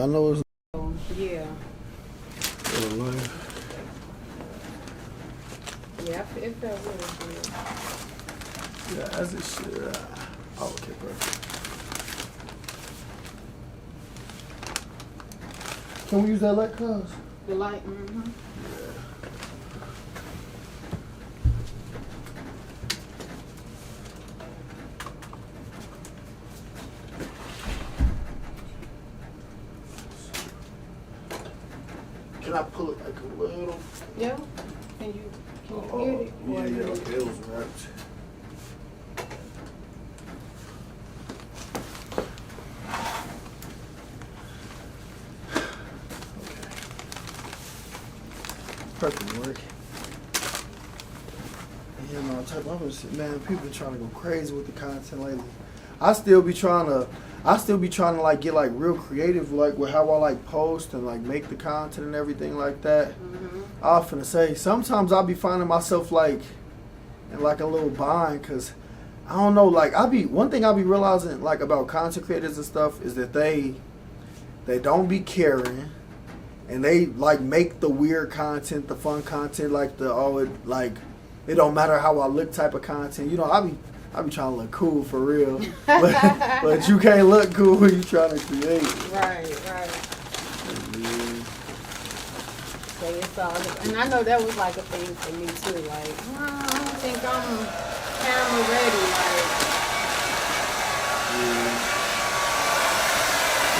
I know it's. Yeah. Yeah, it felt really good. Yeah, as it should. Oh, okay, perfect. Can we use that light, cuz? The light, mm-hmm. Can I pull it like a little? Yeah. Can you get it? Yeah, okay, it was wrapped. Perfect work. Yeah, no, man, people been trying to go crazy with the content lately. I still be trying to like get like real creative, like with how I like post and like make the content and everything like that. Mm-hmm. I was finna say, sometimes I'll be finding myself like in like a little bind, cause I don't know, like one thing I'll be realizing like about content creators and stuff is that they don't be caring. And they like make the weird content, the fun content, like it don't matter how I look type of content. You know, I be trying to look cool for real, but you can't look cool when you trying to create. Right. Yeah. So it's all, and I know that was like a thing for me too. Like, I don't think I'm camera ready. Like,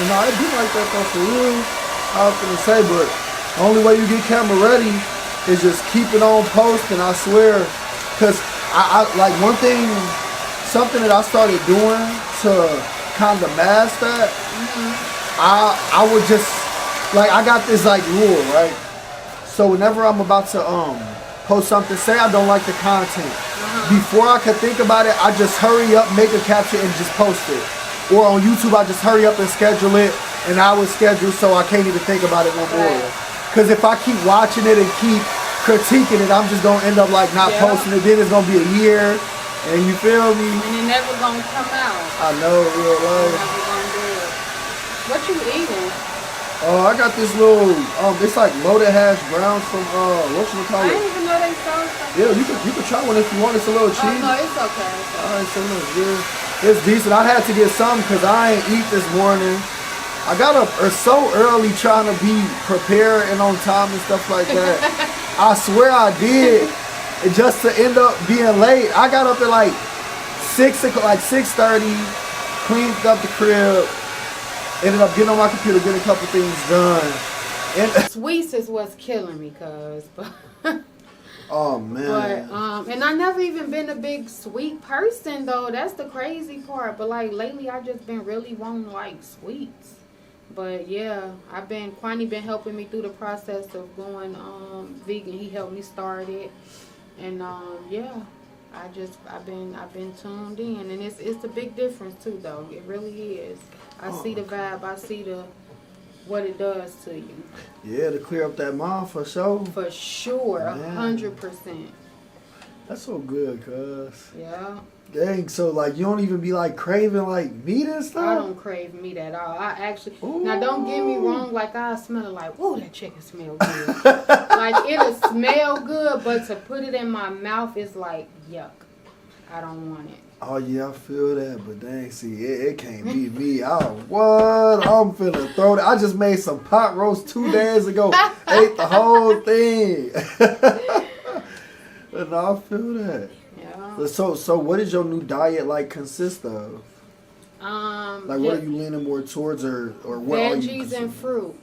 You know, it be like that though for real. I was gonna say, but the only way you get camera ready is just keep it on post, and I swear, cause I like one thing, something that I started doing to kind of mask that. I would just like I got this like rule, right? So whenever I'm about to post something, say I don't like the content, before I could think about it, I just hurry up, make a caption, and just post it. Or on YouTube, I just hurry up and schedule it. And I would schedule so I can't even think about it no more. Because if I keep watching it and keep critiquing it, I'm just going to end up like not posting it. Then it's going to be a year. And you feel me? And it never going to come out. I know, real life. Never going to do it. What you eating? I got this little, it's like loaded hash browns from, I whatchamacallit? didn't even know they sold something. Yeah, you can try one if you want. It's a little cheap. Oh, no, it's okay. Alright, so look, yeah. It's decent. I had to get some because I ain't eat this morning. I got up so early trying to be prepared and on time and stuff like that. I swear I did. And just to end up being late. I got up at like 6:30, cleaned up the crib, ended up getting on my computer, getting a couple things done. And sweets is what's killing me, cuz. Oh man. But and I never even been a big sweet person though. That's the crazy part. But like lately I just been really wanting like sweets. But yeah, Quani been helping me through the process of going vegan. He helped me start it. And yeah, I've been tuned in, and it's a big difference too though. It really is. I see the vibe, I see what it does to you. Yeah, to clear up that mind for sure. For sure, 100%. That's so good, cuz. Yeah. Dang, so like you don't even be like craving like meat and stuff? I don't crave meat at all. I actually, now don't get me wrong, like I smell it like, whoa, that chicken smell good. Like it'll smell good, but to put it in my mouth is like, yuck. I don't want it. Oh yeah, I feel that, but dang, see, it can't be me. What? I'm finna throw that. I just made some pot roast 2 days ago. Ate the whole thing. And I feel that. Yeah. So what is your new diet like consist of? Like what are you leaning more towards, or what are you veggies and fruit.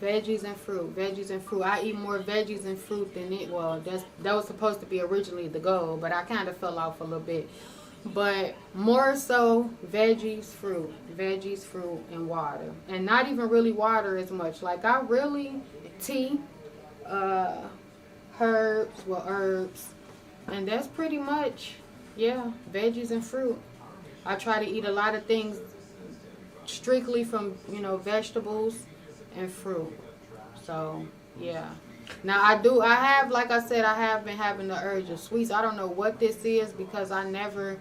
Veggies and fruit. I eat more veggies and fruit than it. Well, that was supposed to be originally the goal, but I kind of fell off a little bit. But more so veggies, fruit, and water. And not even really water as much. Like I really tea, herbs, and that's pretty much, yeah, veggies and fruit. I try to eat a lot of things strictly from, vegetables and fruit. So, yeah. Now, I have, like I said, I have been having the urge of sweets. I don't know what this is because I never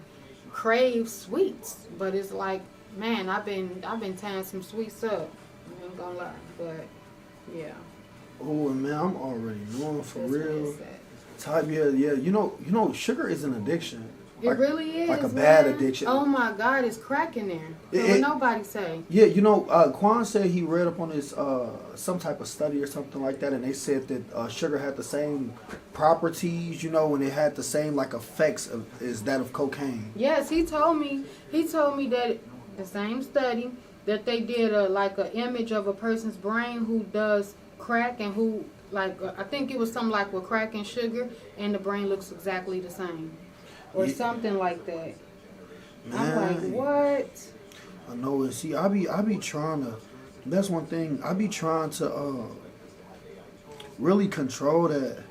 crave sweets. But it's like, man, I've been tearing some sweets up. I ain't gonna lie, but yeah. Oh man, I'm already knowing for That's real. Type yeah. You know, sugar is an addiction. It really is. Like a man. bad addiction. Oh my God, it's cracking there. So nobody say. Yeah, you know, Quan said he read up on this some type of study or something like that, and they said that sugar had the same properties, you know, and it had the same like effects as that of cocaine. Yes, he told me that the same study that they did like an image of a person's brain who does crack and who like I think it was something like with crack and sugar, and the brain looks exactly the same. Or something like that. Man, I'm like, what? I know it. See, I be trying to. That's one thing. I be trying to really control that.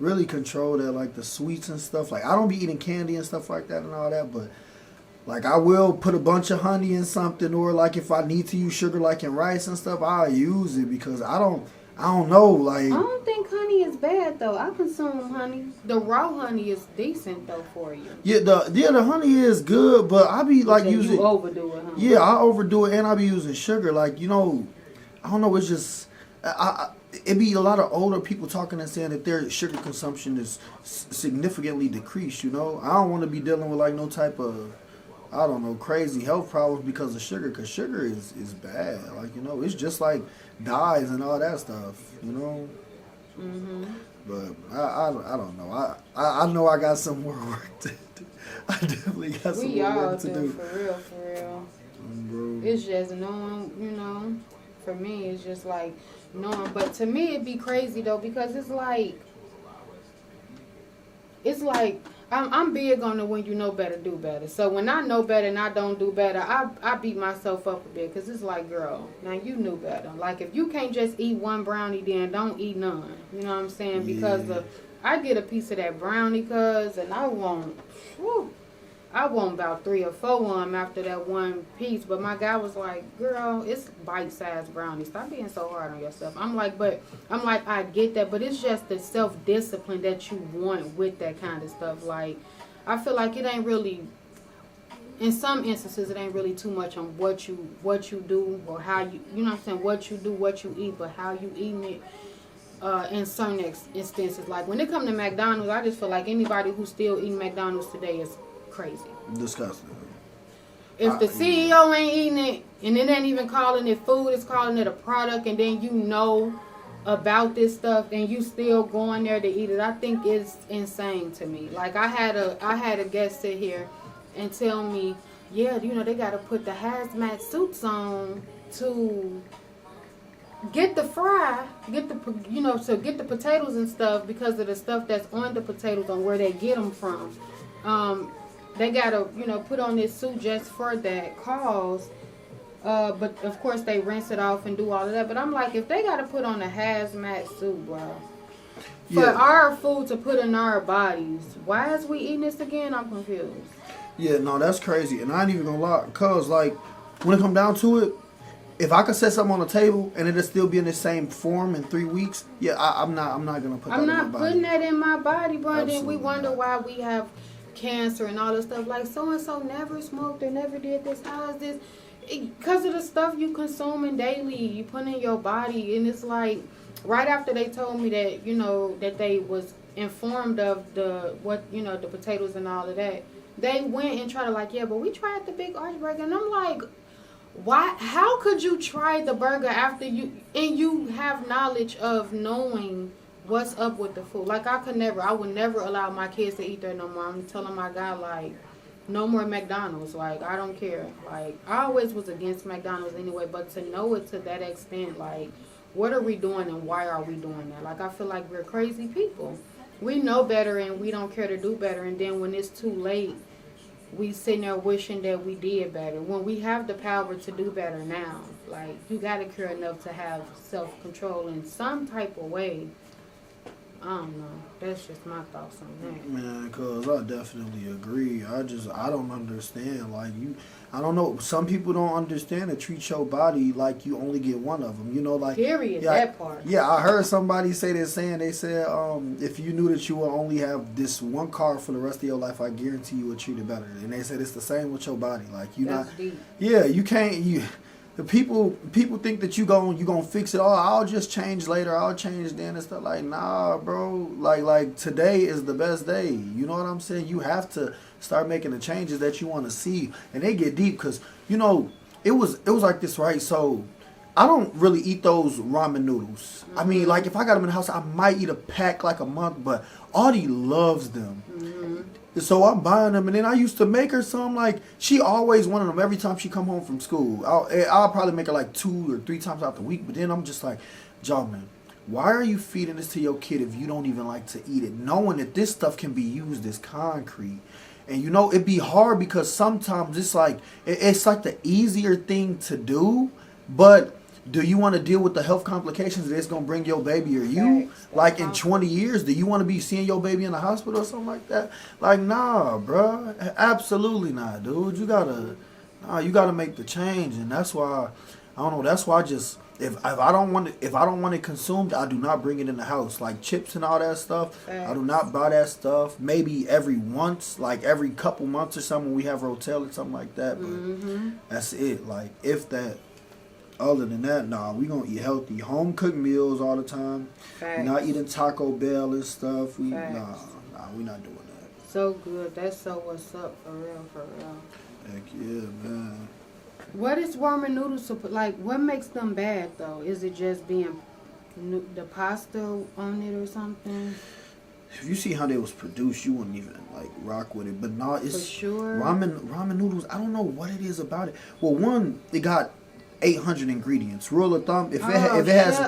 Really control that, like the sweets and stuff. Like I don't be eating candy and stuff like that and all that, but like I will put a bunch of honey in something, or like if I need to use sugar, like in rice and stuff, I'll use it because I don't know, like... I don't think honey is bad, though. I consume honey. The raw honey is decent, though, for you. Yeah, the honey is good, but I be, like, using... You overdo it, huh? Yeah, I overdo it, and I be using sugar. Like, you know, I don't know, it's just... It be a lot of older people talking and saying that their sugar consumption is significantly decreased, you know? I don't want to be dealing with, like, no type of... I don't know, crazy health problems because of sugar, because sugar is bad. Like, you know, it's just like dyes and all that stuff, you know? Mm-hmm. But I don't know. I know I got some more work to do. I definitely got some more work to do. For real. Bro. It's just knowing, you know, for me, it's just like knowing. But to me, it'd be crazy, though, because it's like, I'm big on the when you know better, do better. So when I know better and I don't do better, I beat myself up a bit because it's like, girl, now you knew better. Like if you can't just eat one brownie, then don't eat none. You know what I'm saying? Because I get a piece of that brownie, and I want about 3 or 4 of them after that one piece. But my guy was like, girl, it's bite-sized brownies. Stop being so hard on yourself. I'm like, I get that. But it's just the self-discipline that you want with that kind of stuff. Like, I feel like it ain't really, in some instances, it ain't really too much on what you do or how you know what I'm saying, what you do, what you eat, but how you eating it. In certain instances. Like, when it comes to McDonald's, I just feel like anybody who's still eating McDonald's today is crazy. Disgusting. If the CEO ain't eating it and it ain't even calling it food, it's calling it a product, and then you know about this stuff and you still going there to eat it, I think it's insane to me. Like I had a guest sit here and tell me, yeah, you know, they got to put the hazmat suits on to get the potatoes and stuff because of the stuff that's on the potatoes and where they get them from. They gotta, you know, put on this suit just for that cause. But of course they rinse it off and do all of that. But I'm like, if they gotta put on a hazmat suit, bro, for our food to put in our bodies, why is we eating this again? I'm confused. Yeah, no, that's crazy. And I ain't even gonna lie, cause like when it come down to it, if I could set something on the table and it'll still be in the same form in 3 weeks, yeah, I'm not gonna put that in my body. I'm not putting that in my body, bro. Absolutely then we wonder not. why we have cancer and all this stuff. Like so and so never smoked or never did this. How is this? Because of the stuff you consuming daily, you put in your body. And it's like right after they told me that, you know, that they was informed of the potatoes and all of that, they went and tried to like, yeah, but we tried the Big Arch Burger. And I'm like, why? How could you try the burger after you have knowledge of knowing what's up with the food? Like I would never allow my kids to eat there no more. I'm telling my guy, like, no more McDonald's. Like, I don't care. Like, I always was against McDonald's anyway, but to know it to that extent, like, what are we doing and why are we doing that? Like, I feel like we're crazy people. We know better and we don't care to do better, and then when it's too late, we sitting there wishing that we did better. When we have the power to do better now, like, you got to care enough to have self-control in some type of way. I don't know. That's just my thoughts on that. Man, cause I definitely agree. I don't understand. Like I don't know. Some people don't understand to treat your body like you only get one of them. You know, like period. That part. Yeah, I heard somebody say this saying. They said, if you knew that you would only have this one car for the rest of your life, I guarantee you would treat it better. And they said it's the same with your body. Like That's deep. Yeah, you can't. the people think that you gonna fix it all. I'll just change later. I'll change then and stuff. Like, nah, bro. Like today is the best day. You know what I'm saying? You have to start making the changes that you want to see, and they get deep because you know it was like this, right? So I don't really eat those ramen noodles. I mean, like if I got them in the house, I might eat a pack like a month, but Audie loves them. So I'm buying them, and then I used to make her some. Like she always wanted them every time she come home from school. I'll probably make her like 2 or 3 times out the week. But then I'm just like, Jalmen, why are you feeding this to your kid if you don't even like to eat it, knowing that this stuff can be used as concrete? And you know it'd be hard because sometimes it's like the easier thing to do, but do you want to deal with the health complications that it's going to bring your baby or you? Like in 20 years, do you want to be seeing your baby in the hospital or something like that? Like, nah, bruh. Absolutely not, dude. You gotta make the change. And that's why, I don't know, that's why I just, if I don't want it consumed, I do not bring it in the house. Like chips and all that stuff, I do not buy that stuff. Maybe every couple months or something when we have Rotel or something like that. But that's it. Like, if that. Other than that, nah, we gonna eat healthy, home cooked meals all the time. Facts. Not eating Taco Bell and stuff. We nah, we not doing that. So good. That's so what's up for real, for real. Heck yeah, man. What is ramen noodles like? What makes them bad though? Is it just being the pasta on it or something? If you see how they was produced, you wouldn't even like rock with it. But no, it's for sure. Ramen noodles. I don't know what it is about it. Well, one, it got 800 ingredients. Rule of thumb, if it has I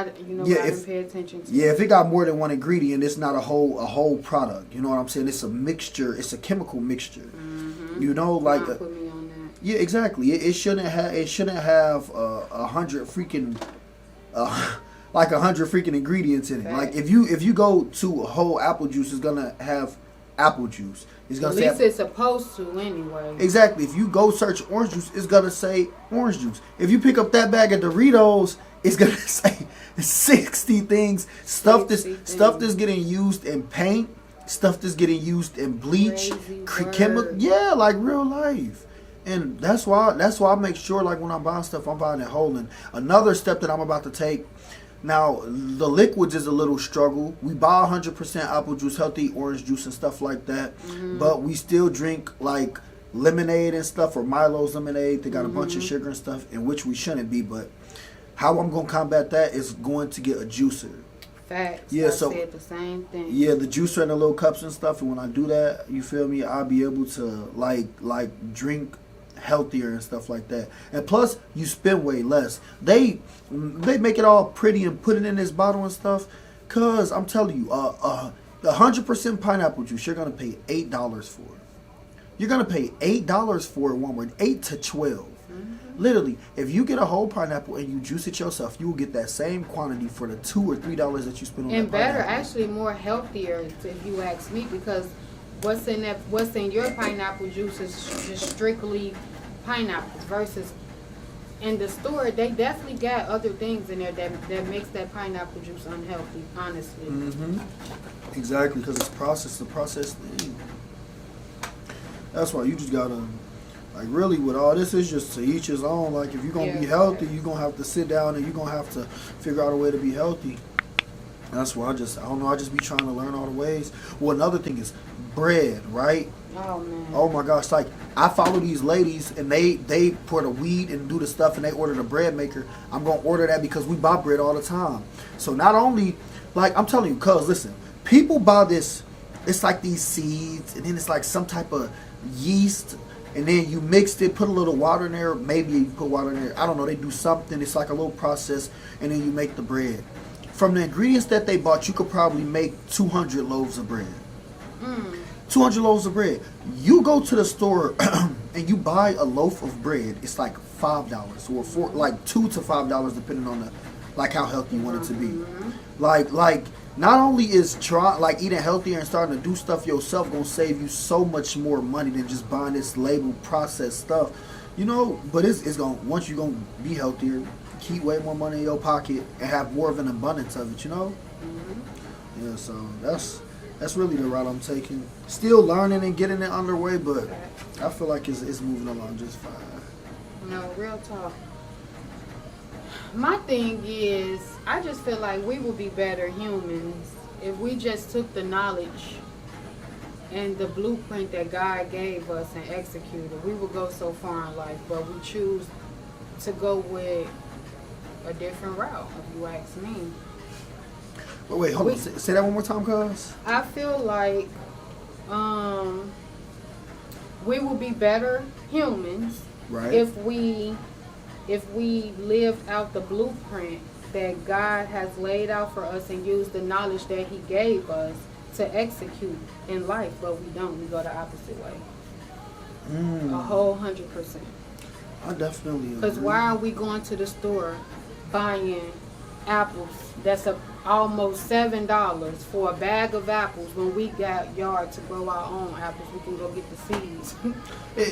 didn't pay attention to if it got more than one ingredient, it's not a whole product. You know what I'm saying? It's a mixture. It's a chemical mixture. You know, like put me on that. Yeah, exactly. It shouldn't have 100 freaking like 100 freaking ingredients in it. Fact. Like if you go to a whole apple juice, it's gonna have apple juice. It's gonna At least it's supposed to anyway. Exactly. If you go search orange juice, it's gonna say orange juice. If you pick up that bag of Doritos, it's gonna say 60 things. Stuff that's getting used in paint, stuff that's getting used in bleach, chemical. Yeah, like real life. And that's why I make sure, like when I'm buying stuff, I'm buying it whole. And another step that I'm about to take. Now, the liquids is a little struggle. We buy 100% apple juice, healthy orange juice and stuff like that. But we still drink like lemonade and stuff, or Milo's lemonade. They got a bunch of sugar and stuff, in which we shouldn't be. But how I'm going to combat that is going to get a juicer. Facts. Yeah, I said the same thing. Yeah, the juicer in the little cups and stuff. And when I do that, you feel me, I'll be able to like drink healthier and stuff like that. And plus, you spend way less. They make it all pretty and put it in this bottle and stuff. Cause I'm telling you, 100% pineapple juice, you're gonna pay $8 for it. You're gonna pay $8 for it. One word, 8 to 12. Literally, if you get a whole pineapple and you juice it yourself, you will get that same quantity for the $2 or $3 that you spend on and that better, pineapple. actually more healthier, if you ask me, because what's in your pineapple juice is just strictly pineapple versus in the store they definitely got other things in there that makes that pineapple juice unhealthy, honestly. Exactly, because it's the processed thing. That's why you just gotta, like, really with all this, is just to each his own. Like, if you're gonna be healthy, you're gonna have to sit down and you're gonna have to figure out a way to be healthy. That's why I just be trying to learn all the ways. Well, another thing is bread, right? Oh man. Oh my gosh, like I follow these ladies and they pour the weed and do the stuff and they order the bread maker. I'm gonna order that because we buy bread all the time. So not only, like I'm telling you, cuz listen, people buy this, it's like these seeds and then it's like some type of yeast and then you mixed it, put a little water in there, maybe you put water in there, I don't know, they do something, it's like a little process and then you make the bread. From the ingredients that they bought, you could probably make 200 loaves of bread. 200 loaves of bread. You go to the store and you buy a loaf of bread. It's like $5 or like $2 to $5 depending on like how healthy you want it to be. Like not only is eating healthier and starting to do stuff yourself gonna save you so much more money than just buying this labeled processed stuff, you know. But it's gonna, once you're gonna be healthier, keep way more money in your pocket and have more of an abundance of it, you know. Yeah, so that's really the route I'm taking. Still learning and getting it underway, but I feel like it's moving along just fine. No, real talk. My thing is, I just feel like we would be better humans if we just took the knowledge and the blueprint that God gave us and executed. We would go so far in life, but we choose to go with a different route, if you ask me. But wait, hold on. Say that one more time, cuz. I feel like we will be better humans, right, if we lived out the blueprint that God has laid out for us and used the knowledge that He gave us to execute in life. But we don't. We go the opposite way. A whole 100%. I definitely agree. Because why are we going to the store buying apples that's almost $7 for a bag of apples when we got yard to grow our own apples? We can go get the seeds.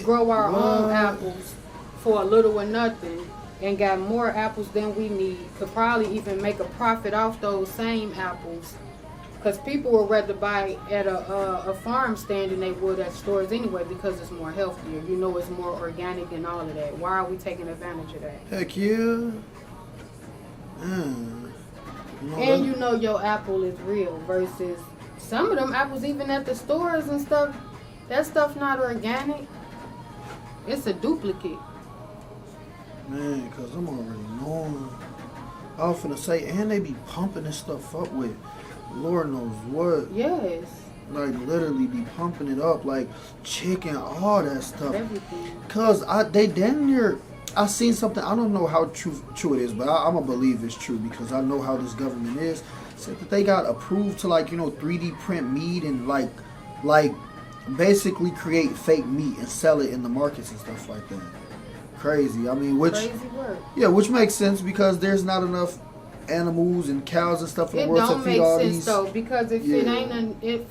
Grow our own apples for a little or nothing and got more apples than we need. Could probably even make a profit off those same apples. Because people would rather buy at a farm stand than they would at stores anyway, because it's more healthier. You know, it's more organic and all of that. Why are we taking advantage of that? Heck yeah. And you know your apple is real versus some of them apples even at the stores and stuff. That stuff not organic. It's a duplicate. Man, because I'm already knowing. I was finna say, and they be pumping this stuff up with Lord knows what. Yes. Like literally be pumping it up like chicken, all that stuff. Everything. Cause they damn near. I seen something. I don't know how true it is, but I'm gonna believe it's true because I know how this government is. Said that they got approved to 3D print meat and like basically create fake meat and sell it in the markets and stuff like that. Crazy. I mean, which crazy work. Yeah, which makes sense because there's not enough animals and cows and stuff in the world to feed all these. It don't make sense though, because if it ain't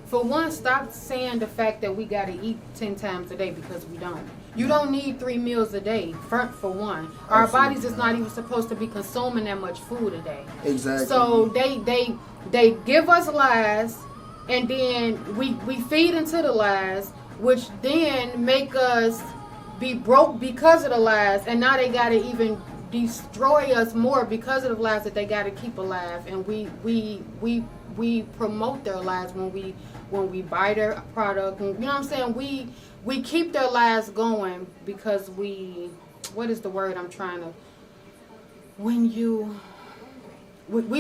for one, stop saying the fact that we gotta eat 10 times a day, because we don't. You don't need 3 meals a day, for one. Our bodies is not even supposed to be consuming that much food a day. Exactly. So they give us lies, and then we feed into the lies, which then make us be broke because of the lies, and now they gotta even destroy us more because of the lies that they gotta keep alive, and we promote their lies when we buy their product. You know what I'm saying? We keep their lives going because what is the word I'm trying to, we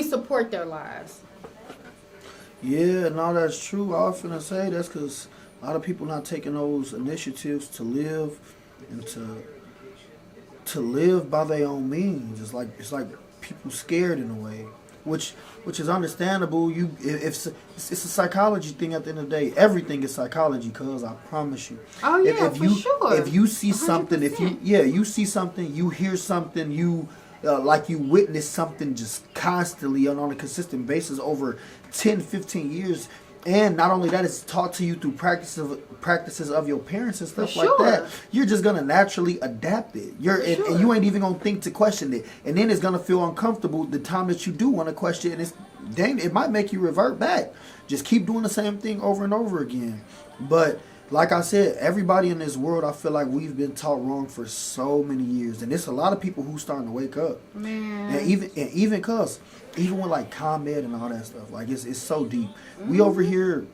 support their lives. Yeah, no, that's true. I was finna say that's because a lot of people not taking those initiatives to live and to live by their own means. It's like people scared in a way. Which is understandable. It's a psychology thing at the end of the day. Everything is psychology, cuz I promise you. Oh yeah, for sure. If you see 100%. something, you see something, you hear something, you witness something just constantly on a consistent basis over 10, 15 years. And not only that, it's taught to you through practices of your parents and stuff like that. You're just gonna naturally adapt it. And you ain't even gonna think to question it. And then it's gonna feel uncomfortable the time that you do want to question it. And it might make you revert back. Just keep doing the same thing over and over again. But like I said, everybody in this world, I feel like we've been taught wrong for so many years, and there's a lot of people who's starting to wake up. Man. And even with like ComEd and all that stuff, like it's so deep. We over here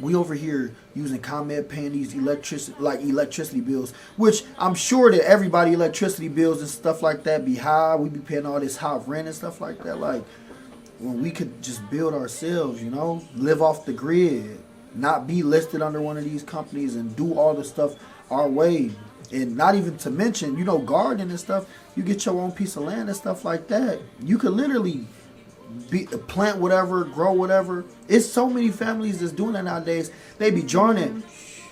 using ComEd, paying these electricity bills, which I'm sure that everybody electricity bills and stuff like that be high. We be paying all this high rent and stuff like that. Like when we could just build ourselves, live off the grid, not be listed under one of these companies and do all the stuff our way. And not even to mention, gardening and stuff. You get your own piece of land and stuff like that. You could literally plant whatever, grow whatever. It's so many families that's doing that nowadays. They be joining.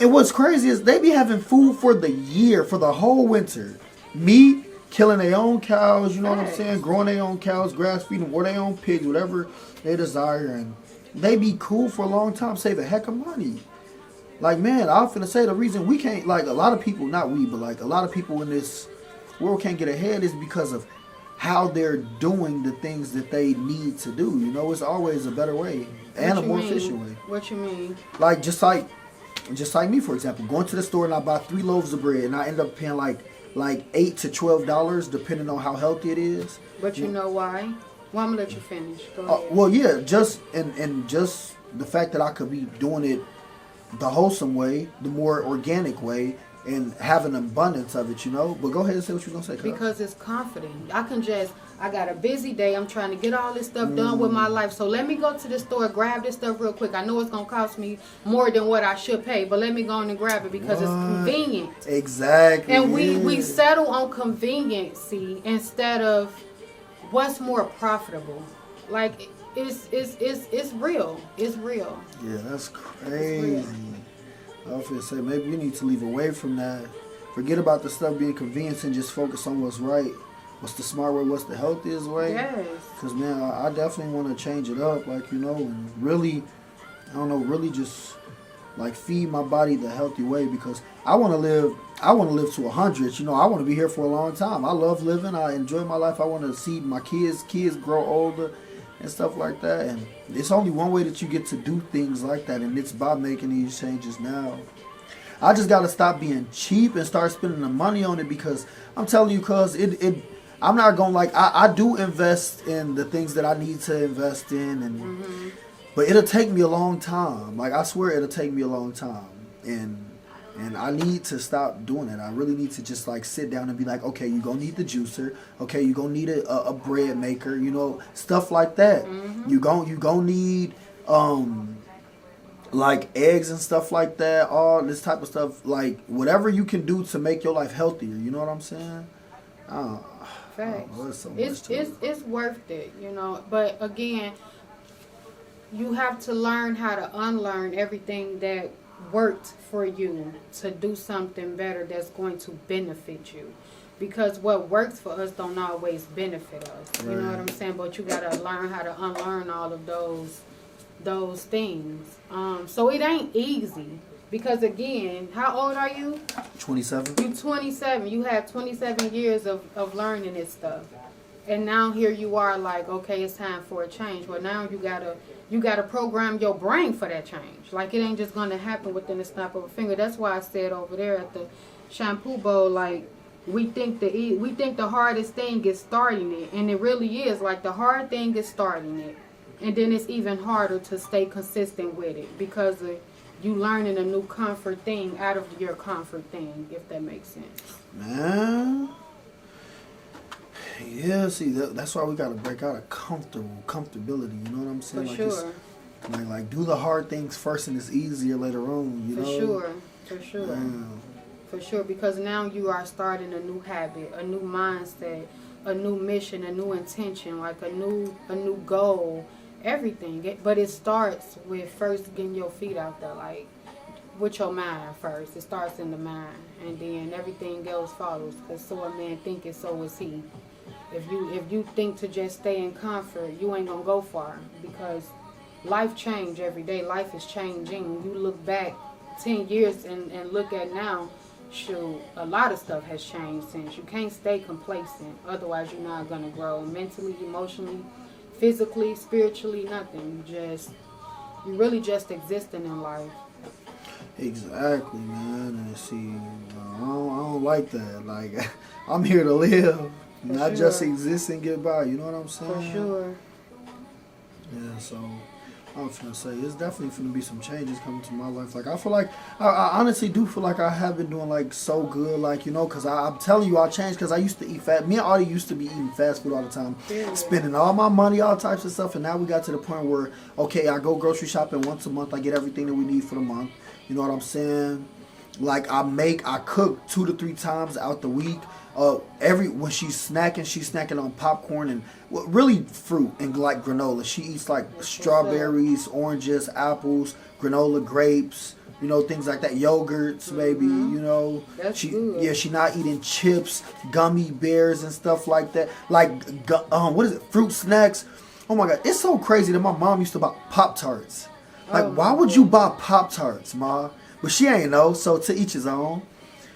And what's crazy is they be having food for the year, for the whole winter. Meat, killing their own cows, you know what I'm saying? Growing their own cows, grass feeding, or their own pigs, whatever they desire. And they be cool for a long time, save a heck of money. Like, man, I'm finna say the reason we can't, a lot of people, not we, but a lot of people in this world can't get ahead is because of how they're doing the things that they need to do. It's always a better way and a more efficient way. What you mean? Just like me, for example, going to the store and I buy 3 loaves of bread and I end up paying like $8 to $12, depending on how healthy it is. But you know why? Well, I'm gonna let you finish. Go ahead. Well, yeah, just and just the fact that I could be doing it the wholesome way, the more organic way, and have an abundance of it, you know. But go ahead and say what you're gonna say. Because it's confident. I got a busy day. I'm trying to get all this stuff done with my life. So let me go to the store, grab this stuff real quick. I know it's gonna cost me more than what I should pay, but let me go in and grab it because it's convenient. Exactly. And we settle on conveniency instead of what's more profitable. Like it's real. It's real. Yeah, that's crazy. I was gonna say maybe you need to leave away from that. Forget about the stuff being convenient and just focus on what's right. What's the smart way? What's the healthiest way? Yes. Because, man, I definitely want to change it up, like, you know, and really, I don't know, really just, like, feed my body the healthy way because I want to live to 100. You know, I want to be here for a long time. I love living. I enjoy my life. I want to see my kids grow older and stuff like that. And it's only one way that you get to do things like that, and it's by making these changes now. I just got to stop being cheap and start spending the money on it because I'm telling you, cuz I'm not going to like, I do invest in the things that I need to invest in, and but it'll take me a long time. Like, I swear it'll take me a long time. And I need to stop doing it. I really need to just like sit down and be like, okay, you're going to need the juicer. Okay, you're going to need a bread maker, you know, stuff like that. You're going to need like eggs and stuff like that, all this type of stuff. Like, whatever you can do to make your life healthier, you know what I'm saying? Facts. It's worth it, you know. But again, you have to learn how to unlearn everything that worked for you to do something better that's going to benefit you. Because what works for us don't always benefit us. You know what I'm saying? But you gotta learn how to unlearn all of those things. So it ain't easy. Because again, how old are you? 27. You 27. You had 27 years of learning this stuff. And now here you are like, okay, it's time for a change. Well, now you gotta program your brain for that change. Like, it ain't just gonna happen within the snap of a finger. That's why I said over there at the shampoo bowl, like, we think the hardest thing is starting it, and it really is. Like, the hard thing is starting it, and then it's even harder to stay consistent with it because of you learning a new comfort thing out of your comfort thing, if that makes sense. Man. Yeah, see, that's why we got to break out of comfortability, you know what I'm saying? For sure. Like, do the hard things first and it's easier later on, you know? For sure. Damn. For sure, because now you are starting a new habit, a new mindset, a new mission, a new intention, like a new goal. Everything, but it starts with first getting your feet out there, like with your mind first. It starts in the mind, and then everything else follows. Because so a man thinketh, so is he. If you think to just stay in comfort, you ain't gonna go far because life change every day. Life is changing. When you look back 10 years and look at now, shoot, a lot of stuff has changed since. You can't stay complacent, otherwise you're not gonna grow mentally, emotionally, physically, spiritually, nothing. You really just existing in life. Exactly, man. And see, I don't like that. Like, I'm here to live, not just exist and get by. You know what I'm saying? For sure. Yeah, so I was gonna say it's definitely gonna be some changes coming to my life. Like, I feel like I honestly do feel like I have been doing like so good, like, you know, because I'm telling you I changed because I used to eat fast. Me and Audie used to be eating fast food all the time, spending all my money, all types of stuff, and now we got to the point where, okay, I go grocery shopping once a month, I get everything that we need for the month. You know what I'm saying? Like, I cook 2 to 3 times out the week. When she's snacking on popcorn and really fruit and like granola. She eats like strawberries, oranges, apples, granola, grapes, you know, things like that. Yogurts, maybe, you know. That's good. Yeah, she not eating chips, gummy bears and stuff like that. Like, what is it? Fruit snacks. Oh my God, it's so crazy that my mom used to buy Pop-Tarts. Like, why would you buy Pop-Tarts, Ma? But she ain't know, so to each his own.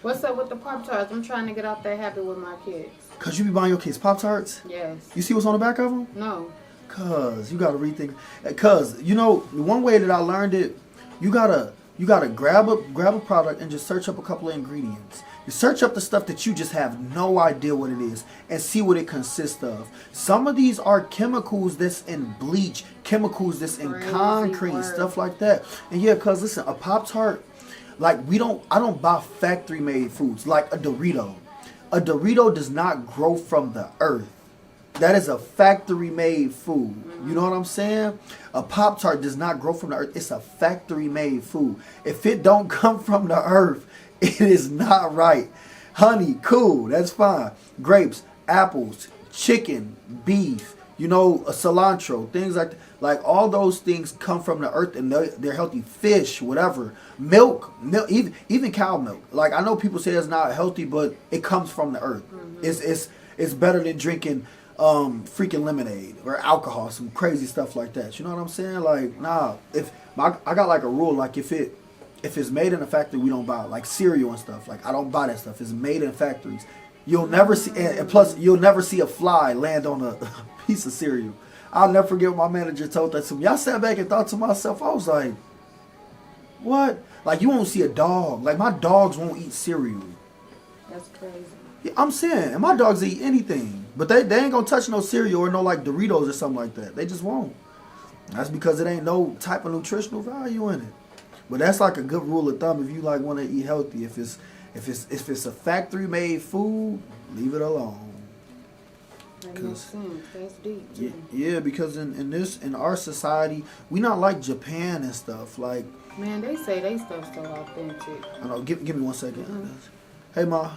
What's up with the Pop-Tarts? I'm trying to get out that habit with my kids. Cause you be buying your kids Pop-Tarts? Yes. You see what's on the back of them? No. Cause you gotta rethink. Cause, you know, one way that I learned it, you gotta You gotta grab a product and just search up a couple of ingredients. You search up the stuff that you just have no idea what it is and see what it consists of. Some of these are chemicals that's in bleach, chemicals that's in concrete, stuff like that. And yeah, cause listen, a Pop-Tart, like I don't buy factory made foods like a Dorito. A Dorito does not grow from the earth. That is a factory made food. You know what I'm saying? A Pop-Tart does not grow from the earth. It's a factory made food. If it don't come from the earth, it is not right. Honey, cool, that's fine. Grapes, apples, chicken, beef, you know, cilantro, things like that. Like all those things come from the earth and they're healthy. Fish, whatever. Milk, even cow milk. Like I know people say it's not healthy, but it comes from the earth. It's better than drinking freaking lemonade or alcohol, some crazy stuff like that. You know what I'm saying? Like, nah. I got like a rule, like if it's made in a factory, we don't buy it. Like cereal and stuff. Like I don't buy that stuff. It's made in factories. You'll never see, and plus you'll never see a fly land on a piece of cereal. I'll never forget what my manager told that to me. I sat back and thought to myself, I was like, what? Like you won't see a dog. Like my dogs won't eat cereal. That's crazy. Yeah, I'm saying, and my dogs eat anything, but they ain't gonna touch no cereal or no like Doritos or something like that. They just won't. That's because it ain't no type of nutritional value in it. But that's like a good rule of thumb if you like want to eat healthy. If it's a factory made food, leave it alone. That makes sense. That's deep. Yeah, because in our society, we not like Japan and stuff. Like, man, they say they stuff so authentic. I know. Give me 1 second. Hey, Ma.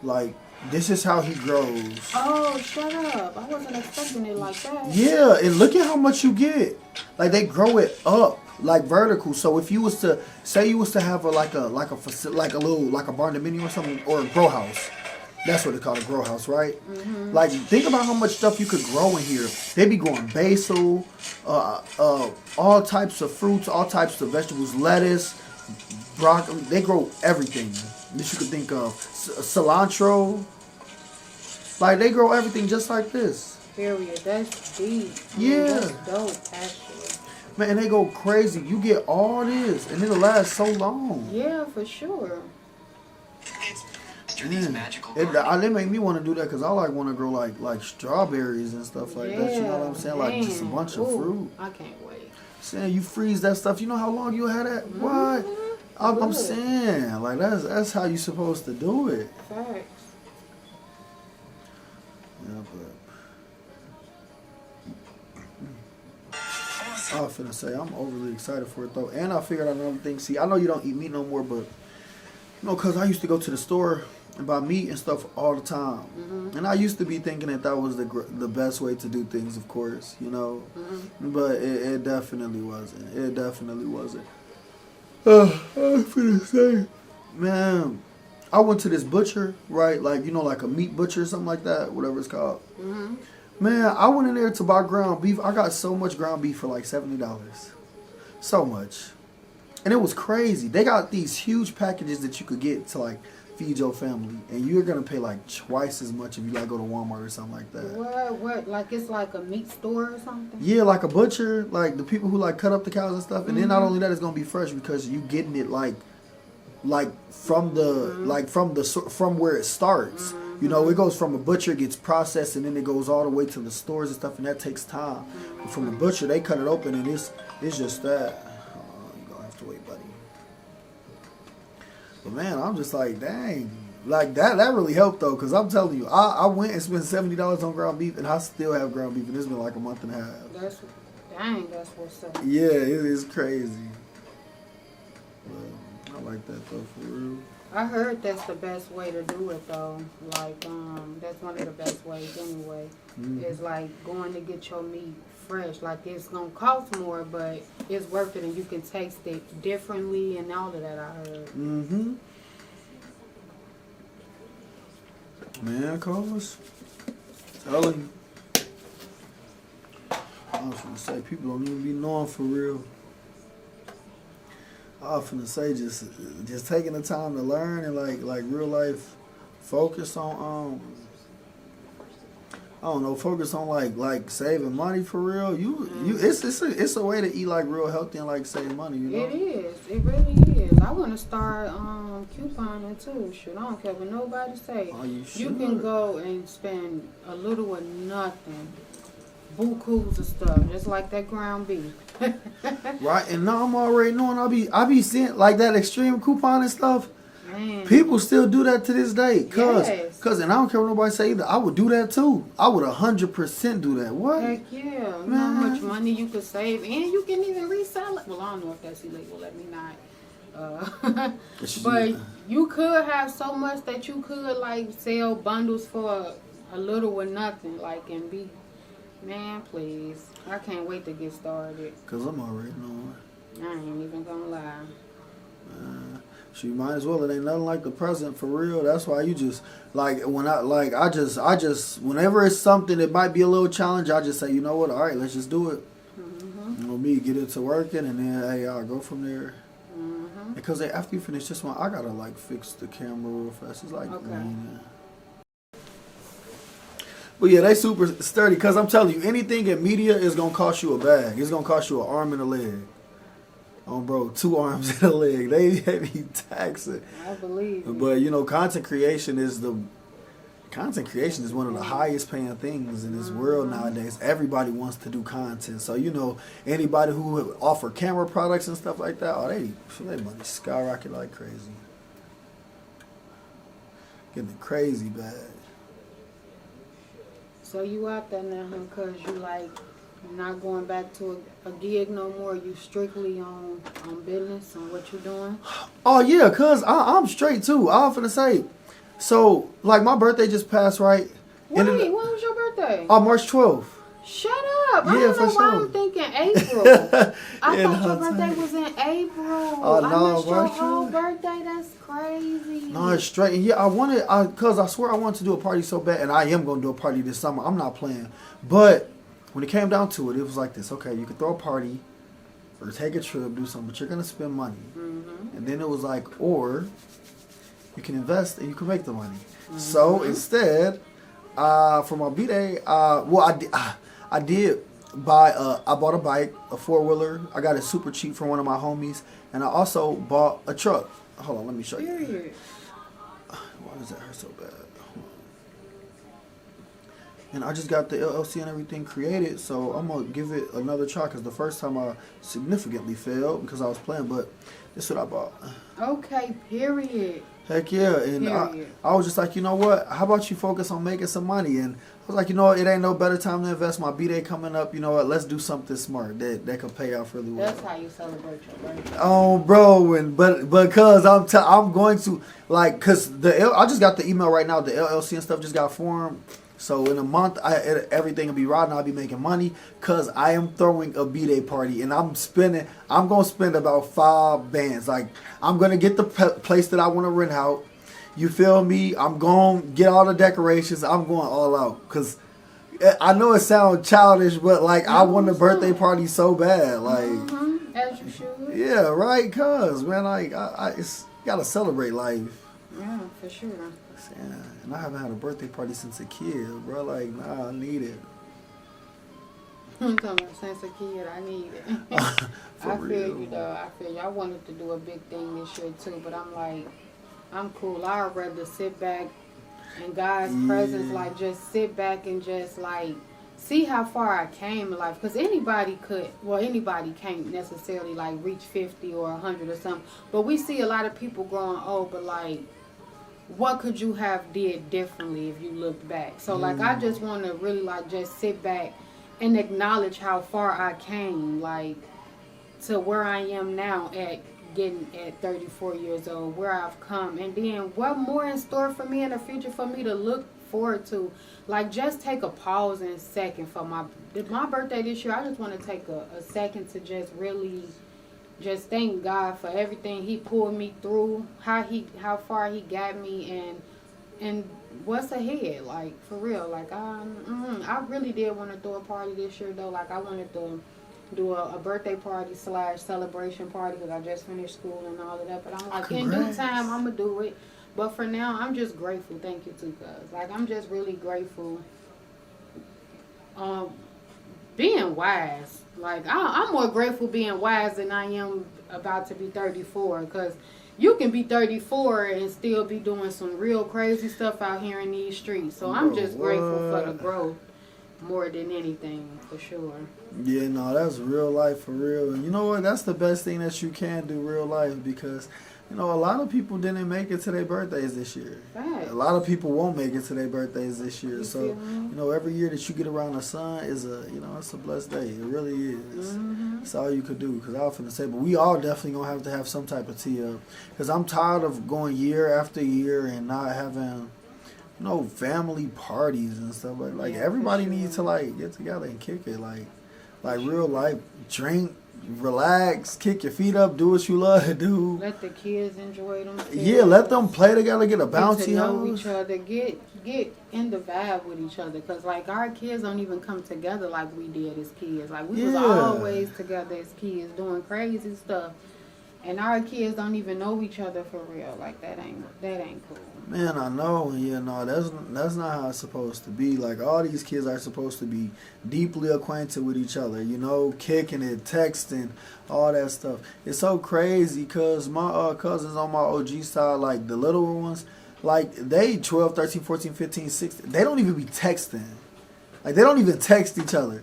Like, this is how he grows. Oh, shut up. I wasn't expecting it like that. Yeah, and look at how much you get. Like, they grow it up, like vertical. So if you was to, say you was to have a barn dominium or something, or a grow house. That's what it's called, a grow house, right? Mm-hmm. Like, think about how much stuff you could grow in here. They be growing basil, all types of fruits, all types of vegetables, lettuce, broccoli. They grow everything that you could think of. Cilantro. Like, they grow everything just like this. Period. That's deep. Yeah. That's dope, actually. Man, and they go crazy. You get all this, and it'll last so long. Yeah, for sure. They make me want to do that because I want to grow like strawberries and stuff like that. You know what I'm saying? Like just a bunch of fruit. I can't wait. Saying you freeze that stuff. You know how long you had that? What? I'm saying like that's how you supposed to do it. Facts. Yeah, but I was finna say I'm overly excited for it though, and I figured out another thing. See, I know you don't eat meat no more, but cause I used to go to the store and buy meat and stuff all the time. Mm-hmm. And I used to be thinking that was the best way to do things, of course, Mm-hmm. But it definitely wasn't. It definitely wasn't. I was finna say, man, I went to this butcher, right? Like, like a meat butcher or something like that, whatever it's called. Mm-hmm. Man, I went in there to buy ground beef. I got so much ground beef for like $70. So much. And it was crazy. They got these huge packages that you could get to like feed your family, and you're gonna pay like twice as much if you go to Walmart or something like that. What? Like it's like a meat store or something? Yeah, like a butcher, like the people who like cut up the cows and stuff. And then not only that, it's gonna be fresh because you getting it like from from where it starts. It goes from a butcher, gets processed, and then it goes all the way to the stores and stuff, and that takes time. But from the butcher, they cut it open, and it's just that. Wait, buddy. But man, I'm just like, dang, like that really helped though, because I'm telling you, I went and spent $70 on ground beef, and I still have ground beef, and it's been like a month and a half. That's what's up. Yeah, it is crazy. But I like that though, for real. I heard that's the best way to do it though. Like, that's one of the best ways anyway. Mm-hmm. Is like going to get your meat fresh. Like it's gonna cost more, but it's worth it, and you can taste it differently and all of that. I heard. Mm-hmm. Man, Carlos, telling you, I was gonna say people don't even be knowing for real. I was gonna say just taking the time to learn and like real life focus on I don't know, focus on like saving money for real. It's a way to eat like real healthy and like save money. You know. It is. It really is. I want to start couponing too. Shoot, I don't care what nobody say. Oh, you You can go and spend a little or nothing. Bukus of stuff, just like that ground beef. Right, and now I'm already knowing I be seeing like that extreme coupon and stuff. Man. People still do that to this day. Yes. Cause, and I don't care what nobody say either. I would do that too. I would 100% do that. What? Heck yeah. You know how much money you could save, and you can even resell it. Well, I don't know if that's illegal. Let me not. But you could have so much that you could like sell bundles for a little or nothing, like, and be, man, please. I can't wait to get started. Cause I'm already knowing. I ain't even gonna lie. She might as well. It ain't nothing like the present for real. That's why you just like I just whenever it's something that might be a little challenge, I just say, you know what? All right, let's just do it. You know me, get into working, and then hey, I'll go from there. Because after you finish this one, I gotta like fix the camera real fast. It's like raining. But yeah, they super sturdy. Cause I'm telling you, anything in media is gonna cost you a bag. It's gonna cost you an arm and a leg. Oh, bro, 2 arms and a leg. They be taxing. I believe it. But you know, content creation is one of the highest paying things in this world nowadays. Everybody wants to do content. So you know, anybody who offer camera products and stuff like that, they money skyrocket like crazy. Getting it crazy bad. So you out there now, cause you like not going back to a gig no more. You strictly on business and what you doing? Oh yeah, cause I'm straight too. I was finna say, so like my birthday just passed, right? Wait, when was your birthday? March 12th. Shut up! Yeah, I don't for know why sure. I'm thinking April. I thought your birthday was in April. Oh, no, I missed your March whole 12th. birthday. That's crazy. No, it's straight. Yeah, cause I swear I wanted to do a party so bad, and I am gonna do a party this summer. I'm not playing, but when it came down to it, it was like this. Okay, you could throw a party, or take a trip, do something, but you're gonna spend money. And then it was like, or you can invest and you can make the money. So instead, for my B-Day, I did buy. I bought a bike, a 4-wheeler. I got it super cheap from one of my homies, and I also bought a truck. Hold on, let me show you. Period. Why does that hurt so bad? And I just got the LLC and everything created, so I'm going to give it another try, because the first time I significantly failed because I was playing, but this is what I bought. Okay, period. Heck yeah. And I was just like, you know what? How about you focus on making some money? And I was like, you know what? It ain't no better time to invest. My B-Day coming up. You know what? Let's do something smart that could pay off really well. That's how you celebrate your birthday. Oh, bro. But because I'm going to, like, because I just got the email right now. The LLC and stuff just got formed. So in a month, everything will be right, and I'll be making money, because I am throwing a B-Day party, and I'm going to spend about 5 bands. Like, I'm going to get the place that I want to rent out. You feel me? I'm going to get all the decorations. I'm going all out, because I know it sounds childish, but like, I want a birthday party so bad. Like, as you should. Yeah, right, cuz, man, like, you got to celebrate life. Yeah, for sure. Yeah, and I haven't had a birthday party since a kid, bro. Like, nah, I need it. I'm talking about since a kid, I need it. I feel you, though. I feel you. I wanted to do a big thing this year, too, but I'm like, I'm cool. I'd rather sit back in God's presence, like, just sit back and just, like, see how far I came in life. Because anybody can't necessarily, like, reach 50 or 100 or something. But we see a lot of people growing old, but, like, what could you have did differently if you looked back? So, like, I just want to really, like, just sit back and acknowledge how far I came, like, to where I am now at 34 years old, where I've come. And then what more in store for me in the future for me to look forward to. Like, just take a pause and second for my birthday this year. I just want to take a second to just really just thank God for everything He pulled me through, how far He got me, and what's ahead. Like, for real. Like, I really did want to throw a party this year, though. Like, I wanted to do a birthday party / celebration party, because I just finished school and all of that. But I'm like, in due time, I'm gonna do it. But for now, I'm just grateful. Thank you too, cuz. Like, I'm just really grateful Being wise. Like, I'm more grateful being wise than I am about to be 34. Because you can be 34 and still be doing some real crazy stuff out here in these streets. So I'm just grateful for the growth more than anything, for sure. Yeah, no, that's real life for real. And you know what? That's the best thing that you can do, real life, because, you know, a lot of people didn't make it to their birthdays this year. Right. A lot of people won't make it to their birthdays this year. So, feel me? you know, every year that you get around the sun is it's a blessed day. It really is. Mm-hmm. That's all you could do. Because I was finna say, but we all definitely going to have some type of tee up. Because I'm tired of going year after year and not having, you know, family parties and stuff. Like Yeah, everybody for sure. needs to, like, get together and kick it. Like real life, drink, relax, kick your feet up, do what you love to do. Let the kids enjoy themselves. Yeah, let them play together, get a Get to bouncy know house. each other, get in the vibe with each other. Because, like, our kids don't even come together like we did as kids. Like, we was always together as kids doing crazy stuff. And our kids don't even know each other for real. Like, that ain't cool. Man, I know. Yeah, no, that's not how it's supposed to be. Like, all these kids are supposed to be deeply acquainted with each other, you know, kicking it, texting, all that stuff. It's so crazy because my cousins on my OG side, like the little ones, like they 12, 13, 14, 15, 16, they don't even be texting. Like, they don't even text each other.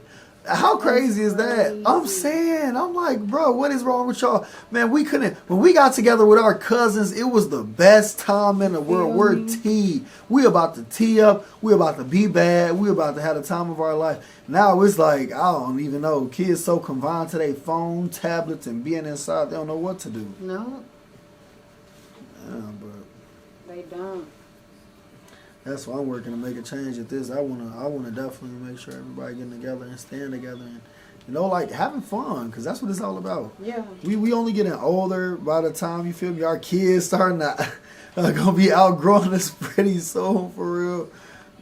How crazy is that? I'm saying, I'm like, bro, what is wrong with y'all? Man, we couldn't, when we got together with our cousins, it was the best time in the world. We're tea. We about to tee up. We about to be bad. We about to have the time of our life. Now it's like, I don't even know. Kids so confined to their phone, tablets, and being inside, they don't know what to do. No. Yeah, but They don't. that's why I'm working to make a change at this. I wanna definitely make sure everybody getting together and staying together and, you know, like having fun, because that's what it's all about. Yeah. We only getting older by the time, you feel me, our kids starting to gonna be outgrowing us pretty soon, for real.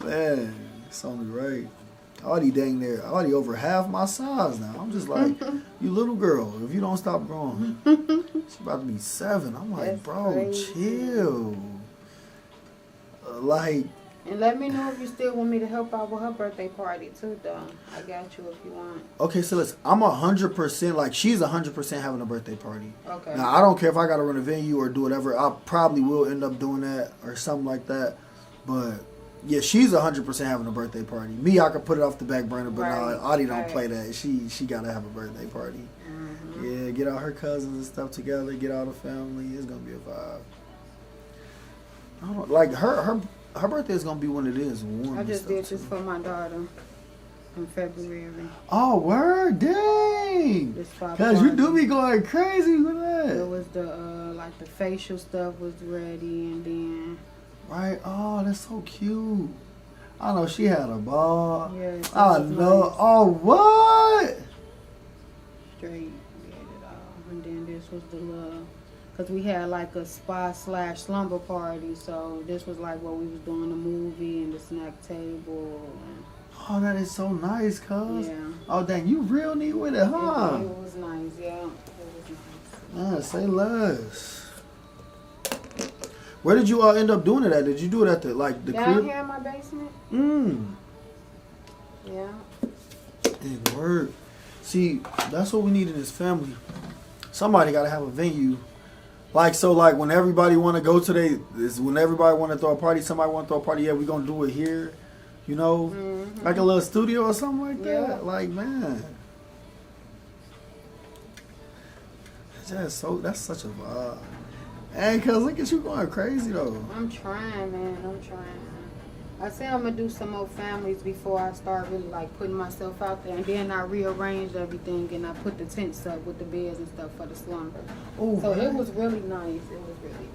Man, it's only right. Audie dang there. Audie over half my size now. I'm just like, you little girl, if you don't stop growing. She's about to be 7. I'm like, That's bro, crazy. chill. Like, And let me know if you still want me to help out with her birthday party too, though. I got you if you want. okay, so listen, I'm 100%, like, she's 100% having a birthday party. Okay. Now, I don't care if I got to run a venue or do whatever. I probably will end up doing that or something like that. But, yeah, she's 100% having a birthday party. Me, I could put it off the back burner, but Right, no, Audie don't right. play that. She got to have a birthday party. Mm-hmm. Yeah, get all her cousins and stuff together, get all the family. It's going to be a vibe. I don't know, like, her birthday is going to be when it is warm. I and just stuff, did this too. for my daughter in February. Oh, word, dang. This spot Cause you party. do be going crazy with It that. was the like the facial stuff was ready, and then Right? Oh, that's so cute. I know she had a ball. yeah, it I was know. nice. Oh, what? Straight did it all, and then this was the little. Cause we had like a spa / slumber party, so this was like what we was doing, the movie and the snack table. Oh, that is so nice, And, cuz. yeah. Oh, dang, you real neat with it, huh? It was nice, yeah. It was nice. Man, say less. Where did you all end up doing it at? Did you do it at the Down crib? here in my basement. Yeah. Big word. See, that's what we need in this family. Somebody got to have a venue. Like, so, like, when everybody want to go to when everybody want to throw a party, somebody want to throw a party, yeah, we going to do it here. You know? Mm-hmm. Like a little studio or something like that. Yeah. Like, man. That's such a vibe. And cuz look at you going crazy though. I'm trying, man. I'm trying. I say I'm gonna do some more families before I start really like putting myself out there, and then I rearranged everything and I put the tents up with the beds and stuff for the slumber. Oh, So right. it was really nice. It was really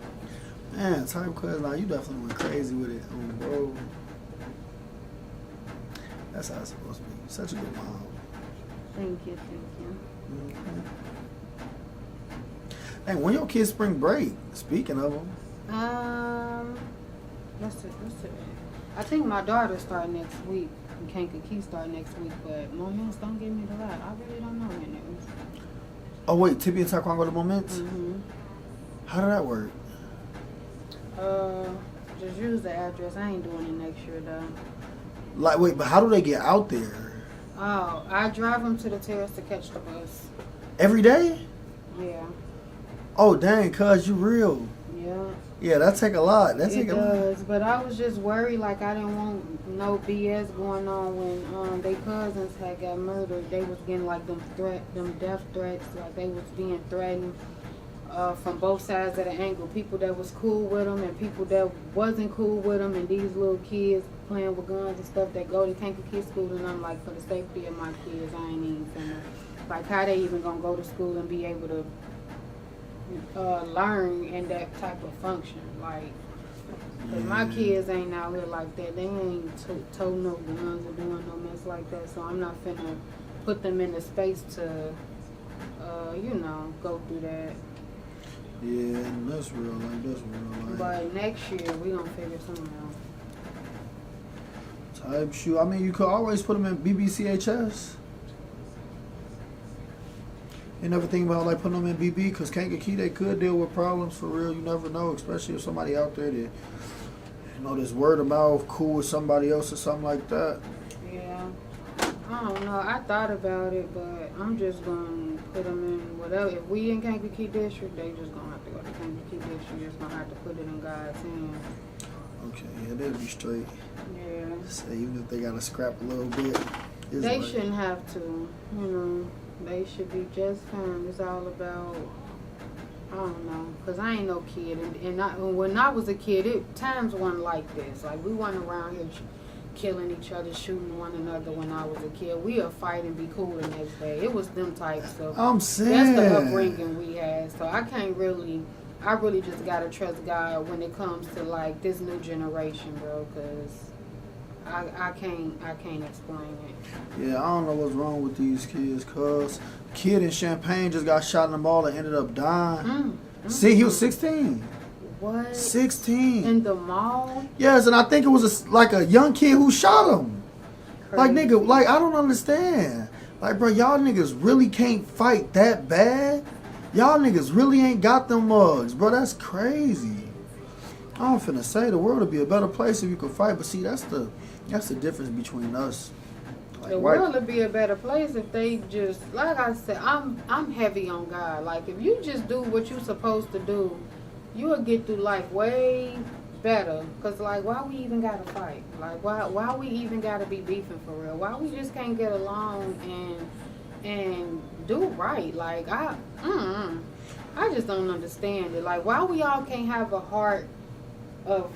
nice. Man, type cuz now you definitely went crazy with it. Bro. That's how it's supposed to be. Such a good mom. Thank you, thank you. Mm-hmm. Hey, when your kids spring break? Speaking of them. What's it? I think my daughter start next week. And Kankakee start next week, but Moments don't give me the right. I really don't know when it was. Oh wait, Tippy and Taekwondo go to Moments? Mm-hmm. How did that work? Just use the address. I ain't doing it next year though. Like, wait, but how do they get out there? Oh, I drive them to the terrace to catch the bus. Every day? Yeah. Oh, dang, cuz you real. Yeah. Yeah, that take a lot. That take It a lot. does, but I was just worried, like I didn't want no BS going on when they cousins had got murdered. They was getting like them death threats, like they was being threatened from both sides of the angle. People that was cool with them and people that wasn't cool with them, and these little kids playing with guns and stuff that go to Kankakee school. And I'm like, for the safety of my kids, I ain't even finna. Like, how they even gonna go to school and be able to learn in that type of function? Like, cause my kids ain't out here like that. They ain't toting no guns or doing no mess like that. So I'm not finna put them in the space to, go through that. Yeah, that's real. Like, that's real. Like, But next year we gonna figure something out. type shoot. I mean, you could always put them in BBCHS. You never think about like putting them in BB, because Kankakee, they could deal with problems for real. You never know, especially if somebody out there that, this word of mouth cool with somebody else or something like that. Yeah, I don't know. I thought about it, but I'm just gonna put them in whatever. If we in Kankakee District, they just gonna have to go to Kankakee District. Just gonna have to put it in God's hands. Okay, yeah, they'll be straight. Yeah. So even if they gotta scrap a little bit, They like, shouldn't have to. They should be just fine. It's all about, I don't know, because I ain't no kid. And when I was a kid, times weren't like this. Like, we weren't around here killing each other, shooting one another when I was a kid. We'll fight and be cool the next day. It was them types of, I'm saying, that's the upbringing we had. So I really just got to trust God when it comes to, like, this new generation, bro, because I can't explain it. Yeah, I don't know what's wrong with these kids, cuz kid in Champaign just got shot in the mall and ended up dying. See, he was 16. What? 16. In the mall? Yes, and I think it was like a young kid who shot him. Crazy. Like, nigga, like, I don't understand. Like, bro, y'all niggas really can't fight that bad? Y'all niggas really ain't got them mugs, bro. That's crazy. I'm finna say the world would be a better place if you could fight, but see, that's the difference between us. Like, The world would be a better place if they just, like I said, I'm heavy on God. Like, if you just do what you're supposed to do, you will get through life way better. Because, like, why we even got to fight? Like, why we even got to be beefing for real? Why we just can't get along and do right? Like, I just don't understand it. Like, why we all can't have a heart of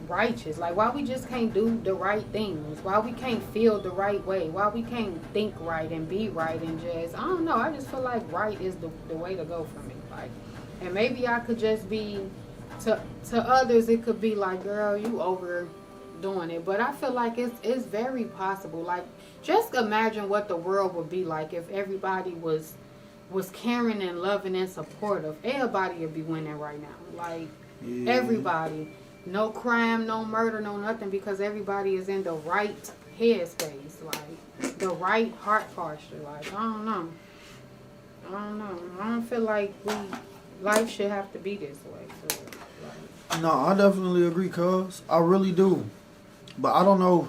righteous? Like, why we just can't do the right things? Why we can't feel the right way? Why we can't think right and be right and just, I don't know. I just feel like right is the way to go for me. Like, and maybe I could just be, to others it could be like, girl, you overdoing it. But I feel like it's very possible. Like, just imagine what the world would be like if everybody was caring and loving and supportive. Everybody would be winning right now. Like, yeah. Everybody. No crime, no murder, no nothing, because everybody is in the right headspace, like the right heart posture. Like, I don't know. I don't feel like life should have to be this way. So, like, No, I definitely agree, cuz. I really do. But I don't know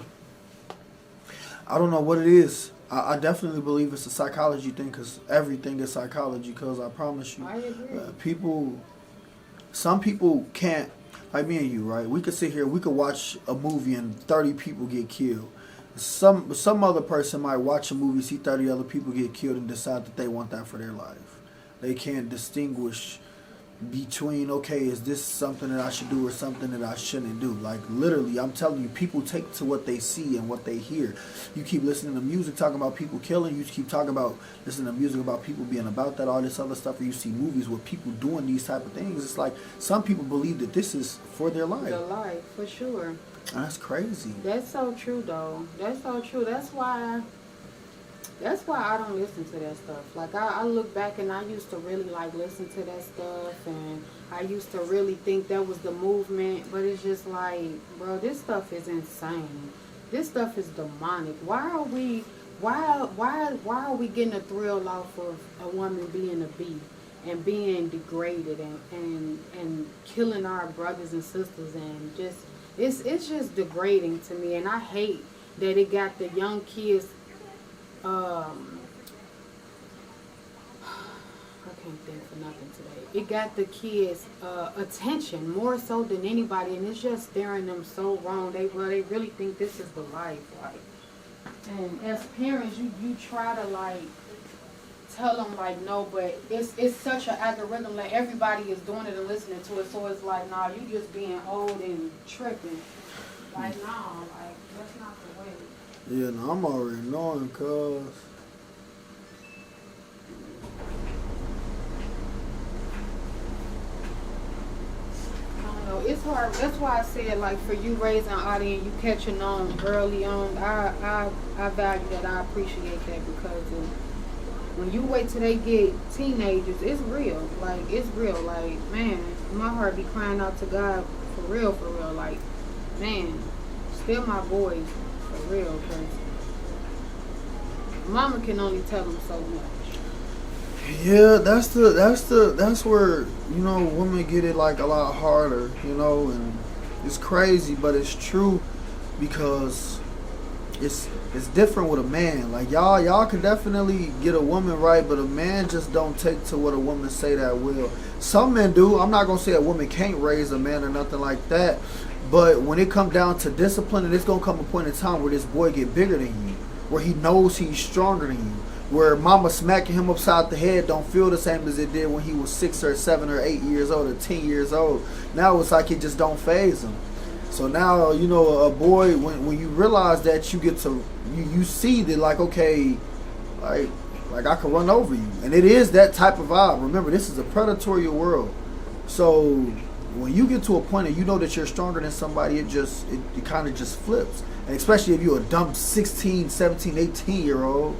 what it is. I definitely believe it's a psychology thing, because everything is psychology, cuz I promise you. I agree. Some people can't, like me and you, right? We could sit here, we could watch a movie and 30 people get killed. Some other person might watch a movie, see 30 other people get killed, and decide that they want that for their life. They can't distinguish between, okay, is this something that I should do or something that I shouldn't do? Like, literally, I'm telling you, people take to what they see and what they hear. You keep listening to music talking about people killing, you keep listening to music about people being about that, all this other stuff, or you see movies with people doing these type of things. It's like, some people believe that this is for their life. Their life, for sure. And that's crazy. That's so true, though. That's so true. That's why I don't listen to that stuff. Like, I look back and I used to really, like, listen to that stuff, and I used to really think that was the movement, but it's just like, bro, this stuff is insane. This stuff is demonic. Why are we getting a thrill off of a woman being a beast and being degraded and killing our brothers and sisters, and just, it's just degrading to me, and I hate that it got the young kids, I can't think for nothing today. It got the kids' attention more so than anybody, and it's just staring them so wrong. They really think this is the life, like. And as parents, you try to like tell them like no, but it's such an algorithm. Like everybody is doing it and listening to it, so it's like nah, you just being old and tripping. Like nah, like that's not the way. Yeah, no, I'm already knowing, cuz. It's hard. That's why I said, like, for you raising an audience, you catching on early on. I value that. I appreciate that because when you wait till they get teenagers, it's real. Like, it's real. Like, man, my heart be crying out to God for real, for real. Like, man, still my boys for real. Cause mama can only tell them so much. Yeah, that's where, you know, women get it like a lot harder, you know, and it's crazy, but it's true because it's different with a man. Like y'all can definitely get a woman right, but a man just don't take to what a woman say that will. Some men do. I'm not gonna say a woman can't raise a man or nothing like that, but when it comes down to discipline, and it's gonna come a point in time where this boy get bigger than you, where he knows he's stronger than you. Where mama smacking him upside the head don't feel the same as it did when he was 6 or 7 or 8 years old or 10 years old. Now it's like it just don't faze him. So now, you know, a boy, when you realize that you get to, you see that like, okay, like I can run over you. And it is that type of vibe. Remember, this is a predatory world. So when you get to a point and you know that you're stronger than somebody, it kind of just flips. And especially if you're a dumb 16, 17, 18-year-old.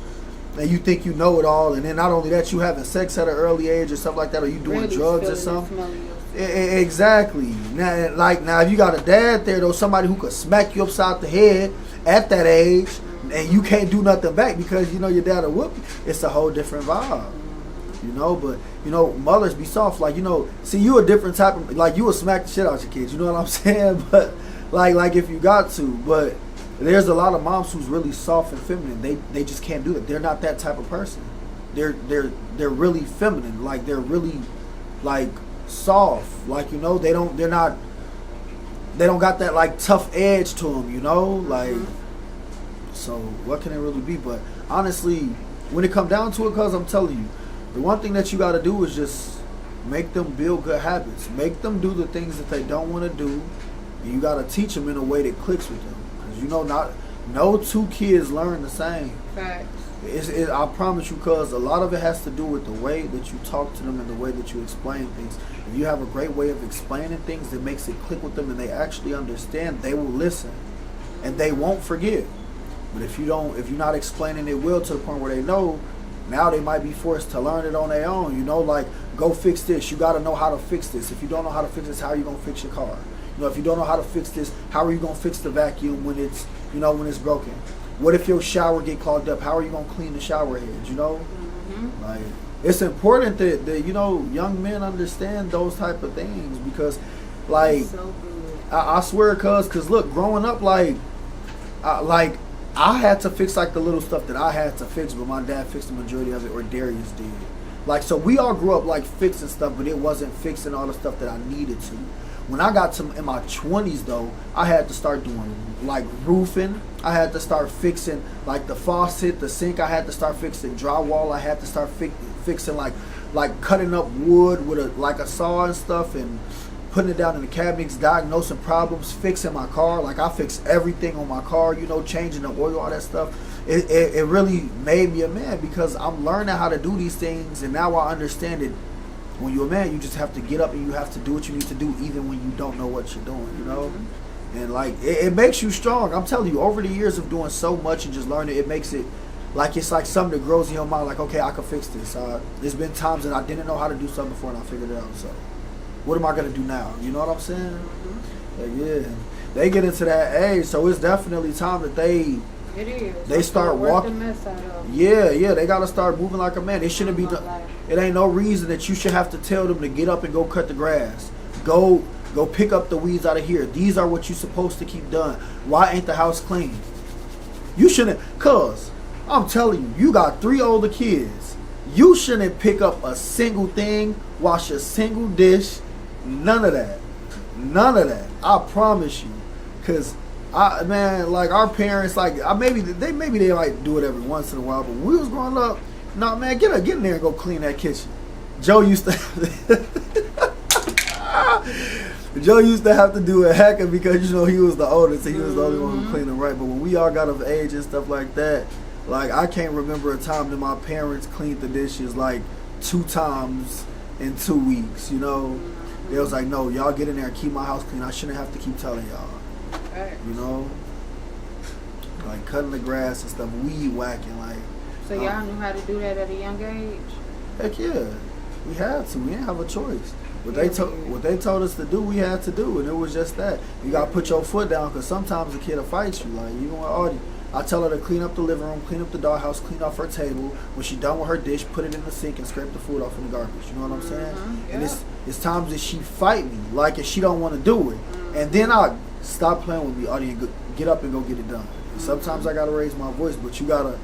And you think you know it all, and then not only that, you having sex at an early age or stuff like that, or you doing really drugs or something. Exactly. Now, if you got a dad there, though, somebody who could smack you upside the head at that age, and you can't do nothing back because you know your dad will whoop you, it's a whole different vibe. You know, but you know, mothers be soft. Like, you know, see, you a different type of, like, you will smack the shit out your kids. You know what I'm saying? But like if you got to, but. There's a lot of moms who's really soft and feminine. They just can't do it. They're not that type of person. They're really feminine. Like they're really like soft. Like, you know, they don't got that like tough edge to them, you know? Like, so what can it really be? But honestly, when it comes down to it, cuz I'm telling you, the one thing that you got to do is just make them build good habits. Make them do the things that they don't want to do. And you got to teach them in a way that clicks with them. You know, no two kids learn the same. Facts. I promise you, cuz a lot of it has to do with the way that you talk to them and the way that you explain things. If you have a great way of explaining things that makes it click with them and they actually understand, they will listen and they won't forget. But if you're not explaining it well to the point where they know, now they might be forced to learn it on their own. You know, like, go fix this. You got to know how to fix this. If you don't know how to fix this, how are you gonna fix your car? You know, if you don't know how to fix this, how are you going to fix the vacuum when it's, you know, when it's broken? What if your shower get clogged up? How are you going to clean the shower heads, you know? Mm-hmm. Like, it's important that, you know, young men understand those type of things because, like, so I swear, cuz look, growing up, I had to fix, like, the little stuff that I had to fix, but my dad fixed the majority of it, or Darius did. Like, so we all grew up, like, fixing stuff, but it wasn't fixing all the stuff that I needed to. When I got to in my 20s, though, I had to start doing, like, roofing. I had to start fixing, like, the faucet, the sink. I had to start fixing drywall. I had to start fixing, like cutting up wood with a saw and stuff and putting it down in the cabinets, diagnosing problems, fixing my car. Like, I fixed everything on my car, you know, changing the oil, all that stuff. It really made me a man because I'm learning how to do these things, and now I understand it. When you're a man, you just have to get up and you have to do what you need to do even when you don't know what you're doing, you know? And, like, it makes you strong. I'm telling you, over the years of doing so much and just learning, it makes it, like, it's like something that grows in your mind, like, okay, I can fix this. There's been times that I didn't know how to do something before and I figured it out, so what am I going to do now? You know what I'm saying? Like, yeah. They get into that age, so it's definitely time that they start walking. The mess out of yeah, they gotta start moving like a man. It shouldn't be. It ain't no reason that you should have to tell them to get up and go cut the grass. Go pick up the weeds out of here. These are what you're supposed to keep done. Why ain't the house clean? You shouldn't, cause I'm telling you, you got 3 older kids. You shouldn't pick up a single thing, wash a single dish, none of that. None of that. I promise you. Cause man, like our parents, like maybe they like do it every once in a while, but when we was growing up, nah man, get in there and go clean that kitchen. Joe used to Joe used to have to do a hecker because you know he was the oldest and he was the only one who cleaned them right. But when we all got of age and stuff like that, like I can't remember a time that my parents cleaned the dishes like 2 times in 2 weeks, you know. They was like, no, y'all get in there and keep my house clean. I shouldn't have to keep telling y'all. You know? Like cutting the grass and stuff, weed whacking, like. So y'all knew how to do that at a young age? Heck yeah. We had to. We didn't have a choice. What they told us to do, we had to do, and it was just that. You gotta put your foot down, because sometimes a kid will fight you. Like even with Audie, I tell her to clean up the living room, clean up the doghouse, clean off her table. When she's done with her dish, put it in the sink and scrape the food off in the garbage. You know what I'm saying? Yeah. And it's times that she fight me, like if she don't want to do it, and then I stop playing with me, Audie, and get up and go get it done. And sometimes I gotta raise my voice, but you gotta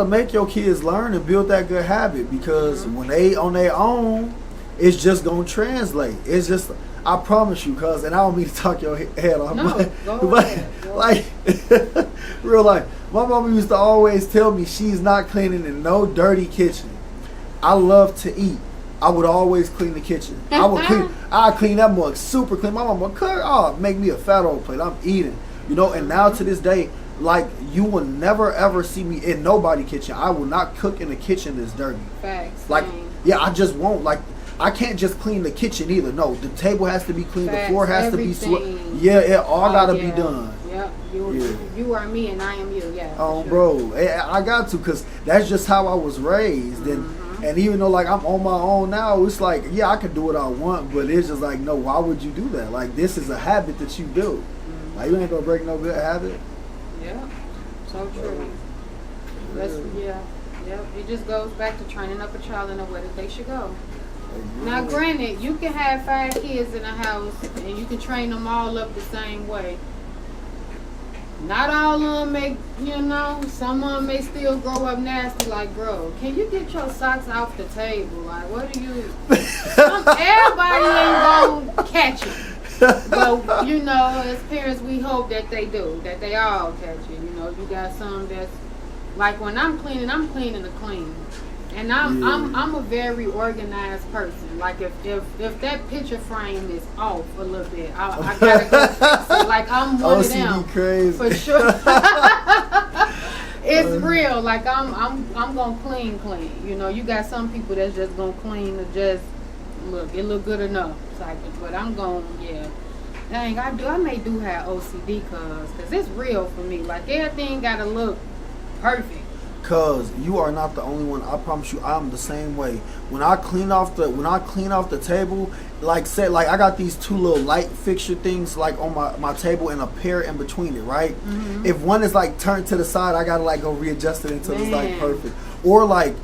make your kids learn and build that good habit, because when they on their own, it's just gonna translate. It's just, I promise you, cuz, and I don't mean to talk your head off, like real life. My mama used to always tell me she's not cleaning in no dirty kitchen. I love to eat. I would always clean the kitchen. I clean that mug super clean. My mama would make me a fat old plate. I'm eating, you know. And now to this day, like you will never ever see me in nobody's kitchen. I will not cook in a kitchen that's dirty. Facts. Like yeah, I just won't. Like I can't just clean the kitchen either. No, the table has to be clean. Facts, the floor has to be swept. Yeah, it all gotta be done. Yep. You are me and I am you. Yeah. Oh, sure. Bro, I got to, cause that's just how I was raised. And even though like I'm on my own now, it's like yeah, I can do what I want, but it's just like no, why would you do that? Like this is a habit that you do. Like you ain't gonna break no good habit. Yeah, so true. Yeah. It just goes back to training up a child in the way that they should go. Now, granted, you can have 5 kids in a house and you can train them all up the same way. Not all of them may, you know, some of them may still grow up nasty. Like, bro, can you get your socks off the table? Like, what do you? Everybody ain't gonna catch it. But, you know, as parents, we hope that they do, that they all catch it. You know, you got some that's, like when I'm cleaning to clean. And I'm a very organized person. Like if that picture frame is off a little bit, I gotta go fix it. Like I'm one of them. Crazy. For sure. It's real. Like I'm gonna clean. You know, you got some people that's just gonna clean to just it look good enough. Like, but I'm going, dang, I may do have OCD cause it's real for me. Like everything gotta look perfect. Cause you are not the only one. I promise you, I'm the same way. When I clean off the table, like I got these 2 little light fixture things like on my table and a pair in between it, right? If one is like turned to the side, I gotta like go readjust it until it's like perfect. Or like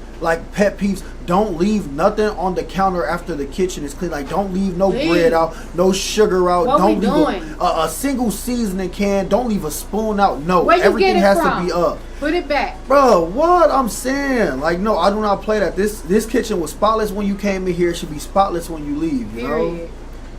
pet peeves, don't leave nothing on the counter after the kitchen is clean. Like don't leave no bread out, no sugar out. What don't we leave doing? a single seasoning can. Don't leave a spoon out. No, where you everything get it has from? to be up. Put it back. Bro, what I'm saying? Like no, I do not play that. This kitchen was spotless when you came in here. It should be spotless when you leave. You know?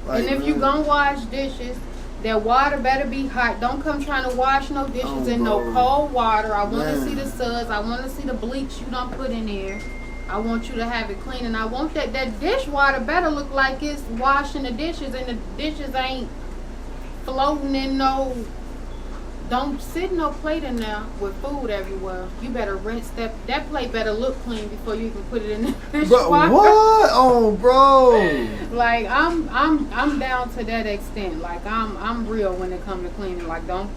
Like, and if you gonna wash dishes, that water better be hot. Don't come trying to wash no dishes in no cold water. I want to see the suds. I want to see the bleach you don't put in there. I want you to have it clean, and I want that dish water better look like it's washing the dishes, and the dishes ain't floating in no. Don't sit no plate in there with food everywhere. You better rinse that plate. Better look clean before you even put it in the dish water. What? Oh, bro. Like I'm down to that extent. Like I'm real when it comes to cleaning. Like don't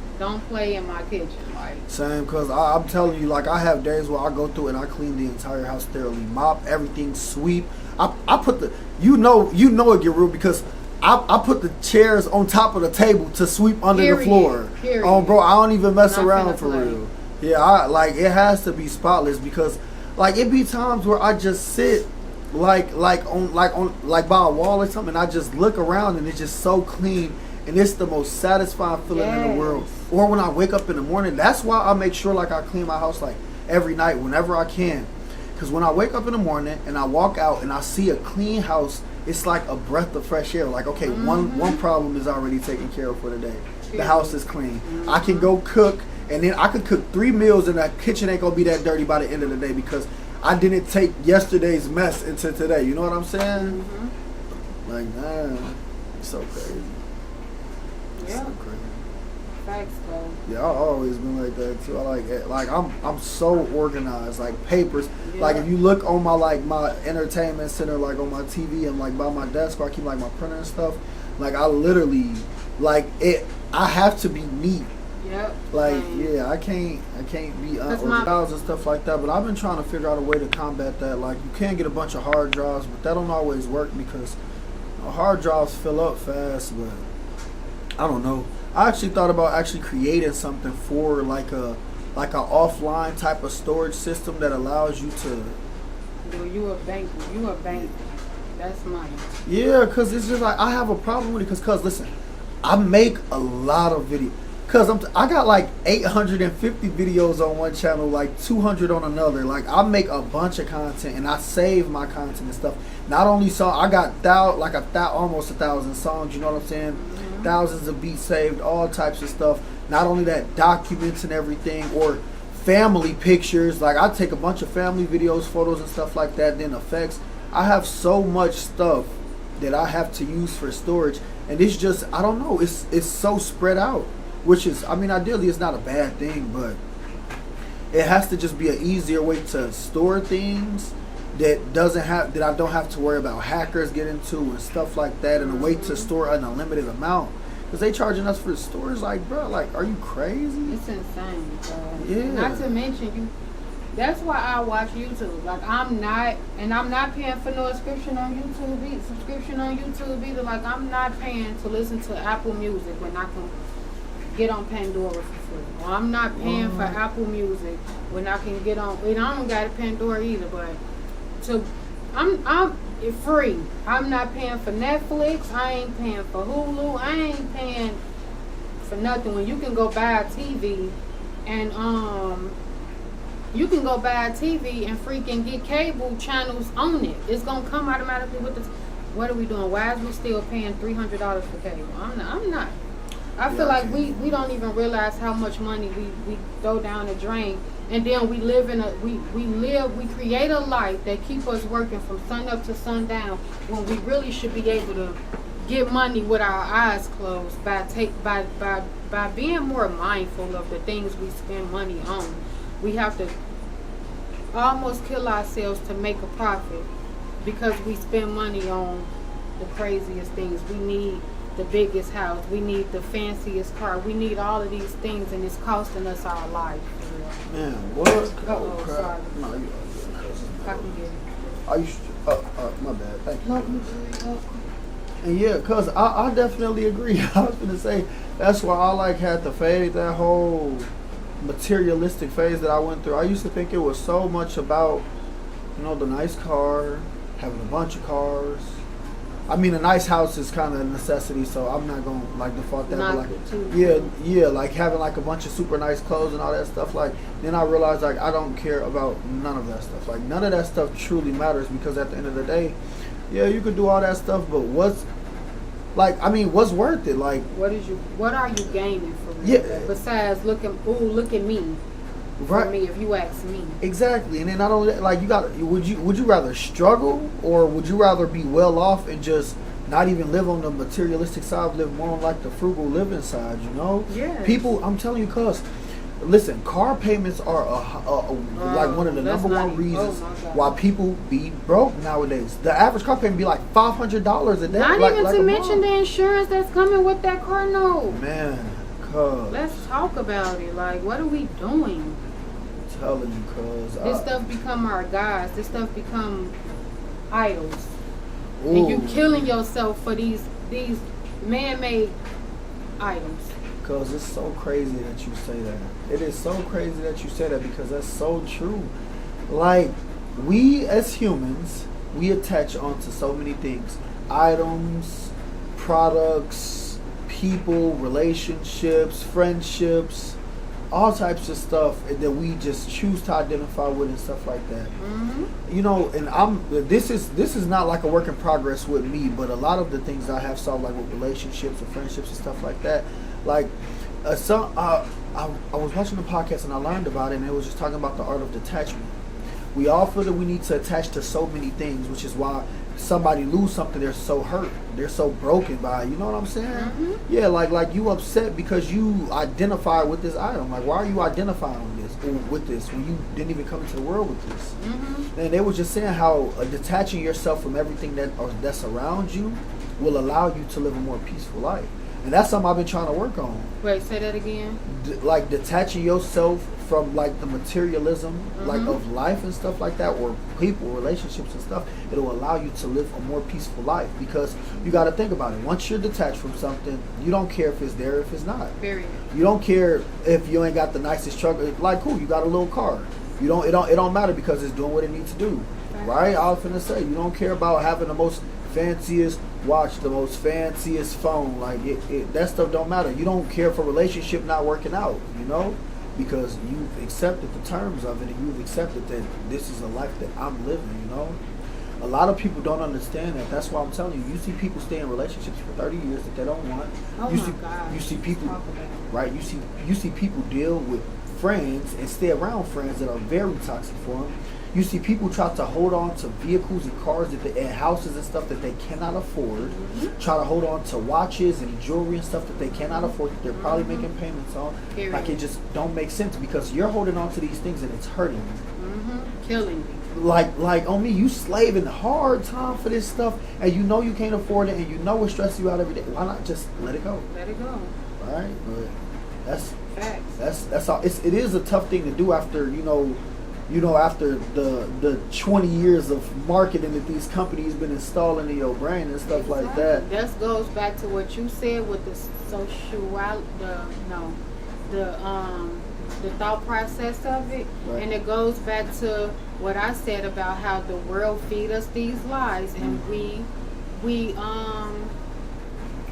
play in my kitchen. Like same, cause I'm telling you, like I have days where I go through and I clean the entire house thoroughly, mop everything, sweep. I put the you know it get real because I put the chairs on top of the table to sweep under the floor. Oh, bro, I don't even mess around for real. Yeah, like it has to be spotless because like it be times where I just sit like by a wall or something and I just look around and it's just so clean and it's the most satisfying feeling in the world. Yes. Or when I wake up in the morning, that's why I make sure like I clean my house like every night whenever I can. Because when I wake up in the morning and I walk out and I see a clean house, it's like a breath of fresh air. Like, okay, one problem is already taken care of for the day. The house is clean. I can go cook, and then I could cook 3 meals, and that kitchen ain't gonna be that dirty by the end of the day because I didn't take yesterday's mess into today. You know what I'm saying? Like, man, it's so crazy. It's Yeah. so crazy. Facts, though. Yeah, I've always been like that too. I like it. Like I'm so organized. Like papers. Yeah. Like if you look on my my entertainment center, like on my TV and like by my desk where I keep like my printer and stuff. Like I literally like it. I have to be neat. Yep. Like yeah, I can't be unorganized and stuff like that. But I've been trying to figure out a way to combat that. Like you can't get a bunch of hard drives, but that don't always work because hard drives fill up fast. But I don't know. I actually thought about actually creating something for like a offline type of storage system that allows you to. Yo, you a bank. You a bank. That's money. Yeah, cause it's just like I have a problem with it. Cause listen, I make a lot of videos. Cause I got like 850 videos on one channel, like 200 on another. Like I make a bunch of content and I save my content and stuff. Not only I got almost 1,000 songs. You know what I'm saying? Thousands of beats saved, all types of stuff. Not only that, documents and everything, or family pictures. Like I take a bunch of family videos, photos and stuff like that, then effects. I have so much stuff that I have to use for storage, and it's just, I don't know, it's so spread out, which is, I mean, ideally it's not a bad thing, but it has to just be an easier way to store things that I don't have to worry about hackers getting into and stuff like that, and a way to store an unlimited amount. Because they charging us for storage, like, bro, like, are you crazy? It's insane, bro. Yeah. Not to mention that's why I watch YouTube. Like I'm not paying for no subscription on YouTube either. Like I'm not paying to listen to Apple Music when I can get on Pandora for free. Or I'm not paying for Apple Music when I can get on. And I don't got a Pandora either, but I'm free. I'm not paying for Netflix. I ain't paying for Hulu. I ain't paying for nothing. When you can go buy a TV and and freaking get cable channels on it. It's gonna come automatically with this. What are we doing? Why is we still paying $300 for cable? I'm not. I feel like we don't even realize how much money we throw down the drain, and then we create a life that keep us working from sun up to sundown when we really should be able to get money with our eyes closed by being more mindful of the things we spend money on. We have to almost kill ourselves to make a profit because we spend money on the craziest things. We need the biggest house. We need the fanciest car. We need all of these things, and it's costing us our life. Man, what? Oh, crap. sorry. No, you I can get it. I used to, my bad. Thank you. No, you good. And yeah, cause I definitely agree. I was gonna say that's why I like had to fade that whole materialistic phase that I went through. I used to think it was so much about, the nice car, having a bunch of cars. I mean, a nice house is kind of a necessity, so I'm not gonna like default that. But like, like having like a bunch of super nice clothes and all that stuff. Like, then I realized like I don't care about none of that stuff. Like, none of that stuff truly matters because at the end of the day, yeah, you could do all that stuff, but what's worth it? Like, what are you gaining from it? Yeah. Besides look at me. Right. For me, if you ask me. Exactly, and then not only that, like would you rather struggle or would you rather be well off and just not even live on the materialistic side, live more on like the frugal living side? Yeah. People, I'm telling you, cause listen, car payments are like one of the number one reasons why people be broke nowadays. The average car payment be like $500 a day. Not like, even like to mention the insurance that's coming with that car note. Man, cuz. Let's talk about it. Like, what are we doing? Telling you, cuz. This stuff become our gods. This stuff become idols. Ooh. And you killing yourself for these man-made items. Cause it's so crazy that you say that. It is so crazy that you say that because that's so true. Like, we as humans, we attach onto so many things. Items, products, people, relationships, friendships, all types of stuff that we just choose to identify with and stuff like that. You know, and this is not like a work in progress with me, but a lot of the things I have solved, like with relationships and friendships and stuff like that, like I was watching a podcast and I learned about it, and it was just talking about the art of detachment. We all feel that we need to attach to so many things, which is why somebody lose something, they're so hurt, they're so broken by it. You know what I'm saying? Yeah, like you upset because you identify with this item. Like, why are you identifying with this when you didn't even come into the world with this? And they were just saying how detaching yourself from everything that's around you will allow you to live a more peaceful life. And that's something I've been trying to work on. Wait, say that again. Like detaching yourself from like the materialism, like of life and stuff like that, or people, relationships and stuff. It'll allow you to live a more peaceful life, because you got to think about it. Once you're detached from something, you don't care if it's there or if it's not. Period. You don't care if you ain't got the nicest truck. Like, cool, you got a little car. It don't matter because it's doing what it needs to do. Right? I was finna say, you don't care about having the most fanciest watch, the most fanciest phone. Like that stuff don't matter. You don't care if a relationship not working out, you know, because you've accepted the terms of it, and you've accepted that this is a life that I'm living, you know. A lot of people don't understand that. That's why I'm telling you. You see people stay in relationships for 30 years that they don't want. Oh you my see, God. You see people, right? You see people deal with friends and stay around friends that are very toxic for them. You see people try to hold on to vehicles and cars and houses and stuff that they cannot afford. Try to hold on to watches and jewelry and stuff that they cannot afford, that they're probably making payments on. Period. Like, it just don't make sense, because you're holding on to these things and it's hurting you. Killing me. Like on me, you slaving hard time for this stuff, and you know you can't afford it, and you know it stresses you out every day. Why not just let it go? Let it go. Right? But that's facts. That's all. It is a tough thing to do after after the 20 years of marketing that these companies been installing in your brain and stuff like that. That goes back to what you said with the the thought process of it, right. And it goes back to what I said about how the world feed us these lies, and we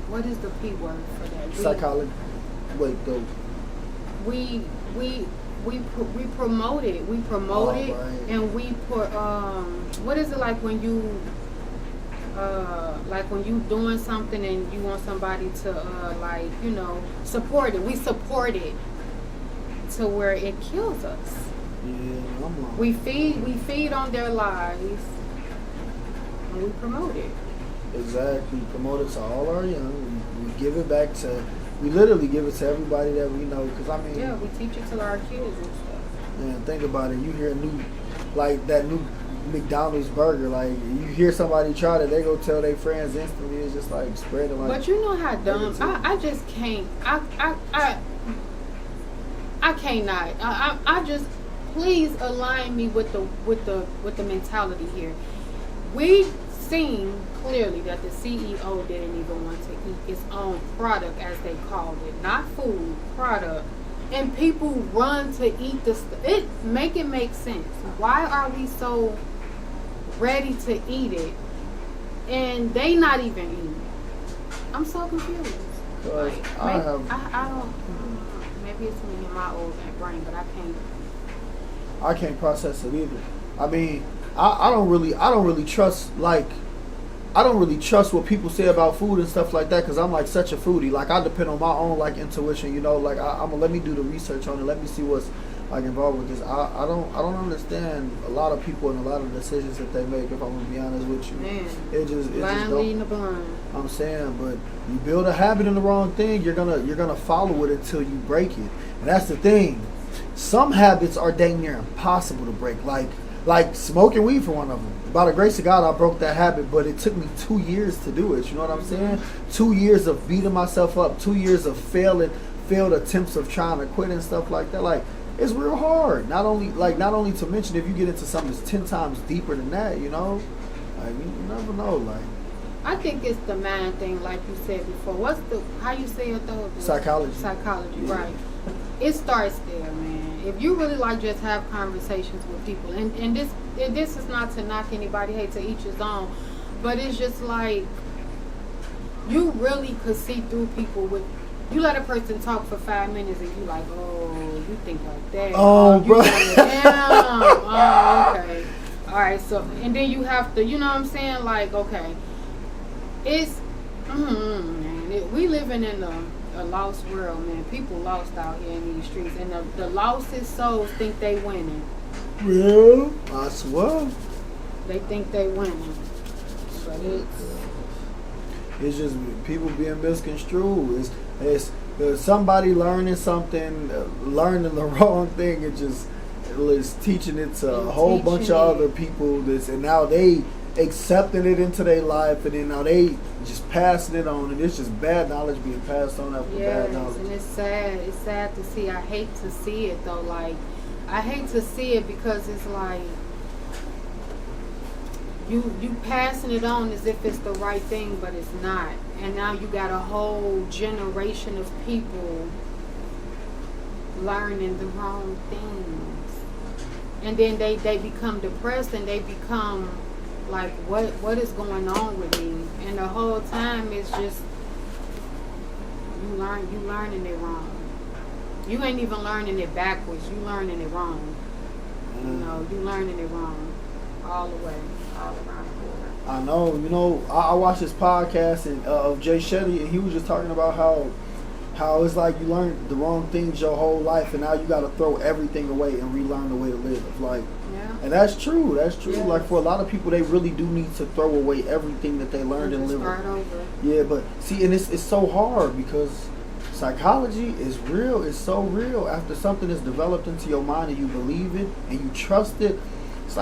what is the P word for that? Psychology. Wait, go. We promote it. We promote it, right. And we put what is it like when you doing something and you want somebody to support it. We support it to where it kills us. Yeah, I'm wrong. We feed on their lies, and we promote it. Exactly, promote it to all our young. We give it back to. We literally give it to everybody that we know. Cause I mean, yeah, we teach it to our kids and stuff. Man, think about it. You hear that new McDonald's burger. Like, you hear somebody try it, they go tell their friends instantly. It's just like spreading like. But you know how dumb. I just can't. I cannot. I just, please align me with the mentality here. We seen clearly that the CEO didn't even want to eat its own product, as they called it, not food, product, and people run to eat the stuff. It make sense. Why are we so ready to eat it, and they not even eating it? I'm so confused. Like, I don't. Maybe it's me and my old brain, but I can't process it either. I mean, I don't really trust what people say about food and stuff like that, because I'm like such a foodie. Like, I depend on my own like intuition, you know. Like, I'm gonna let me do the research on it. Let me see what's like involved with this. I don't understand a lot of people and a lot of decisions that they make. If I'm gonna be honest with you, Man, it just leading the blind. I'm saying, but you build a habit in the wrong thing, you're gonna follow it until you break it, and that's the thing. Some habits are dang near impossible to break, like smoking weed for one of them. By the grace of God, I broke that habit, but it took me 2 years to do it. You know what I'm saying? 2 years of beating myself up, 2 years of failed attempts of trying to quit and stuff like that. Like, it's real hard. Not only to mention if you get into something that's 10 times deeper than that, you know? Like, you never know, like. I think it's the mind thing, like you said before. How you say it though? Psychology. Psychology, yeah. Right. It starts there, man. If you really just have conversations with people, and this is not to knock anybody, hey, to each his own, but it's just like, you really could see through people with. You let a person talk for 5 minutes and you like, oh, you think like that. Oh, you bro. Damn. Oh, okay. All right. So, and then you have to, you know what I'm saying? Like, okay, it's, man, we living in a lost world, man. People lost out here in these streets, and the lostest souls think they winning. Yeah, I swear. They think they winning, but it's just people being misconstrued. It's somebody learning something, learning the wrong thing, and just it's teaching it to a whole bunch of other people. And now they accepting it into their life, and then now they just passing it on, and it's just bad knowledge being passed on after bad knowledge. And it's sad. It's sad to see. I hate to see it though. Like, I hate to see it because it's like you passing it on as if it's the right thing, but it's not. And now you got a whole generation of people learning the wrong things, and then they become depressed, and they become like, what is going on with me? And the whole time it's just you learning it wrong. You ain't even learning it backwards. You learning it wrong. You know, you learning it wrong all the way, all around the board. I know. You know, I watched this podcast of Shayslay, and he was just talking about how it's like you learn the wrong things your whole life, and now you got to throw everything away and relearn the way to live. Like, and that's true. That's true. Yes. Like, for a lot of people, they really do need to throw away everything that they learned and live. Start over. Yeah, but see, and it's so hard because psychology is real. It's so real. After something is developed into your mind and you believe it and you trust it, it's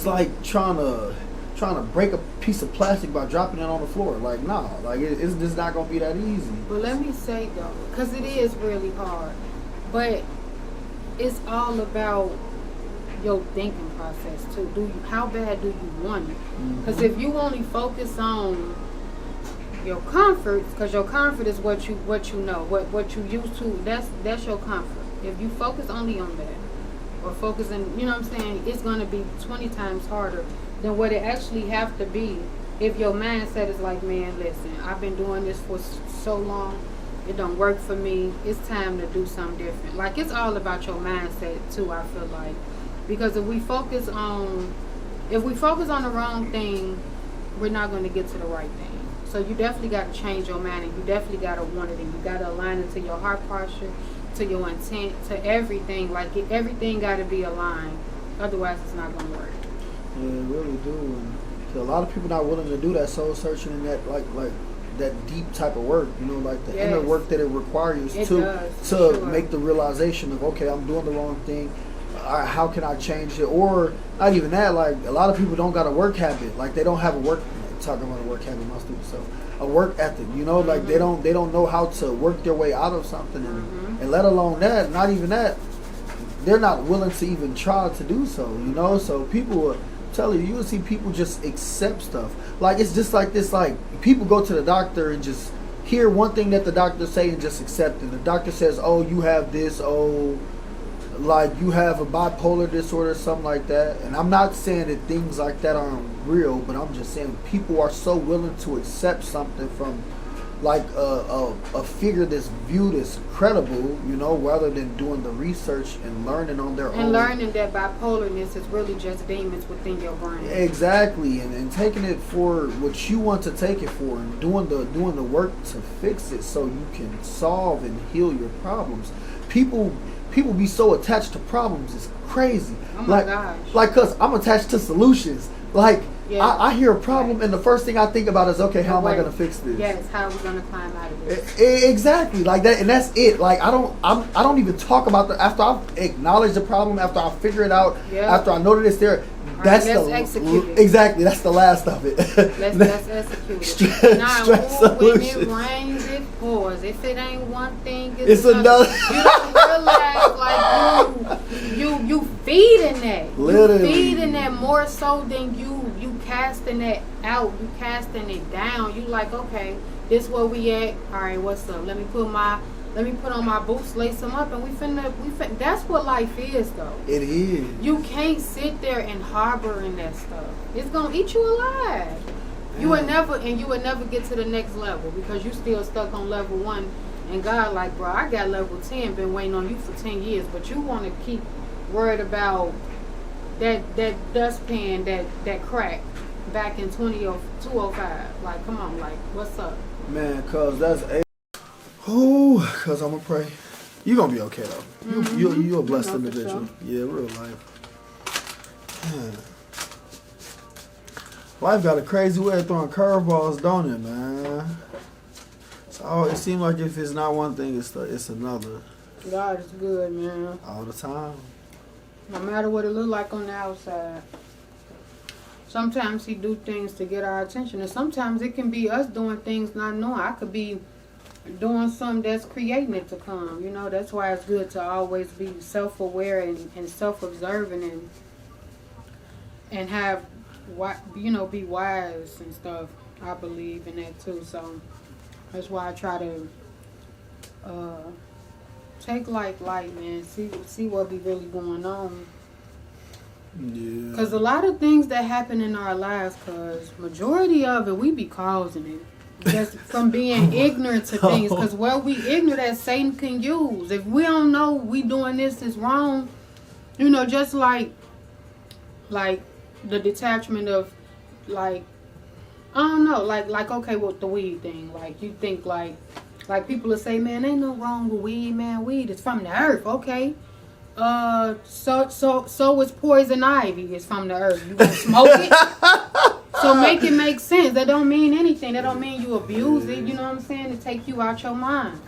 like trying to break a piece of plastic by dropping it on the floor. Like, nah, like it's just not gonna be that easy. But let me say though, because it is really hard, but it's all about your thinking process too. How bad do you want it? Because if you only focus on your comfort, because your comfort is what you know, what you used to, that's your comfort. If you focus only on that, or focusing, you know what I'm saying, it's going to be 20 times harder than what it actually have to be if your mindset is like, man, listen, I've been doing this for so long, it don't work for me, it's time to do something different. Like, it's all about your mindset too, I feel like, because if we focus on the wrong thing, we're not going to get to the right thing. So you definitely got to change your mind, and you definitely got to want it, and you got to align it to your heart posture, to your intent, to everything. Like, everything got to be aligned. Otherwise, it's not going to work. Yeah, it really do. And so a lot of people not willing to do that soul searching and that like that deep type of work. You know, like the inner work that it requires to make the realization of, okay, I'm doing the wrong thing. How can I change it? Or not even that. Like, a lot of people don't got a work habit. Like, they don't have a work. Talking about a work habit, my stupid self. A work ethic, you know, like they don't know how to work their way out of something, and let alone that, not even that, they're not willing to even try to do so, you know. So people will tell you will see people just accept stuff. Like, it's just like this, like people go to the doctor and just hear one thing that the doctor say and just accept it. The doctor says, oh, you have this, oh, like you have a bipolar disorder or something like that. And I'm not saying that things like that aren't real, but I'm just saying people are so willing to accept something from like a figure that's viewed as credible, you know, rather than doing the research and learning on their own. And learning that bipolarness is really just demons within your brain. Exactly, and taking it for what you want to take it for, and doing the work to fix it so you can solve and heal your problems. People be so attached to problems, it's crazy. Oh my gosh. Like, cause I'm attached to solutions. Like, I hear a problem, and the first thing I think about is, okay, how am I gonna fix this? Yes, how are we gonna climb out of this? Exactly, like that, and that's it. Like, I don't even talk about after I've acknowledged the problem, after I figure it out, after I know that it's there. That's execute it. Exactly. That's the last of it. Let's execute it. Stress when it rains, it pours. If it ain't one thing, it's another. You don't realize, like, you feeding that. Literally. You feeding that more so than you casting that out. You casting it down. You like, okay, this where we at. All right, what's up? Let me put on my boots, lace them up, and we finna. That's what life is, though. It is. You can't sit there and harbor in that stuff. It's gonna eat you alive. You would never get to the next level because you still stuck on level 1. And God, like, bro, I got level 10, been waiting on you for 10 years, but you want to keep worried about that dustpan that cracked back in 205. Like, come on, like, what's up? Man, cuz that's Ooh, cuz I'm gonna pray. You gonna be okay though. You're a blessed individual. Sure. Yeah, real life. Man. Life got a crazy way of throwing curveballs, don't it, man? So it seems like if it's not one thing, it's another. God is good, man. All the time. No matter what it look like on the outside. Sometimes he do things to get our attention, and sometimes it can be us doing things not knowing. I could be doing something that's creating it to come. You know, that's why it's good to always be self-aware and self-observing and have, you know, be wise and stuff. I believe in that too. So that's why I try to take life light, man. See what be really going on. Yeah. Because a lot of things that happen in our lives, because majority of it, we be causing it. Just from being ignorant to things. Because we ignorant that Satan can use. If we don't know we doing this is wrong, you know, just like the detachment of, like, I don't know, like okay, with the weed thing. Like, you think like people will say, man, ain't no wrong with weed, man. Weed is from the earth, okay? So is poison ivy. It's from the earth. You gonna smoke it? So make it make sense. That don't mean anything. That don't mean you abuse it. You know what I'm saying? To take you out your mind.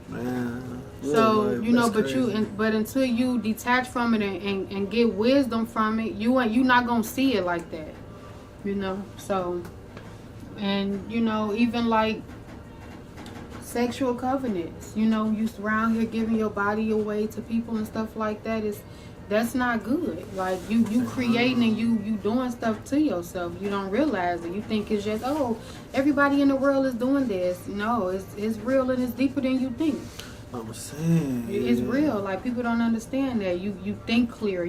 Man. So you know, crazy. but until you detach from it and get wisdom from it, you not gonna see it like that. You know. So, and you know, even like sexual covenants, you know, you around here giving your body away to people and stuff like that, that's not good. Like, you creating and you doing stuff to yourself. You don't realize it. You think it's just, oh, everybody in the world is doing this. No, it's real and it's deeper than you think. I'm saying it's real. Like, people don't understand that. You think clear.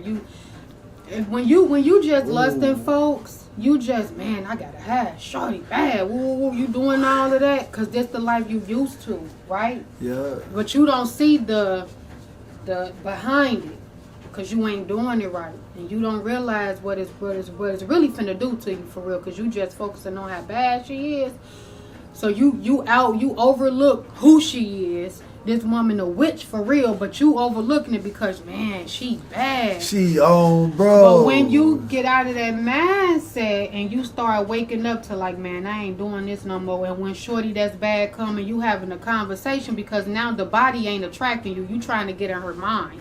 When you just lusting folks, you just, man, I gotta have shorty bad. Woo, you doing all of that because that's the life you used to, right? Yeah. But you don't see the behind it because you ain't doing it right, and you don't realize what it's really finna do to you for real. Because you just focusing on how bad she is. So you overlook who she is. This woman a witch for real, but you overlooking it because, man, she bad. She on, bro. But when you get out of that mindset and you start waking up to like, man, I ain't doing this no more. And when shorty that's bad coming, you having a conversation because now the body ain't attracting you. You trying to get in her mind.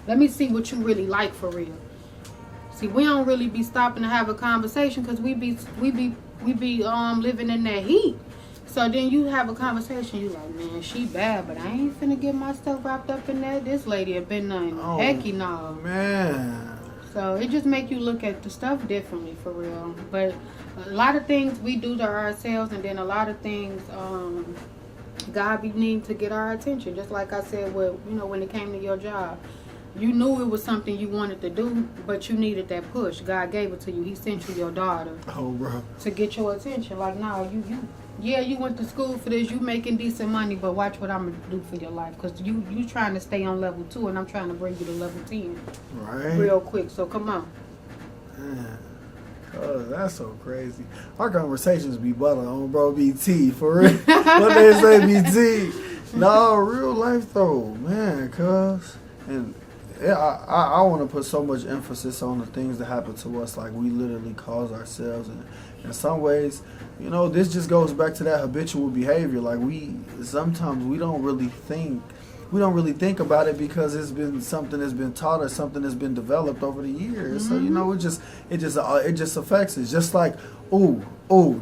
Let me see what you really like for real. See, we don't really be stopping to have a conversation because we be living in that heat. So then you have a conversation, you like, man, she bad, but I ain't finna get myself wrapped up in that. This lady have been nothing. Oh, hecky no. Man. So it just make you look at the stuff differently for real. But a lot of things we do to ourselves, and then a lot of things God be needing to get our attention. Just like I said, when it came to your job. You knew it was something you wanted to do, but you needed that push. God gave it to you. He sent you your daughter. Oh, bro. To get your attention. Like, no, you went to school for this. You making decent money, but watch what I'm going to do for your life. Because you trying to stay on level 2, and I'm trying to bring you to level 10. Right. Real quick. So, come on. Man. Oh, that's so crazy. Our conversations be butter on bro BT, for real. What they say BT. No, real life though, man, cuz. And yeah, I want to put so much emphasis on the things that happen to us, like we literally cause ourselves. And in some ways, you know, this just goes back to that habitual behavior. Like sometimes we don't really think about it because it's been something that's been taught or something that's been developed over the years. Mm-hmm. So, you know, it just affects us. Just like,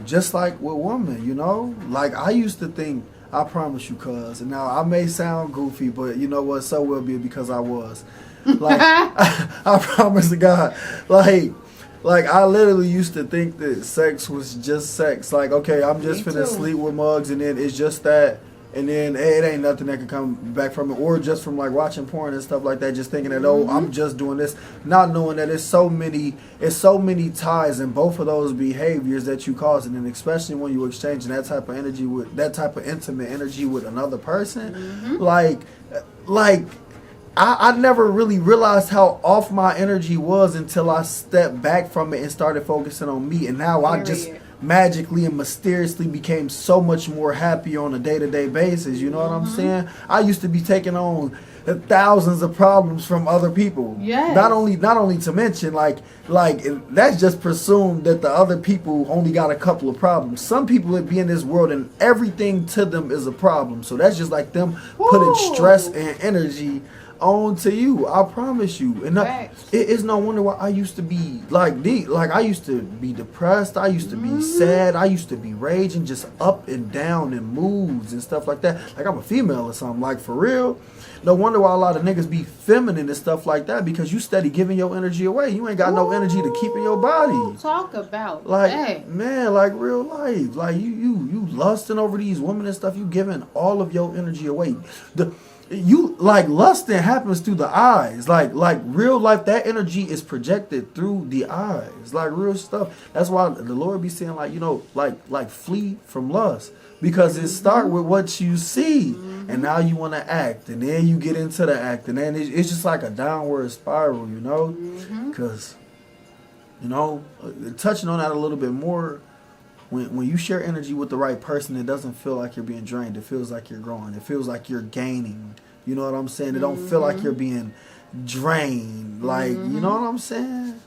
just like with women, you know? Like, I used to think, I promise you, cuz, and now I may sound goofy, but you know what? So will be because I was. Like, I promise to God. Like I literally used to think that sex was just sex. Like, okay, I'm just finna sleep with mugs, and then it's just that. and then it ain't nothing that can come back from it, or just from like watching porn and stuff like that, just thinking that I'm just doing this, not knowing that it's so many ties in both of those behaviors that you causing, and especially when you exchanging that type of energy with that type of intimate energy with another person, like I never really realized how off my energy was until I stepped back from it and started focusing on me, and now I just magically and mysteriously became so much more happy on a day-to-day basis. You know what I'm saying? I used to be taking on thousands of problems from other people. Yes. Not only to mention like that's just presumed that the other people only got a couple of problems. Some people that be in this world and everything to them is a problem. So that's just like them putting stress and energy on to you. I promise you. And it's no wonder why I used to be like I used to be depressed, I used to be sad, I used to be raging, just up and down in moods and stuff like that. Like I'm a female or something, like for real. No wonder why a lot of niggas be feminine and stuff like that, because you steady giving your energy away. You ain't got no energy to keep in your body. Talk about like that. Man, like real life. Like you lusting over these women and stuff, you giving all of your energy away. You like lusting happens through the eyes. Like real life, that energy is projected through the eyes. Like real stuff. That's why the Lord be saying like flee from lust, because it start with what you see, and now you want to act, and then you get into the act, and then it's just like a downward spiral, you know. Because touching on that a little bit more. When you share energy with the right person, it doesn't feel like you're being drained. It feels like you're growing. It feels like you're gaining. You know what I'm saying? It don't feel like you're being drained. Like, you know what I'm saying?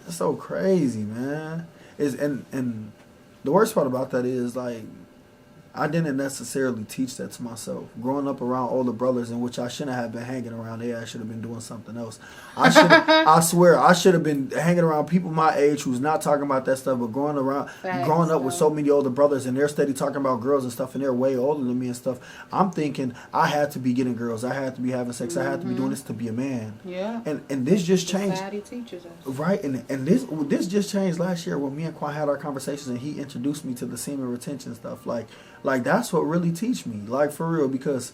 It's so crazy, man. And the worst part about that is, like, I didn't necessarily teach that to myself. Growing up around older brothers, in which I shouldn't have been hanging around, I should have been doing something else. I swear, I should have been hanging around people my age who's not talking about that stuff, but growing up with so many older brothers, and they're steady talking about girls and stuff, and they're way older than me and stuff. I'm thinking I had to be getting girls, I had to be having sex, I had to be doing this to be a man. Yeah. And this just changed. Society teaches us. Right, and this just changed last year when me and Quan had our conversations, and he introduced me to the semen retention stuff. Like that's what really teach me, like for real, because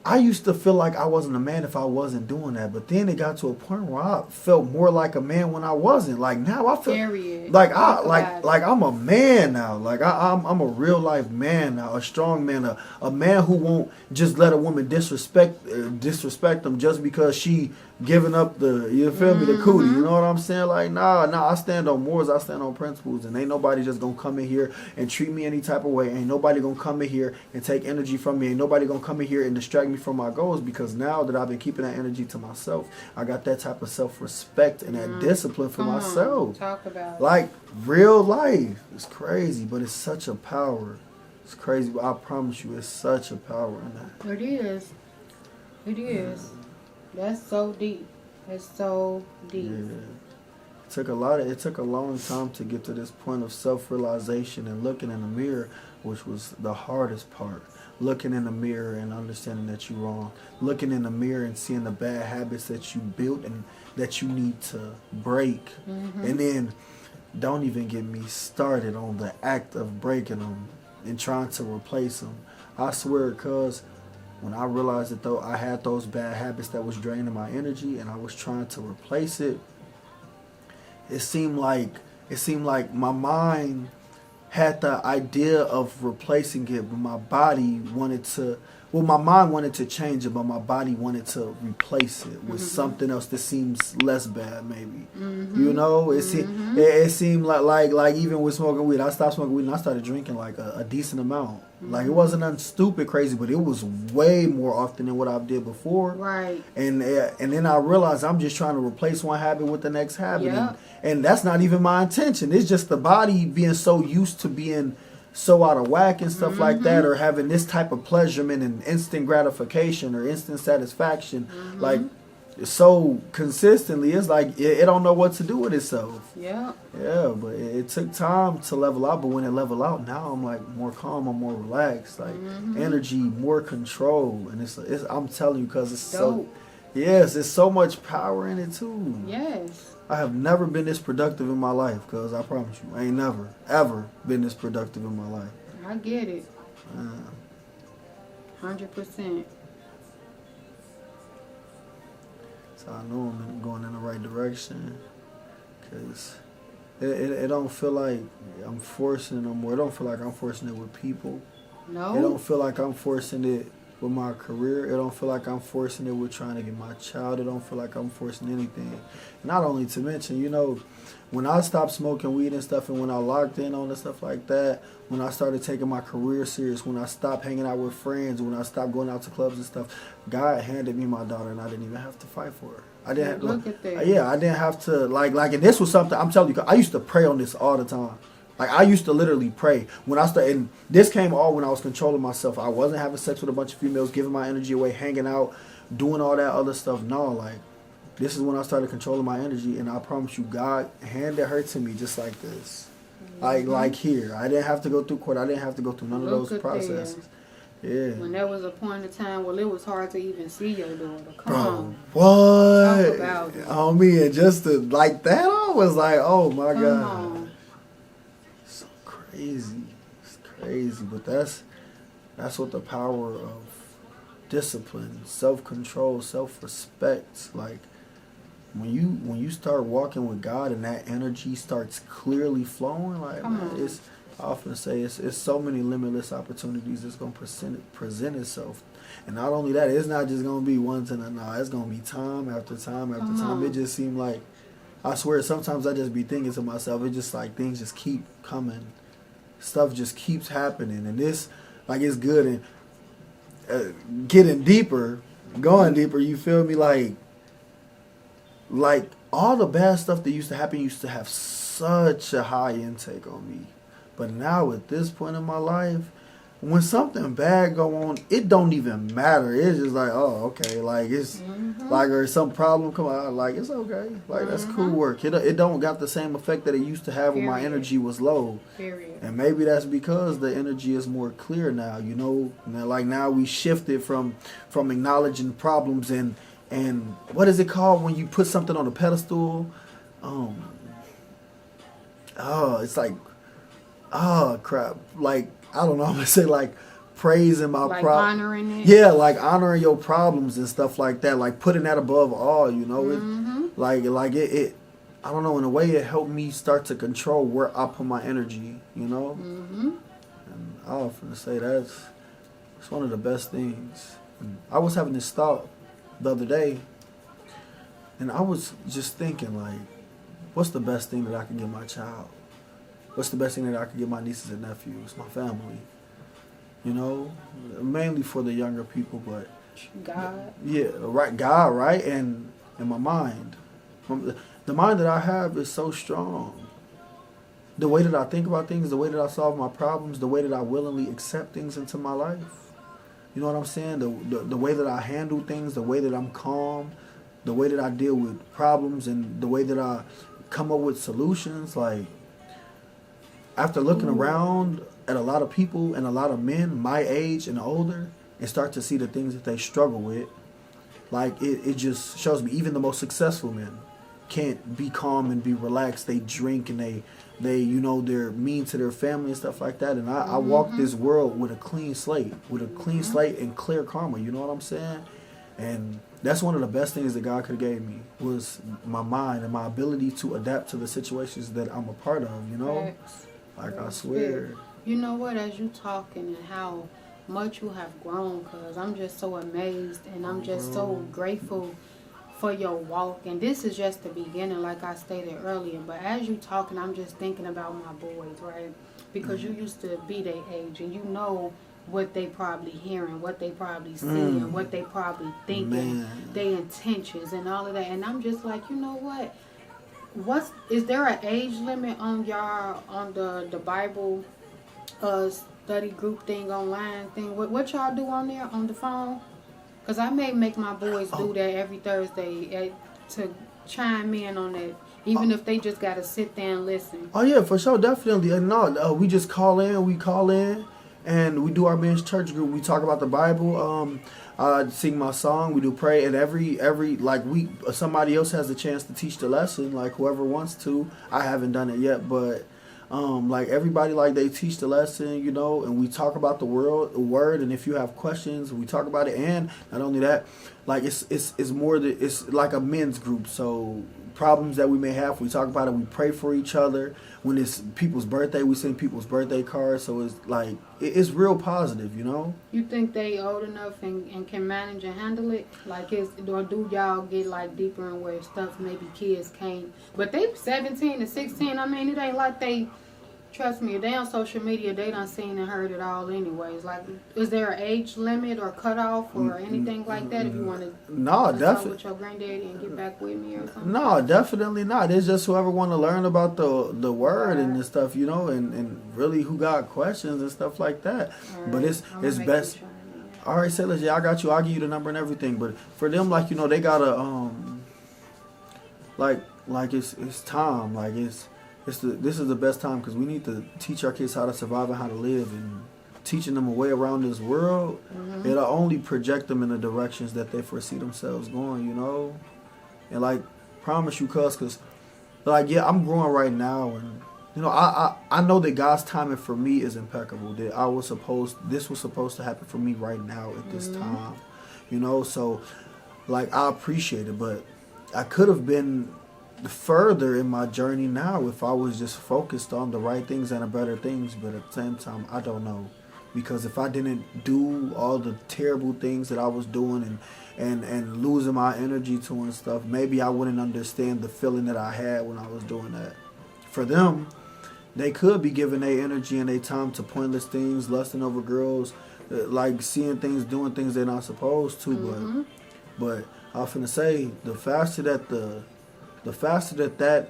I used to feel like I wasn't a man if I wasn't doing that, but then it got to a point where I felt more like a man when I wasn't. Like now I feel like I'm a man now. Like I'm a real life man now, a strong man, a man who won't just let a woman disrespect them just because she giving up the, you feel me, the cootie. You know what I'm saying? Like nah, I stand on morals, I stand on principles, and ain't nobody just gonna come in here and treat me any type of way. Ain't nobody gonna come in here and take energy from me. Ain't nobody gonna come in here and distract me from my goals, because now that I've been keeping that energy to myself, I got that type of self-respect and that discipline for myself. Talk about like real life. It's crazy, but it's such a power. It's crazy, but I promise you, it's such a power in that. It is. It is. That's so deep. It's so deep. Yeah. It took a long time to get to this point of self-realization and looking in the mirror, which was the hardest part. Looking in the mirror and understanding that you're wrong. Looking in the mirror and seeing the bad habits that you built and that you need to break. And then don't even get me started on the act of breaking them and trying to replace them. I swear, cuz when I realized that though I had those bad habits that was draining my energy and I was trying to replace it, it seemed like my mind had the idea of replacing it, but my body wanted to, well, my mind wanted to change it, but my body wanted to replace it with something else that seems less bad, maybe. You know, it seemed like even with smoking weed, I stopped smoking weed and I started drinking like a decent amount. Like it wasn't nothing stupid crazy, but it was way more often than what I did before. Right. And then I realized I'm just trying to replace one habit with the next habit, and that's not even my intention. It's just the body being so used to being so out of whack and stuff like that, or having this type of pleasurement and instant gratification or instant satisfaction, like so consistently, it's like it don't know what to do with itself. Yeah, but it took time to level out, but when it leveled out, now I'm like more calm, I'm more relaxed, like energy, more control, and it's I'm telling you, because it's dope. It's so much power in it too. Yes. I have never been this productive in my life, cuz I promise you, I ain't never, ever been this productive in my life. I get it. 100%. So I know I'm going in the right direction, because it don't feel like I'm forcing it no more. It don't feel like I'm forcing it with people. No. It don't feel like I'm forcing it with my career. It don't feel like I'm forcing it with trying to get my child. It don't feel like I'm forcing anything. Not only to mention, you know, when I stopped smoking weed and stuff, and when I locked in on and stuff like that, when I started taking my career serious, when I stopped hanging out with friends, when I stopped going out to clubs and stuff, God handed me my daughter, and I didn't even have to fight for her. I didn't. Look at that. Yeah, I didn't have to and this was something I'm telling you. I used to pray on this all the time. Like, I used to literally pray when I started. And this came all when I was controlling myself. I wasn't having sex with a bunch of females, giving my energy away, hanging out, doing all that other stuff. No, like, this is when I started controlling my energy, and I promise you, God handed her to me just like this. Like here. I didn't have to go through court. I didn't have to go through none of those processes. Yeah. When there was a point in time where it was hard to even see your daughter. Come Bro, on. what? Talk about it. On me, and just to, like that, I was like, oh my Come God. on. So crazy. It's crazy. But that's what the power of discipline, self-control, self-respect, like, when you start walking with God and that energy starts clearly flowing, like, man, it's, I often say it's so many limitless opportunities that's gonna present itself. And not only that, it's not just gonna be once in a night. It's gonna be time after time after time. It just seemed like, I swear, sometimes I just be thinking to myself, it just like things just keep coming, stuff just keeps happening, and this, like, it's good. And getting deeper, going deeper, you feel me? Like all the bad stuff that used to happen used to have such a high intake on me. But now at this point in my life, when something bad go on, it don't even matter. It's just like, oh, okay. Like, it's like, or some problem come out, like, it's okay. Like, that's cool work. It don't got the same effect that it used to have when my energy was low. Period. And maybe that's because the energy is more clear now, you know? Like, now we shifted from acknowledging problems and what is it called when you put something on a pedestal? It's like, crap. Like, I don't know, I'm gonna say, like, praising my like problems. honoring it. Yeah, like honoring your problems and stuff like that. Like putting that above all, you know. It I don't know, in a way it helped me start to control where I put my energy, you know. And I often say it's one of the best things. And I was having this thought the other day, and I was just thinking, like, what's the best thing that I can give my child? What's the best thing that I can give my nieces and nephews, my family? You know, mainly for the younger people, but God. Yeah, right. God, right, and my mind. The mind that I have is so strong. The way that I think about things, the way that I solve my problems, the way that I willingly accept things into my life. You know what I'm saying? The way that I handle things, the way that I'm calm, the way that I deal with problems, and the way that I come up with solutions, like. After looking around at a lot of people and a lot of men my age and older and start to see the things that they struggle with, like, it just shows me even the most successful men can't be calm and be relaxed. They drink and they you know, they're mean to their family and stuff like that. And I walk this world with a clean slate, and clear karma. You know what I'm saying? And that's one of the best things that God could have gave me, was my mind and my ability to adapt to the situations that I'm a part of, you know? Like, I swear. You know what, as you talking and how much you have grown, cuz I'm just so amazed and I'm just so grateful for your walk. And this is just the beginning, like I stated earlier. But as you talking, I'm just thinking about my boys, right? Because you used to be their age, and you know what they probably hearing, what they probably seeing, what they probably thinking, their intentions and all of that. And I'm just like, you know what? Is there an age limit on y'all, on the Bible study group thing online thing? What y'all do on there on the phone? Because I may make my boys do that every Thursday to chime in on that, even if they just got to sit there and listen. Oh, yeah, for sure, definitely. We just call in, and we do our men's church group. We talk about the Bible. I sing my song. We do pray, and every like week, somebody else has the chance to teach the lesson. Like, whoever wants to. I haven't done it yet, but Like everybody, like they teach the lesson, you know, and we talk about the word, and if you have questions, we talk about it. And not only that, like it's more that it's like a men's group. So problems that we may have, we talk about it. We pray for each other. When it's people's birthday, we send people's birthday cards. So it's like it's real positive, you know. You think they old enough and can manage and handle it? Like, or do y'all get like deeper in where stuff maybe kids can't? But they 17 and 16. I mean, it ain't like they. Trust me, if they on social media, they done seen and heard it all anyways. Like, is there an age limit or cutoff or anything like that if you want to definitely with your granddaddy and get back with me or something? No, definitely not. It's just whoever want to learn about the word and this stuff, you know, and really who got questions and stuff like that. Right. But it's best. All right, Shayslay, yeah, I got you. I'll give you the number and everything. But for them, like, you know, they gotta like it's time. Like this is the best time because we need to teach our kids how to survive and how to live, and teaching them a way around this world, it'll only project them in the directions that they foresee themselves going, you know. And like, promise you, cause like, yeah, I'm growing right now, and you know, I know that God's timing for me is impeccable. That this was supposed to happen for me right now at this time, you know. So like, I appreciate it, but I could have been further in my journey now if I was just focused on the right things and the better things. But at the same time, I don't know, because if I didn't do all the terrible things that I was doing and losing my energy to and stuff, maybe I wouldn't understand the feeling that I had when I was doing that. For them, they could be giving their energy and their time to pointless things, lusting over girls, like seeing things, doing things they're not supposed to. But I'm finna say, the faster that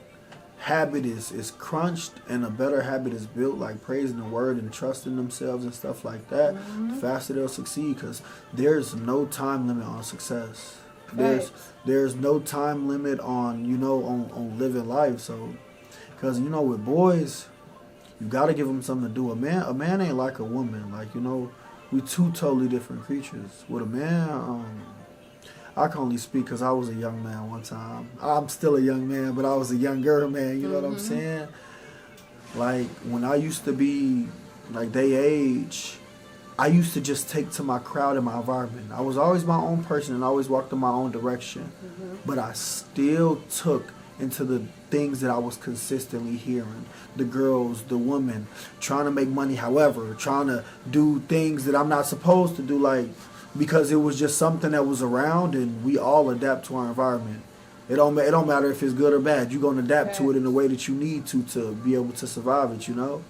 habit is crunched and a better habit is built, like praising the word and trusting themselves and stuff like that, the faster they'll succeed, because there's no time limit on success. There's no time limit on, you know, on living life. So, because, you know, with boys, you got to give them something to do. A man ain't like a woman. Like, you know, we two totally different creatures. With a man, I can only speak because I was a young man one time. I'm still a young man, but I was a younger man. You know what I'm saying? Like, when I used to be, like, they age, I used to just take to my crowd and my environment. I was always my own person and always walked in my own direction. But I still took into the things that I was consistently hearing. The girls, the women, trying to make money, however, trying to do things that I'm not supposed to do, like, because it was just something that was around, and we all adapt to our environment. It don't matter if it's good or bad. You're going to adapt to it in the way that you need to be able to survive it, you know?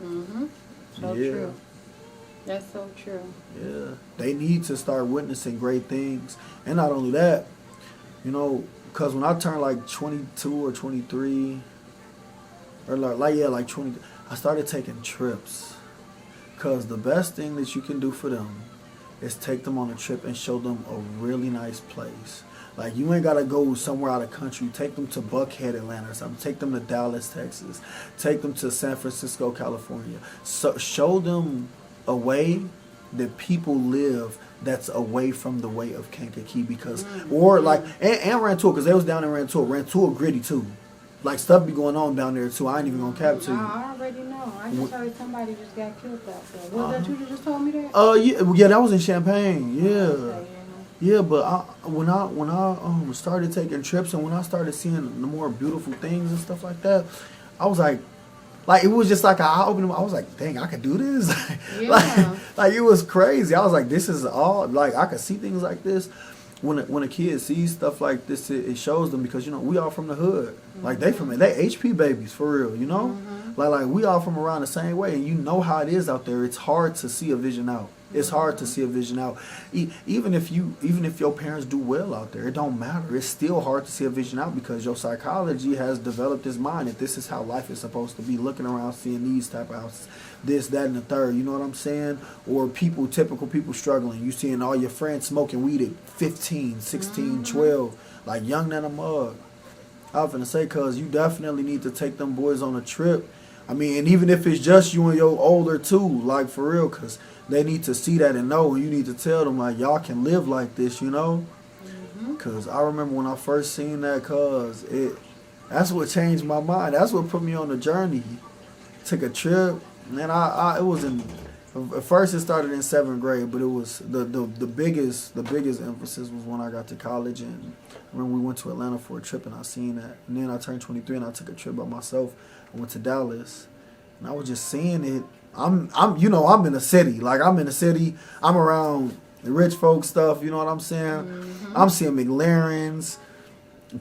So true. That's so true. Yeah. They need to start witnessing great things. And not only that, you know, because when I turned like 22 or 23, or like 20, I started taking trips. Because the best thing that you can do for them is take them on a trip and show them a really nice place. Like, you ain't got to go somewhere out of country. Take them to Buckhead, Atlanta or something. Take them to Dallas, Texas. Take them to San Francisco, California. So show them a way that people live that's away from the way of Kankakee, because, or like, and Rantoul, because they was down in Rantoul gritty too. Like, stuff be going on down there too. I ain't even gonna cap to you. I already know. I just heard somebody just got killed out there. Was that you just told me that? Yeah, that was in Champaign. Yeah. Okay, yeah, but when I started taking trips, and when I started seeing the more beautiful things and stuff like that, I was like it was just like an eye-opening. I was like, dang, I could do this. like it was crazy. I was like, this is all, like, I could see things like this. When a kid sees stuff like this, it shows them, because, you know, we all from the hood. Like, they HP babies for real, you know. Like we all from around the same way, and you know how it is out there. It's hard to see a vision out. It's hard to see a vision out. Even if your parents do well out there, it don't matter. It's still hard to see a vision out, because your psychology has developed this mind that this is how life is supposed to be. Looking around, seeing these type of houses, this, that, and the third. You know what I'm saying? Or typical people struggling. You seeing all your friends smoking weed at 15, 16, 12, like young than a mug. I was finna say, cause you definitely need to take them boys on a trip. I mean, and even if it's just you and your older too, like, for real, cause they need to see that and know. And you need to tell them, like, y'all can live like this, you know? Because I remember when I first seen that, that's what changed my mind. That's what put me on the journey took a trip, and it was in. At first, it started in 7th grade, but it was the biggest emphasis was when I got to college, and I remember we went to Atlanta for a trip, and I seen that. And then I turned 23, and I took a trip by myself. I went to Dallas, and I was just seeing it. I'm in the city. Like, I'm in the city. I'm around the rich folk stuff. You know what I'm saying? Mm-hmm. I'm seeing McLarens,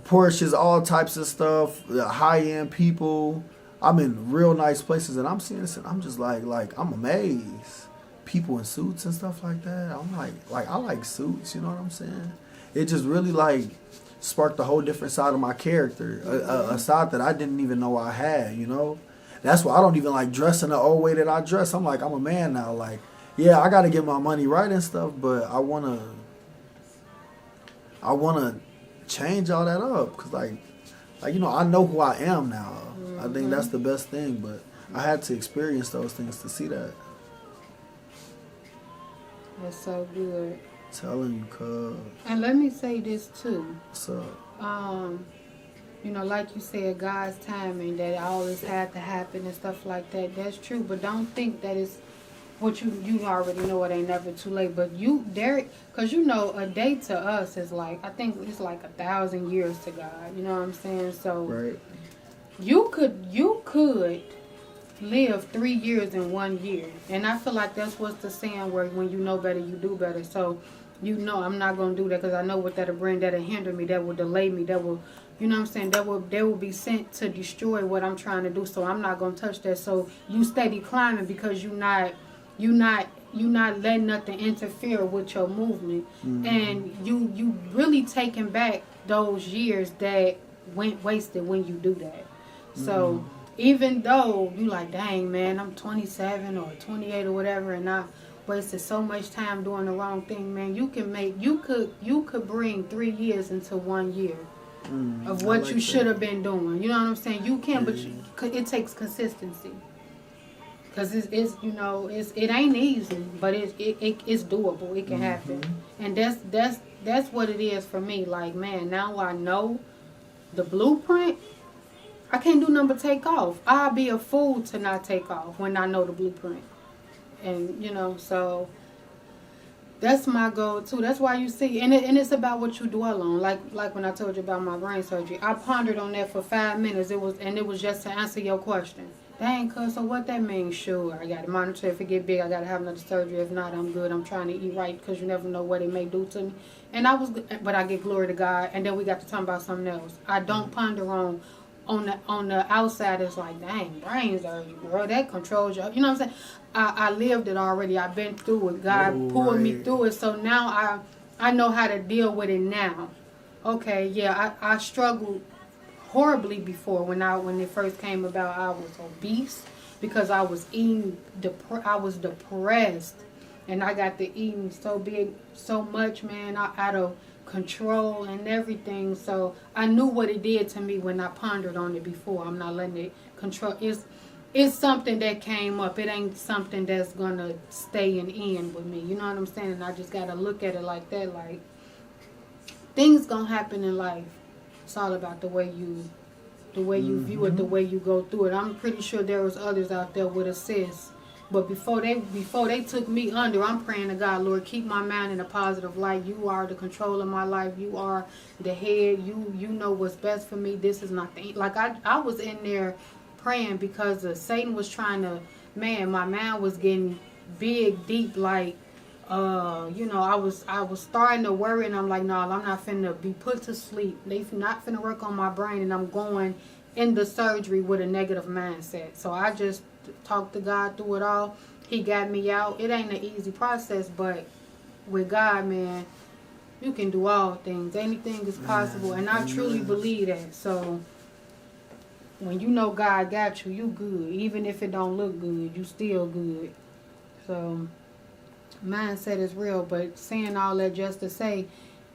Porsches, all types of stuff, high end people. I'm in real nice places, and I'm seeing this, and I'm just like I'm amazed. People in suits and stuff like that. I'm like I like suits. You know what I'm saying? It just really like sparked a whole different side of my character, a side that I didn't even know I had. You know, that's why I don't even like dressing the old way that I dress. I'm like, I'm a man now. Like, yeah, I got to get my money right and stuff, but I wanna change all that up, cause like you know, I know who I am now. I think that's the best thing, but I had to experience those things to see that. That's so good. Telling you, cuz. And let me say this too. What's up? You know, like you said, God's timing, that all this had to happen and stuff like that. That's true, but don't think that it's what you already know. It ain't never too late. But because you know, a day to us is like, I think it's like 1,000 years to God. You know what I'm saying? So right. You could live 3 years in 1 year, and I feel like that's what's the saying, where when you know better, you do better. So, you know, I'm not gonna do that, because I know what that'll bring. That'll hinder me. That will delay me. That will, you know what I'm saying? That will be sent to destroy what I'm trying to do. So I'm not gonna touch that. So you steady climbing, because you're not letting nothing interfere with your movement, and you really taking back those years that went wasted when you do that. So even though you like, dang man, I'm 27 or 28 or whatever, and I wasted so much time doing the wrong thing, man, you could bring 3 years into 1 year of what like you should have been doing. You know what I'm saying? You can, but it takes consistency. Cause it's you know, it ain't easy, but it's doable. It can happen, and that's what it is for me. Like, man, now I know the blueprint. I can't do nothing but take off. I'll be a fool to not take off when I know the blueprint. And, you know, so that's my goal, too. That's why you see, and it's about what you dwell on. Like when I told you about my brain surgery. I pondered on that for 5 minutes. It was just to answer your question. Dang, cuz, so what that means? Sure, I got to monitor. If it get big, I got to have another surgery. If not, I'm good. I'm trying to eat right, because you never know what it may do to me. And but I get glory to God. And then we got to talk about something else. I don't ponder on the outside. It's like, dang, brain surgery, girl, that controls you. You know what I'm saying? I lived it already. I've been through it. God pulled me through it. So now I know how to deal with it now. Okay, yeah, I struggled horribly before when it first came about. I was obese because I was eating. I was depressed, and I got to eating so big, so much, man, out of control and everything. So I knew what it did to me when I pondered on it before. I'm not letting it control. It's something that came up. It ain't something that's gonna stay and end with me. You know what I'm saying? And I just gotta look at it like that. Like, things gonna happen in life. It's all about the way you view it, the way you go through it. I'm pretty sure there was others out there with assist. But before they took me under, I'm praying to God, Lord, keep my mind in a positive light. You are the control of my life. You are the head. You know what's best for me. This is not the, like, I was in there praying because Satan was trying to, man, my mind was getting big, deep, like, you know, I was starting to worry, and I'm like, no, I'm not finna be put to sleep. They not finna work on my brain, and I'm going in the surgery with a negative mindset. So I just talked to God through it all. He got me out. It ain't an easy process, but with God, man, you can do all things. Anything is possible, and I truly believe that. So when you know God got you, you good. Even if it don't look good, you still good. So mindset is real, but saying all that just to say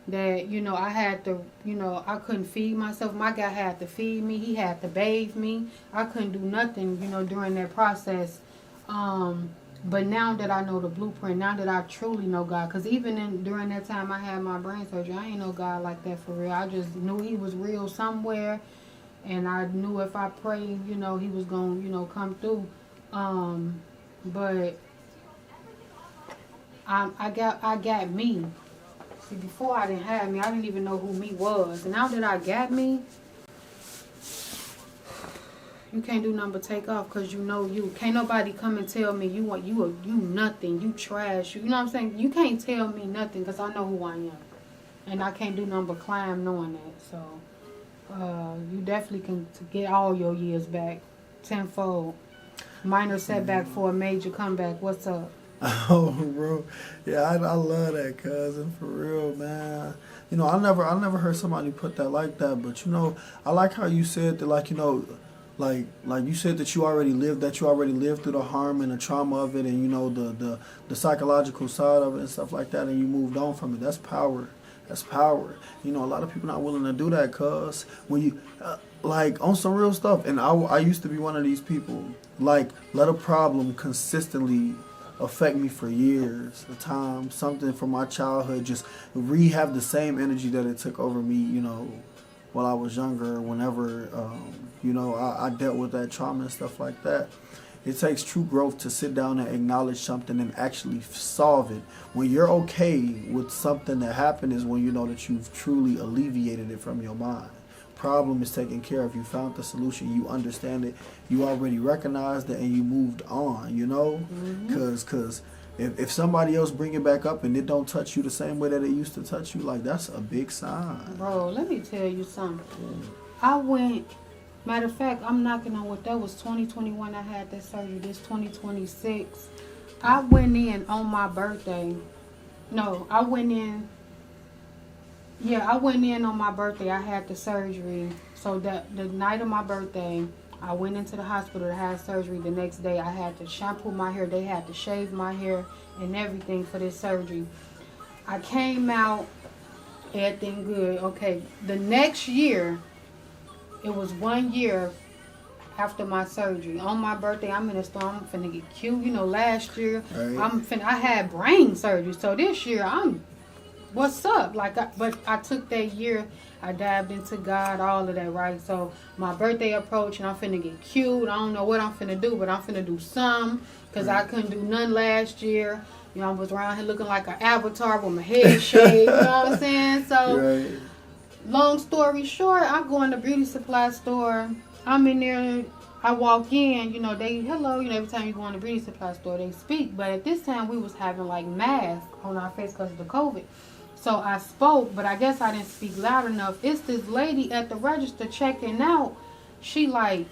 that, you know, I had to, you know, I couldn't feed myself. My guy had to feed me. He had to bathe me. I couldn't do nothing, you know, during that process. But now that I know the blueprint, now that I truly know God, because even during that time I had my brain surgery, I ain't know God like that for real. I just knew he was real somewhere, and I knew if I prayed, you know, he was going to, you know, come through. But I got me. See, before I didn't have me, I didn't even know who me was. And now that I got me, you can't do nothing but take off because you know you. Can't nobody come and tell me you nothing, you trash. You know what I'm saying? You can't tell me nothing because I know who I am. And I can't do nothing but climb knowing that. So you definitely can get all your years back tenfold. Minor setback for a major comeback. What's up? Oh, bro. Yeah, I love that, cousin, for real, man. You know, I never heard somebody put that like that, but you know, I like how you said that, like, you know, like you said that you already lived through the harm and the trauma of it, and you know the psychological side of it and stuff like that, and you moved on from it. That's power. That's power. You know, a lot of people not willing to do that, cuz when you like on some real stuff, and I used to be one of these people, like, let a problem consistently affect me for years of time, something from my childhood just have the same energy that it took over me, you know, while I was younger, whenever you know, I dealt with that trauma and stuff like that. It takes true growth to sit down and acknowledge something and actually solve it. When you're okay with something that happened is when you know that you've truly alleviated it from your mind. Problem is taken care of. You found the solution. You understand it. You already recognized it and you moved on, you know? Because if somebody else bring it back up and it don't touch you the same way that it used to touch you, like, that's a big sign. Bro, let me tell you something. I went... Matter of fact, I'm knocking on what that was 2021 I had that surgery. This 2026. I went in on my birthday. No, I went in. Yeah, I went in on my birthday. I had the surgery. So that the night of my birthday, I went into the hospital to have surgery. The next day, I had to shampoo my hair. They had to shave my hair and everything for this surgery. I came out, everything good. Okay, the next year, it was 1 year after my surgery. On my birthday, I'm in the store. I'm finna get cute. You know, last year, right. I had brain surgery. So this year, what's up? But I took that year. I dived into God, all of that, right? So my birthday approached, and I'm finna get cute. I don't know what I'm finna do, but I'm finna do some. Because I couldn't do none last year. You know, I was around here looking like an avatar with my head shaved. You know what I'm saying? So... Right. Long story short, I go in the beauty supply store. I'm in there. I walk in. You know, hello. You know, every time you go in the beauty supply store, they speak. But at this time, we was having like masks on our face because of the COVID. So I spoke, but I guess I didn't speak loud enough. It's this lady at the register checking out. She like,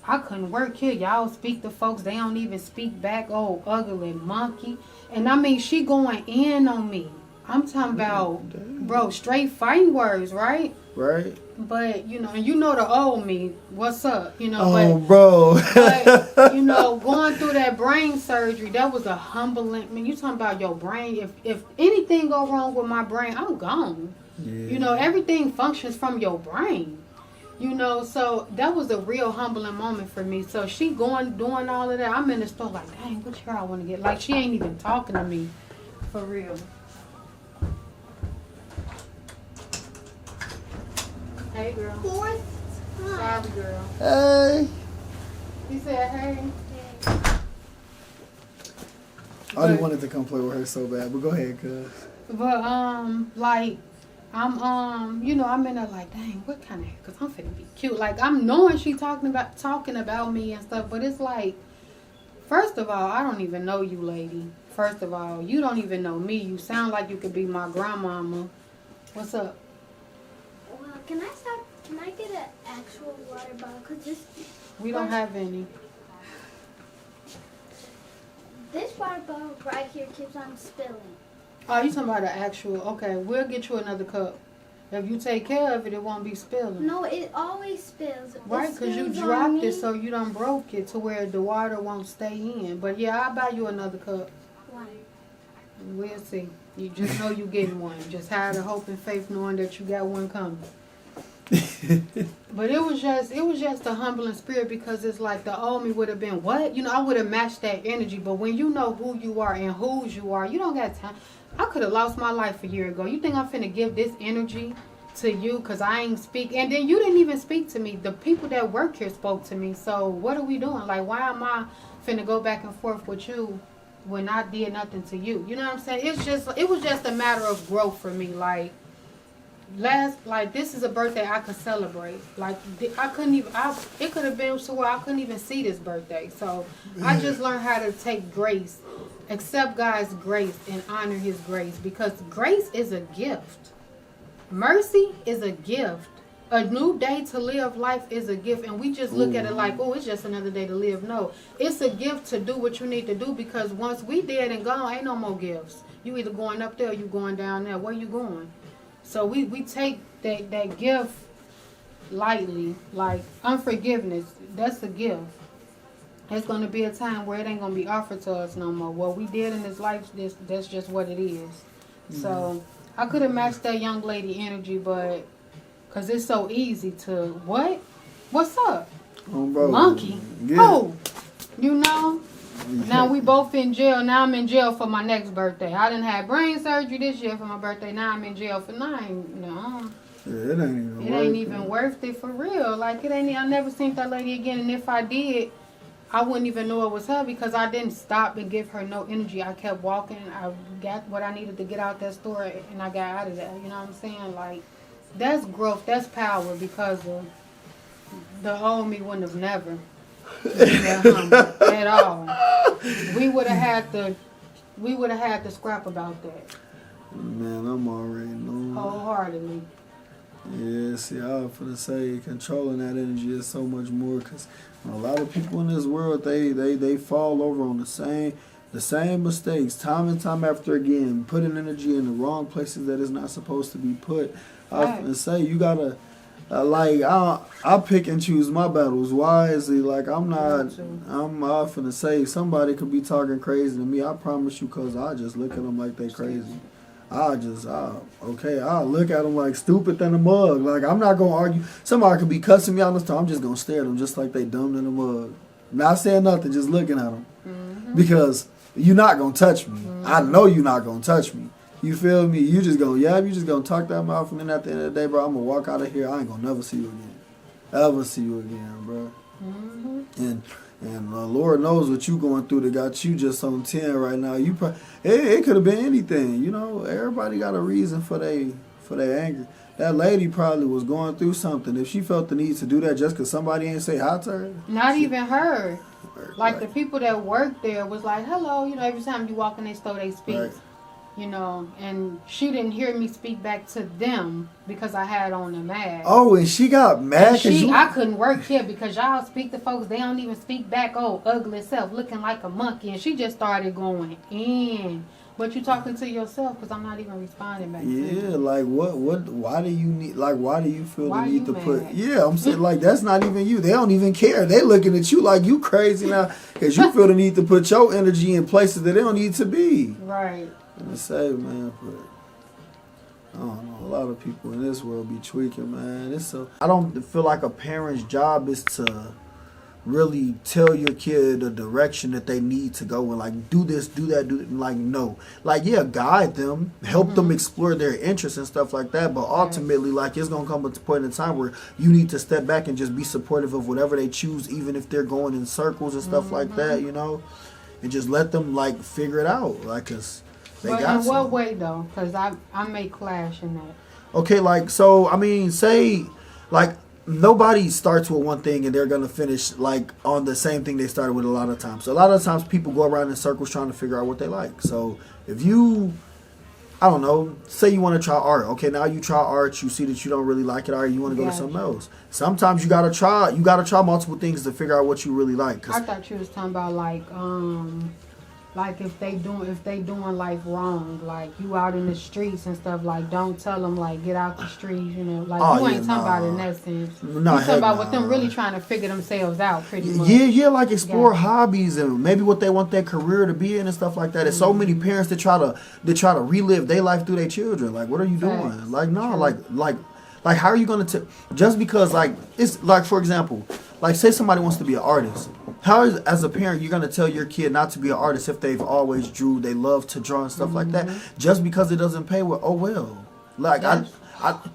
I couldn't work here. Y'all speak to folks. They don't even speak back. Oh, ugly monkey. And I mean, she going in on me. I'm talking about, bro, straight fighting words, right? Right. But, you know, and you know the old me, what's up, you know. Oh, bro. But, you know, going through that brain surgery, that was a humbling, I mean, you talking about your brain. If anything go wrong with my brain, I'm gone. Yeah. You know, everything functions from your brain. You know, so that was a real humbling moment for me. So she doing all of that. I'm in the store like, dang, what hair I want to get? Like, she ain't even talking to me, for real. Hey, girl. Sorry, girl. Hey. He said, hey. I just wanted to come play with her so bad, but go ahead, cuz. But, like, I'm, you know, I'm in there like, dang, what kind of hair? Because I'm finna be cute. Like, I'm knowing she talking about me and stuff, but it's like, first of all, I don't even know you, lady. First of all, you don't even know me. You sound like you could be my grandmama. What's up? Can I get an actual water bottle? Cause we don't have any. This water bottle right here keeps on spilling. Oh, you talking about the actual? Okay, we'll get you another cup. If you take care of it, it won't be spilling. No, it always spills. Right, because you dropped it, so you done broke it to where the water won't stay in. But yeah, I'll buy you another cup. Why? We'll see. You just know you getting one. Just have the hope and faith knowing that you got one coming. But it was just a humbling spirit because it's like the old me would have been what? You know, I would have matched that energy. But when you know who you are and whose you are, you don't got time. I could have lost my life a year ago. You think I'm finna give this energy to you because I ain't speak. And then you didn't even speak to me. The people that work here spoke to me. So what are we doing? Like, why am I finna go back and forth with you when I did nothing to you? You know what I'm saying? It was just a matter of growth for me. Like, this is a birthday I could celebrate. Like, I couldn't even, it could have been to where I couldn't even see this birthday. So I just learned how to take grace, accept God's grace, and honor his grace, because grace is a gift. Mercy is a gift. A new day to live life is a gift. And we just look at it like, oh, it's just another day to live. No, it's a gift to do what you need to do, because once we dead and gone, ain't no more gifts. You either going up there or you going down there. Where you going? So we take that gift lightly. Like unforgiveness, that's a gift. There's going to be a time where it ain't going to be offered to us no more. What we did in this life, that's just what it is. So I could have matched that young lady energy, but because it's so easy to, what? What's up? Oh, bro. Monkey. Yeah. Oh, you know? Now we both in jail. Now I'm in jail for my next birthday. I done had brain surgery this year for my birthday. Now I'm in jail for 9. No. Yeah, it ain't even worth it for real. Like, it ain't. I never seen that lady again. And if I did, I wouldn't even know it was her, because I didn't stop and give her no energy. I kept walking. I got what I needed to get out that store, and I got out of there. You know what I'm saying? Like, that's growth. That's power, because of the old me wouldn't have never at all. We would have had to scrap about that. Man, I'm already knowing. Wholeheartedly. Yeah, see, I was gonna say controlling that energy is so much more, because a lot of people in this world, they fall over on the same mistakes time and time after again, putting energy in the wrong places that is not supposed to be put. I was gonna say, you gotta I pick and choose my battles wisely. Like, I'm finna say somebody could be talking crazy to me. I promise you, cause I just look at them like they crazy. I'll look at them like stupid than a mug. Like, I'm not gonna argue. Somebody could be cussing me out this time. I'm just gonna stare at them just like they dumb than a mug. Not saying nothing, just looking at them. Because you're not gonna touch me. I know you're not gonna touch me. You feel me? You just gonna talk that mouth, and then at the end of the day, bro, I'm gonna walk out of here. I ain't gonna never see you again. Ever see you again, bro. And the Lord knows what you going through that got you just on 10 right now. It could have been anything, you know. Everybody got a reason for their anger. That lady probably was going through something. If she felt the need to do that just because somebody ain't say hi to her. Not even her. Like, the people that worked there was like, hello, you know, every time you walk in their store, they speak. Right. You know, and she didn't hear me speak back to them because I had on a mask. Oh, and she got mad because I couldn't work here because y'all speak to folks, they don't even speak back. Oh, ugly self, looking like a monkey. And she just started going in. But you talking to yourself, because I'm not even responding back to you. Yeah, like, why do you feel the need to put... Yeah, I'm saying, like, that's not even you. They don't even care. They looking at you like you crazy now because you feel the need to put your energy in places that they don't need to be. Right. And I say, man, but I don't know. A lot of people in this world be tweaking, man. I don't feel like a parent's job is to really tell your kid the direction that they need to go and, like, do this, do that, do that. Like, no. Like, yeah, guide them, help them explore their interests and stuff like that. But ultimately, like, it's going to come a point in time where you need to step back and just be supportive of whatever they choose, even if they're going in circles and stuff like that, you know? And just let them, like, figure it out. Like, because... But in what way, though? Because I may clash in that. Okay, like, so, I mean, say, like, nobody starts with one thing and they're going to finish, like, on the same thing they started with a lot of times. So, a lot of times people go around in circles trying to figure out what they like. So, if you, I don't know, say you want to try art. Okay, now you try art, you see that you don't really like it, or you want to go to something else. Sometimes you got to try multiple things to figure out what you really like. I thought you was talking about, like if they doing life wrong, like you out in the streets and stuff, like don't tell them like get out the streets, you know, like you ain't talking about it in that sense. You talking about with them really trying to figure themselves out, pretty much. Yeah, like explore hobbies and maybe what they want their career to be in and stuff like that. There's so many parents that try to relive their life through their children. Like, what are you doing? Like, no, like how are you gonna just because, like, it's like, for example, like, say somebody wants to be an artist. How is, as a parent, you're going to tell your kid not to be an artist if they've always drew, they love to draw and stuff like that, just because it doesn't pay well? Oh, well. Like,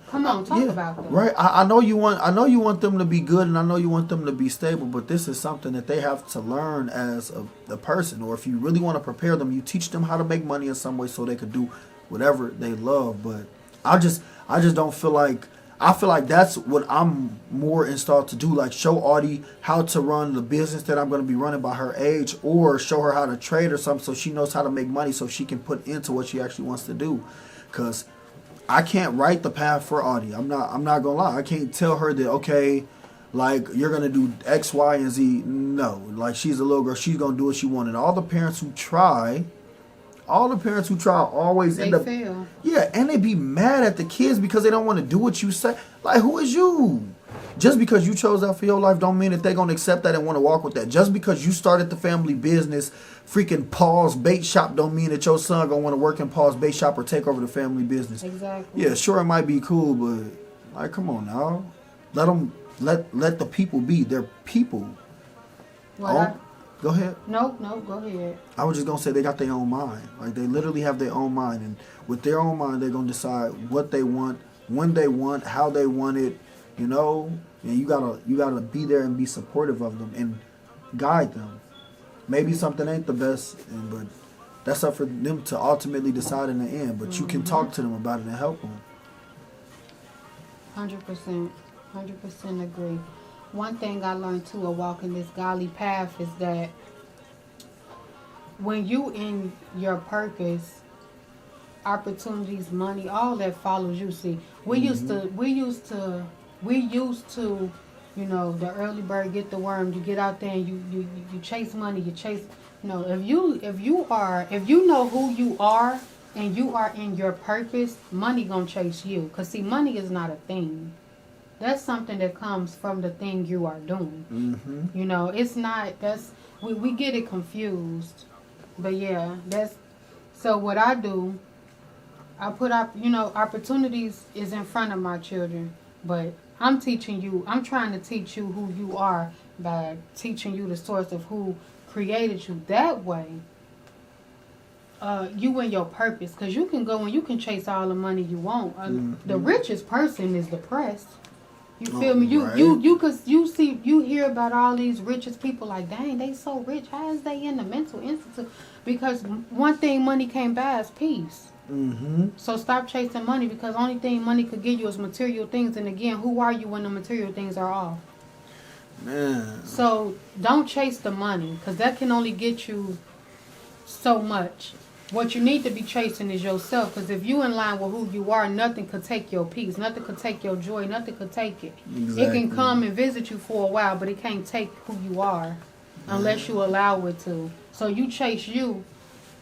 Come on, talk about that. Right. I know you want them to be good, and I know you want them to be stable, but this is something that they have to learn as a person. Or if you really want to prepare them, you teach them how to make money in some way so they could do whatever they love. But I just don't feel like, I feel like that's what I'm more installed to do, like show Audie how to run the business that I'm going to be running by her age, or show her how to trade or something so she knows how to make money so she can put into what she actually wants to do. Because I can't write the path for Audie. I'm not going to lie. I can't tell her that, okay, like, you're going to do X, Y, and Z. No. Like, she's a little girl. She's going to do what she wants. And all the parents who try always end up, fail. Yeah, and they be mad at the kids because they don't want to do what you say. Like, who is you? Just because you chose that for your life don't mean that they're going to accept that and want to walk with that. Just because you started the family business, freaking Paul's Bait Shop, don't mean that your son going to want to work in Paul's Bait Shop or take over the family business. Exactly. Yeah, sure, it might be cool, but, like, come on now. Let the people be. They're people. Go ahead. No, go ahead. I was just going to say they got their own mind. Like, they literally have their own mind. And with their own mind, they're going to decide what they want, when they want, how they want it, you know. And you gotta be there and be supportive of them and guide them. Maybe something ain't the best, but that's up for them to ultimately decide in the end. But you can talk to them about it and help them. 100% agree. One thing I learned too of walking this godly path is that when you in your purpose, opportunities, money, all that follows you. See, we used to, you know, the early bird get the worm. You get out there and you chase money. You chase. You know, if you know who you are and you are in your purpose, money gonna chase you. Cause see, money is not a thing. That's something that comes from the thing you are doing. Mm-hmm. You know, it's not, we get it confused. But yeah, so what I do, I put up, you know, opportunities is in front of my children. But I'm trying to teach you who you are by teaching you the source of who created you. That way, you and your purpose. Because you can go and you can chase all the money you want. The richest person is depressed. You feel me? You hear about all these richest people like, dang, they so rich. How is they in the mental institute? Because one thing money can't buy is peace. Mm-hmm. So stop chasing money, because the only thing money could give you is material things. And again, who are you when the material things are off? Man. So don't chase the money, because that can only get you so much. What you need to be chasing is yourself, because if you in line with who you are, nothing could take your peace, nothing could take your joy, nothing could take it. Exactly. It can come and visit you for a while, but it can't take who you are unless you allow it to. So you chase you,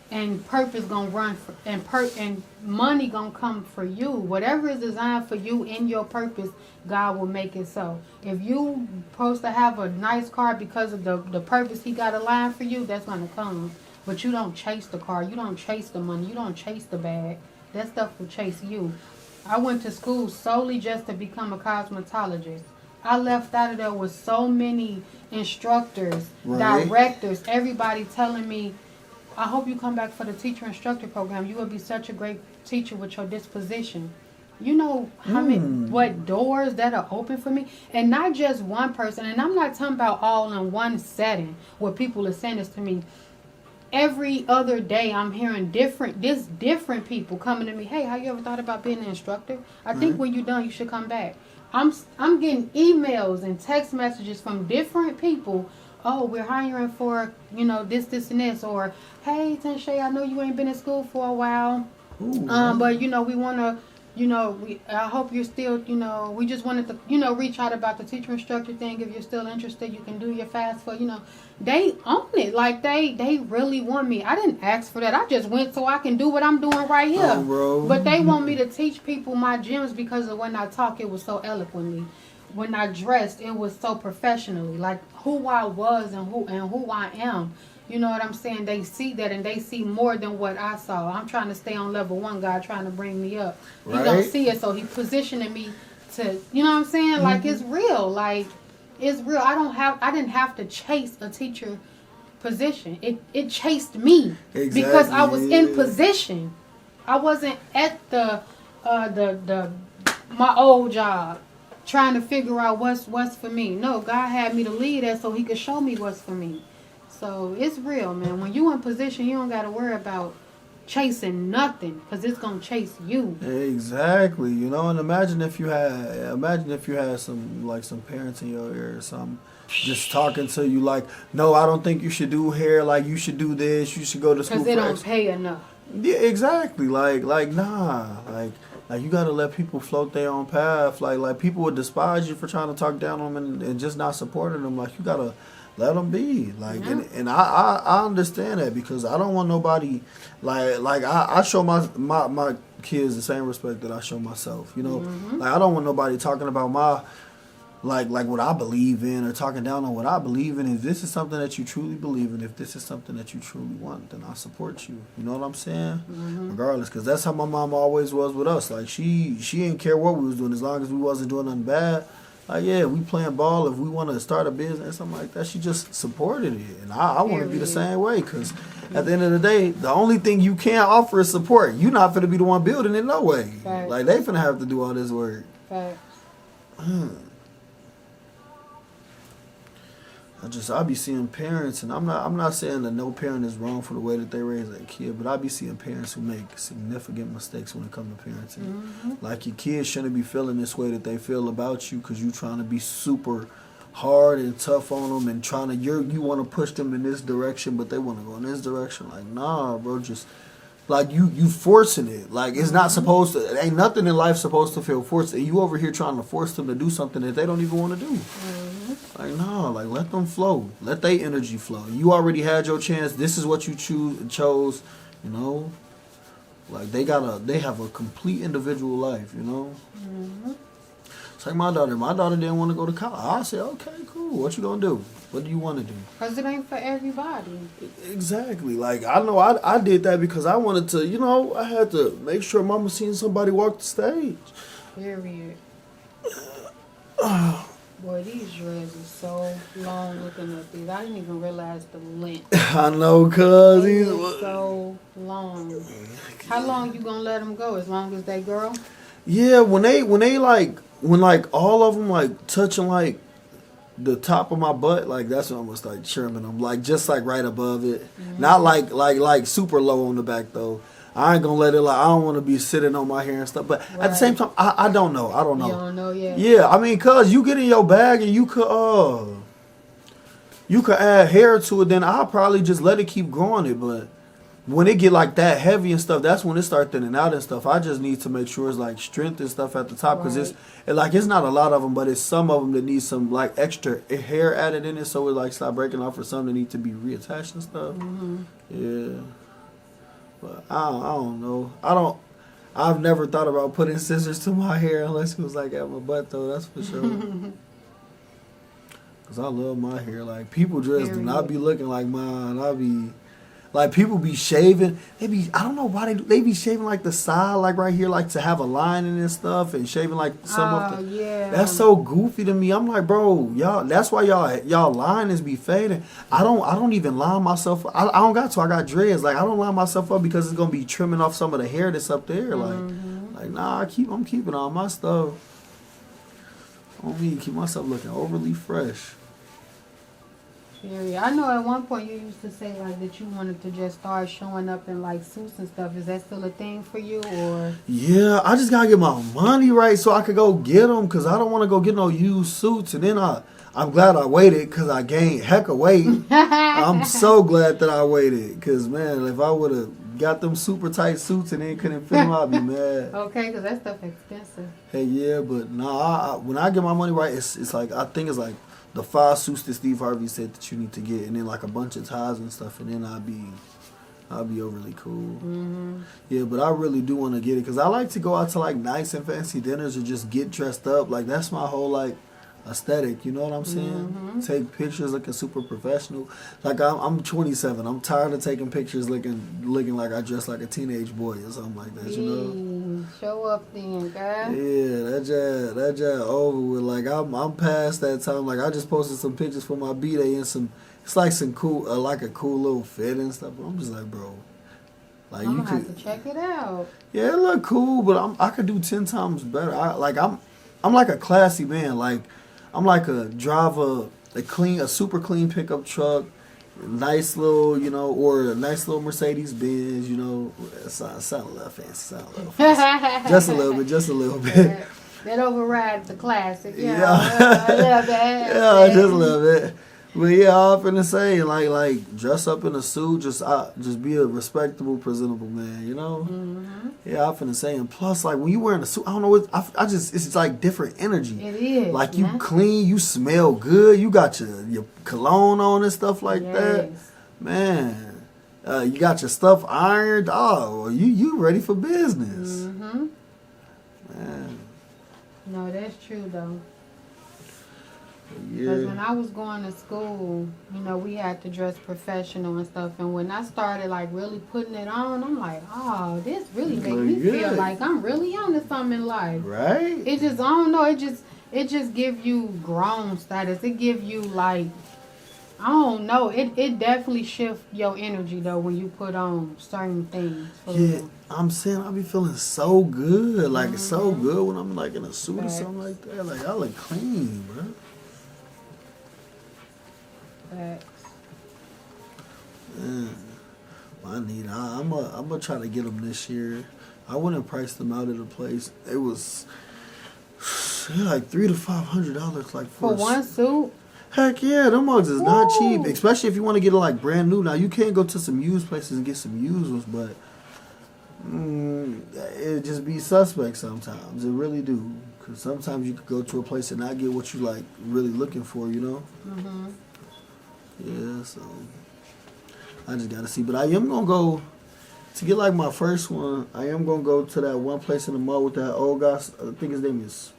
and purpose gonna run for, and money gonna come for you. Whatever is designed for you in your purpose, God will make it so. If you supposed to have a nice car because of the purpose He got aligned for you, that's gonna come. But you don't chase the car, you don't chase the money, you don't chase the bag. That stuff will chase you. I went to school solely just to become a cosmetologist. I left out of there with so many instructors, directors, everybody telling me, I hope you come back for the teacher instructor program. You will be such a great teacher with your disposition. You know how many, what doors that are open for me? And not just one person. And I'm not talking about all in one setting where people are saying this to me. Every other day I'm hearing different people coming to me. Hey, have you ever thought about being an instructor? I think when you're done, you should come back. I'm getting emails and text messages from different people. Oh, we're hiring for, you know, this, and this. Or, hey, Shay, I know you ain't been in school for a while. But, you know, we want to, you know, I hope you're still, you know, we just wanted to, you know, reach out about the teacher instructor thing. If you're still interested, you can do your FAFSA, you know. They own it. Like, they really want me. I didn't ask for that. I just went so I can do what I'm doing right here. But they want me to teach people my gems because of when I talk, it was so eloquently. When I dressed, it was so professionally. Like, who I was and who I am. You know what I'm saying? They see that, and they see more than what I saw. I'm trying to stay on level 1, God trying to bring me up. He don't see it, so He positioning me to, you know what I'm saying? Like, it's real. Like, it's real. I didn't have to chase a teacher position. It chased me because I was in position. I wasn't at the my old job, trying to figure out what's for me. No, God had me to lead that so He could show me what's for me. So it's real, man. When you in position, you don't got to worry about chasing nothing, because it's gonna chase you. Exactly. You know, and imagine if you had some parents in your ear or something, just talking to you like, no, I don't think you should do hair. Like, you should do this. You should go to school. Because they don't pay enough. Yeah, exactly. Like nah. Like you gotta let people float their own path. Like people would despise you for trying to talk down on them and just not supporting them. Like, you gotta let them be. Like, and I understand that, because I don't want nobody like I show my kids the same respect that I show myself. You know, like I don't want nobody talking about my like what I believe in, or talking down on what I believe in. If this is something that you truly believe in, if this is something that you truly want, then I support you. You know what I'm saying? Regardless, because that's how my mom always was with us. Like, she didn't care what we was doing, as long as we wasn't doing nothing bad. Like, yeah, we playing ball. If we want to start a business, something like that, she just supported it. And I want to be the same way, because at the end of the day, the only thing you can't offer is support. You're not finna be the one building it, no way. Facts. Like, they finna have to do all this work. Facts. I be seeing parents, and I'm not saying that no parent is wrong for the way that they raise their kid, but I be seeing parents who make significant mistakes when it comes to parenting. Like, your kids shouldn't be feeling this way that they feel about you, because you trying to be super hard and tough on them, and you want to push them in this direction, but they want to go in this direction. Like, nah, bro, just like you forcing it. Like, it's not supposed to. Ain't nothing in life supposed to feel forced, and you over here trying to force them to do something that they don't even want to do. Like, no, like, let them flow. Let their energy flow. You already had your chance. This is what you chose, you know? Like, they have a complete individual life, you know? It's like my daughter. My daughter didn't want to go to college. I said, okay, cool. What you gonna do? What do you want to do? Because it ain't for everybody. Exactly. Like, I know I did that because I wanted to, you know, I had to make sure mama seen somebody walk the stage. Period. Boy, these dreads are so long looking at these. I didn't even realize the length. I know, cuz. These are so long. How long you gonna let them go? As long as they grow? Yeah, when all of them like touching like the top of my butt, like, that's when I'm gonna start trimming them, like, just like right above it. Not like super low on the back though. I ain't gonna let it, like, I don't want to be sitting on my hair and stuff. But at the same time, I don't know. I don't know. You don't know yet? Yeah, I mean, cuz you get in your bag and you could add hair to it, then I'll probably just let it keep growing it. But when it get like that heavy and stuff, that's when it start thinning out and stuff. I just need to make sure it's like strength and stuff at the top, because it's not a lot of them, but it's some of them that need some like extra hair added in it, so it like stop breaking off, or some that need to be reattached and stuff. Yeah. But I don't know. I've never thought about putting scissors to my hair unless it was like at my butt though. That's for sure. Cause I love my hair. Like, people just do not be looking like mine. I be like, people be shaving. I don't know why they be shaving like the side, like right here, like to have a lining and stuff, and shaving like some of the. Yeah. That's so goofy to me. I'm like, bro, y'all. That's why y'all linings be fading. I don't even line myself. I don't got to. I got dreads. Like, I don't line myself up because it's gonna be trimming off some of the hair that's up there. Like nah. I'm keeping all my stuff on me. Keep myself looking overly fresh. Yeah, I know at one point you used to say like that you wanted to just start showing up in like suits and stuff. Is that still a thing for you, or? Yeah, I just gotta get my money right so I could go get them, because I don't want to go get no used suits. And then I'm glad I waited, because I gained heck of weight. I'm so glad that I waited, because man, if I would have got them super tight suits and then couldn't fit them, I'd be mad. Okay, because that stuff expensive. Hey, yeah, but nah, when I get my money right, it's like, I think it's like the 5 suits that Steve Harvey said that you need to get, and then like a bunch of ties and stuff, and then I'll be overly cool. Yeah, but I really do want to get it, because I like to go out to like nice and fancy dinners or just get dressed up. Like, that's my whole like aesthetic, you know what I'm saying? Take pictures looking super professional. Like, I'm 27. I'm tired of taking pictures looking like I dress like a teenage boy or something like that, you know? Show up then, girl. Yeah, that jazz over with. Like, I'm past that time. Like, I just posted some pictures for my B-Day and it's like some cool, like a cool little fit and stuff. But I'm just like, bro, Like I'm you gonna could, have to check it out. yeah, it look cool, but I could do 10 times better. I'm like a classy man. Like I'm like a driver, a super clean pickup truck, nice little, or a nice little Mercedes Benz. Sound a little fancy, just a little bit, That overrides the classic. Yeah, I love that. yeah, just a little bit. But yeah, I'm finna say like dress up in a suit, just be a respectable, presentable man, Mm-hmm. Yeah, I'm finna say, and plus like when you wearing a suit, I don't know, it's like different energy. It is. Like you clean, you smell good, you got your cologne on and stuff like that, man. You got your stuff ironed. Oh, you ready for business, Mm-hmm. man. No, that's true though. Yeah. Because when I was going to school, we had to dress professional and stuff. And when I started, like, really putting it on, I'm like, oh, this really makes me feel like I'm really on to something in life. Right? It just, I don't know, it just give you grown status. It give you, like, I don't know. It definitely shifts your energy, though, when you put on certain things. Yeah, I'm saying I be feeling so good. Like, it's so good when I'm, like, in a suit or something like that. Like, I look clean, bro. Facts. Man, I'm gonna try to get them this year. I went and priced them out at a place. It was like $300 to $500, like for one suit. Heck yeah, them mugs is not cheap, especially if you want to get it like brand new. Now you can go to some used places and get some used ones, but it just be suspect sometimes. It really do, because sometimes you could go to a place and not get what you like really looking for. Mm-hmm. Yeah, so I just gotta see. But I am gonna go to get like my first one. I am gonna go to that one place in the mall with that old guy. I think his name is.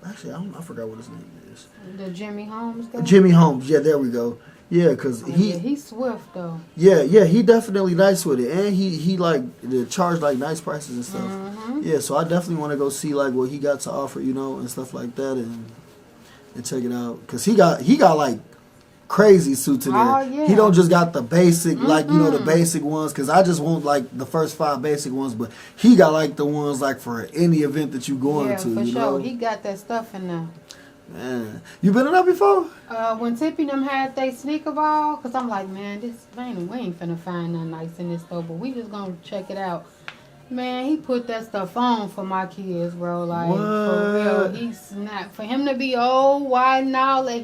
Actually, I forgot what his name is. The Jimmy Holmes guy? Jimmy Holmes. Yeah, there we go. Yeah, cause he's swift though. Yeah, he definitely nice with it, and he like charge like nice prices and stuff. Mm-hmm. Yeah, so I definitely want to go see like what he got to offer, and stuff like that, and check it out. Cause he got like crazy suits in there. Oh, yeah. He don't just got the basic, like, the basic ones, because I just want, like, the first 5 basic ones, but he got, like, the ones, like, for any event that you going to, for sure. He got that stuff in there. Man. You been in there before? When Tippy them had they sneaker ball, because I'm like, man, we ain't finna find nothing nice in this store, but we just gonna check it out. Man, he put that stuff on for my kids, bro. Like, for real. He snapped. For him to be old, wide and all, like,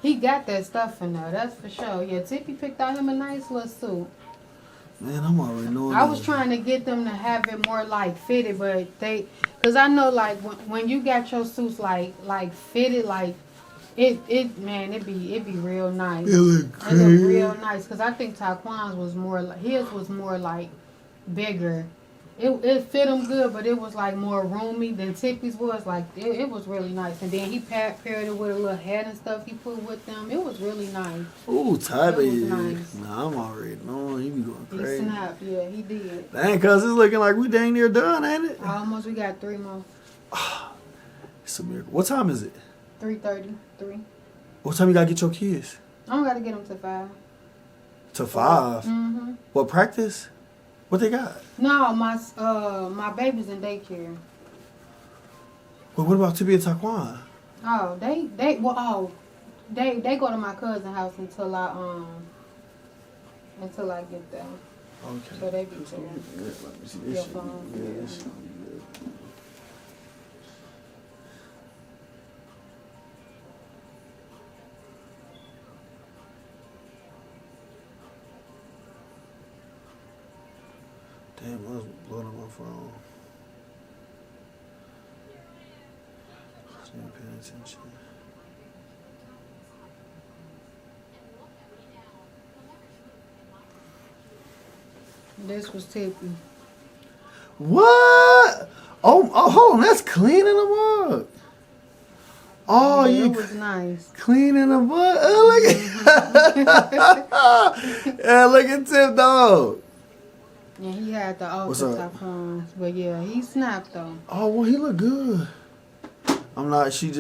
he got that stuff in there, that's for sure. Yeah, Tippy picked out him a nice little suit. Man, I'm already knowing. I was trying to get them to have it more like fitted, but because I know like when you got your suits like fitted, like it be real nice. It look real nice because I think Taquan's was more like his was more like bigger. It fit him good, but it was like more roomy than Tippy's was. Like it was really nice, and then he paired it with a little hat and stuff he put with them. It was really nice. Ooh, type of nice. Nah, I'm already knowing he be going crazy. He snapped, yeah, he did. Dang, cuz it's looking like we dang near done, ain't it? Almost, we got 3 more. It's a miracle. What time is it? 3:33. What time you gotta get your kids? I don't gotta get them to 5. To 5? Mm-hmm. What, practice? What they got? No, my baby's in daycare. Well, what about Tippy and Taquan? Oh, they go to my cousin's house until I get there. Okay. So they be Let me see your this shit. phone. Yeah, this shit gonna be good. Damn, I was blowing up my phone. I wasn't paying attention. This was Tippy. What? Oh, hold on. That's cleaning them up. Oh, yeah, you it was nice. cleaning them up. Oh, look at yeah, look at Tip Dog. Yeah, he had the ultra top ones, but yeah, he snapped though. Oh, well, he look good. I'm not. She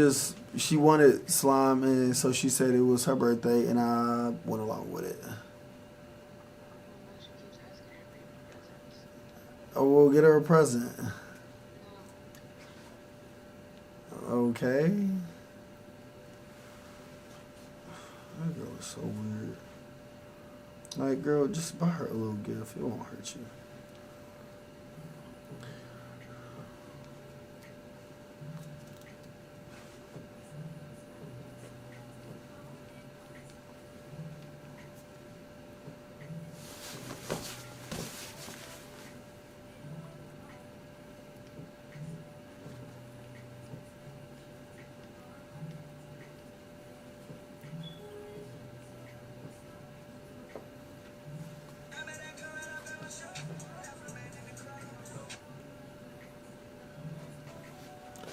wanted slime, and so she said it was her birthday, and I went along with it. Oh, we'll get her a present. Okay. That girl is so weird. Like, girl, just buy her a little gift. It won't hurt you.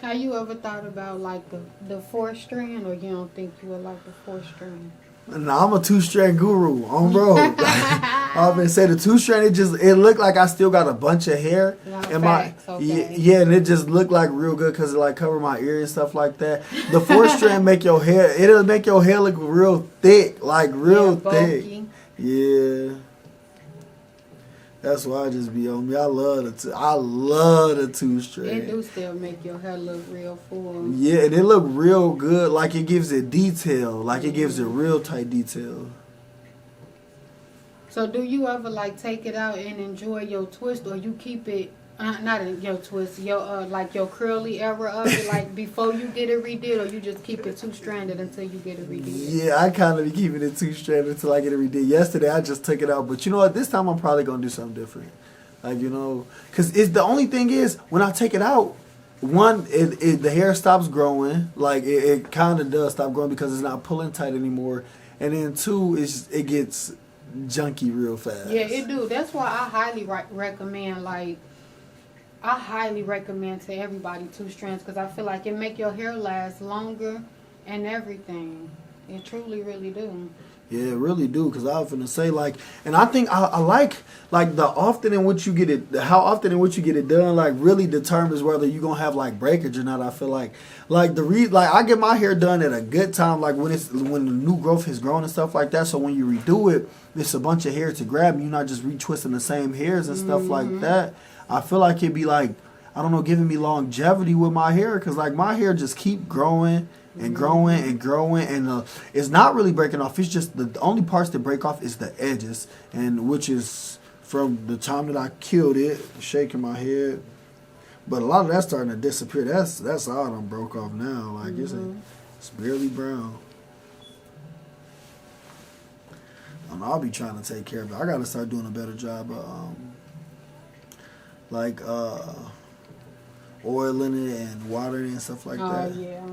Have you ever thought about like the 4-strand, or you don't think you would like the 4-strand? Nah, I'm a 2-strand guru on bro. I've been saying the 2-strand, it looked like I still got a bunch of hair. In okay. Yeah, and it just looked like real good because it like covered my ear and stuff like that. The 4-strand it'll make your hair look real thick, like real thick. Bulky. Yeah. That's why I just be on me. I love the 2-strand. It do still make your hair look real full. Yeah, and it look real good. Like it gives it detail. Like it gives it real tight detail. So do you ever like take it out and enjoy your twist, or you keep it not in your twist, your like your curly era of it, like before you get it redid, or you just keep it 2-stranded until you get it redid? Yeah, I kind of be keeping it 2-stranded until I get it redid. Yesterday I just took it out, but you know what? This time I'm probably gonna do something different. Like, you know, cause it's the only thing is when I take it out, one, the hair stops growing. Like it kind of does stop growing because it's not pulling tight anymore, and then two, it gets junky real fast. Yeah, it do. That's why I highly recommend like. I highly recommend to everybody 2-strands because I feel like it make your hair last longer and everything. It truly, really do. Yeah, it really do. Because I was finna say like, and I think I like the often in which you get it, how often in which you get it done, like really determines whether you gonna have like breakage or not. I feel like I get my hair done at a good time, like when the new growth has grown and stuff like that. So when you redo it, it's a bunch of hair to grab. You're not just retwisting the same hairs and stuff like that. I feel like it'd be like, I don't know, giving me longevity with my hair, because like my hair just keep growing and growing and growing, and it's not really breaking off. It's just the only parts that break off is the edges, and which is from the time that I killed it, shaking my head. But a lot of that's starting to disappear. That's all done broke off now. Like it's barely brown. And I'll be trying to take care of it. I gotta start doing a better job of oiling it and watering it and stuff like that. Oh, yeah.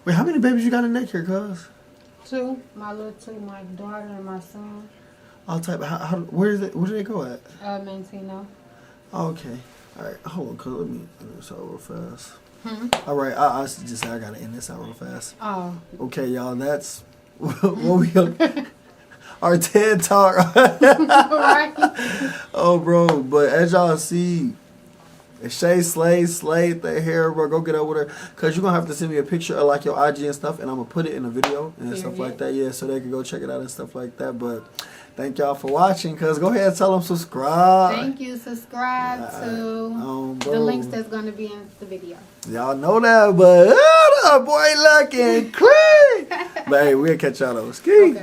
Wait, how many babies you got in daycare, cuz? 2. My little 2, my daughter and my son. All type. Where do they go at? Mantino. Okay. All right. Hold on, cuz. Let me end this out real fast. All right. I just said I gotta end this out real fast. Oh. Okay, y'all. That's what we our TED Talk. Right. Oh, bro. But as y'all see, if Shayslay slayed the hair, bro, go get up with her. Because you're going to have to send me a picture of, like, your IG and stuff, and I'm going to put it in a video and stuff like that. Yeah, so they can go check it out and stuff like that. But thank y'all for watching, because go ahead and tell them subscribe. Thank you. Subscribe to the links that's going to be in the video. Y'all know that, but boy looking clean. But, hey, we'll catch y'all, though. Ski. Okay.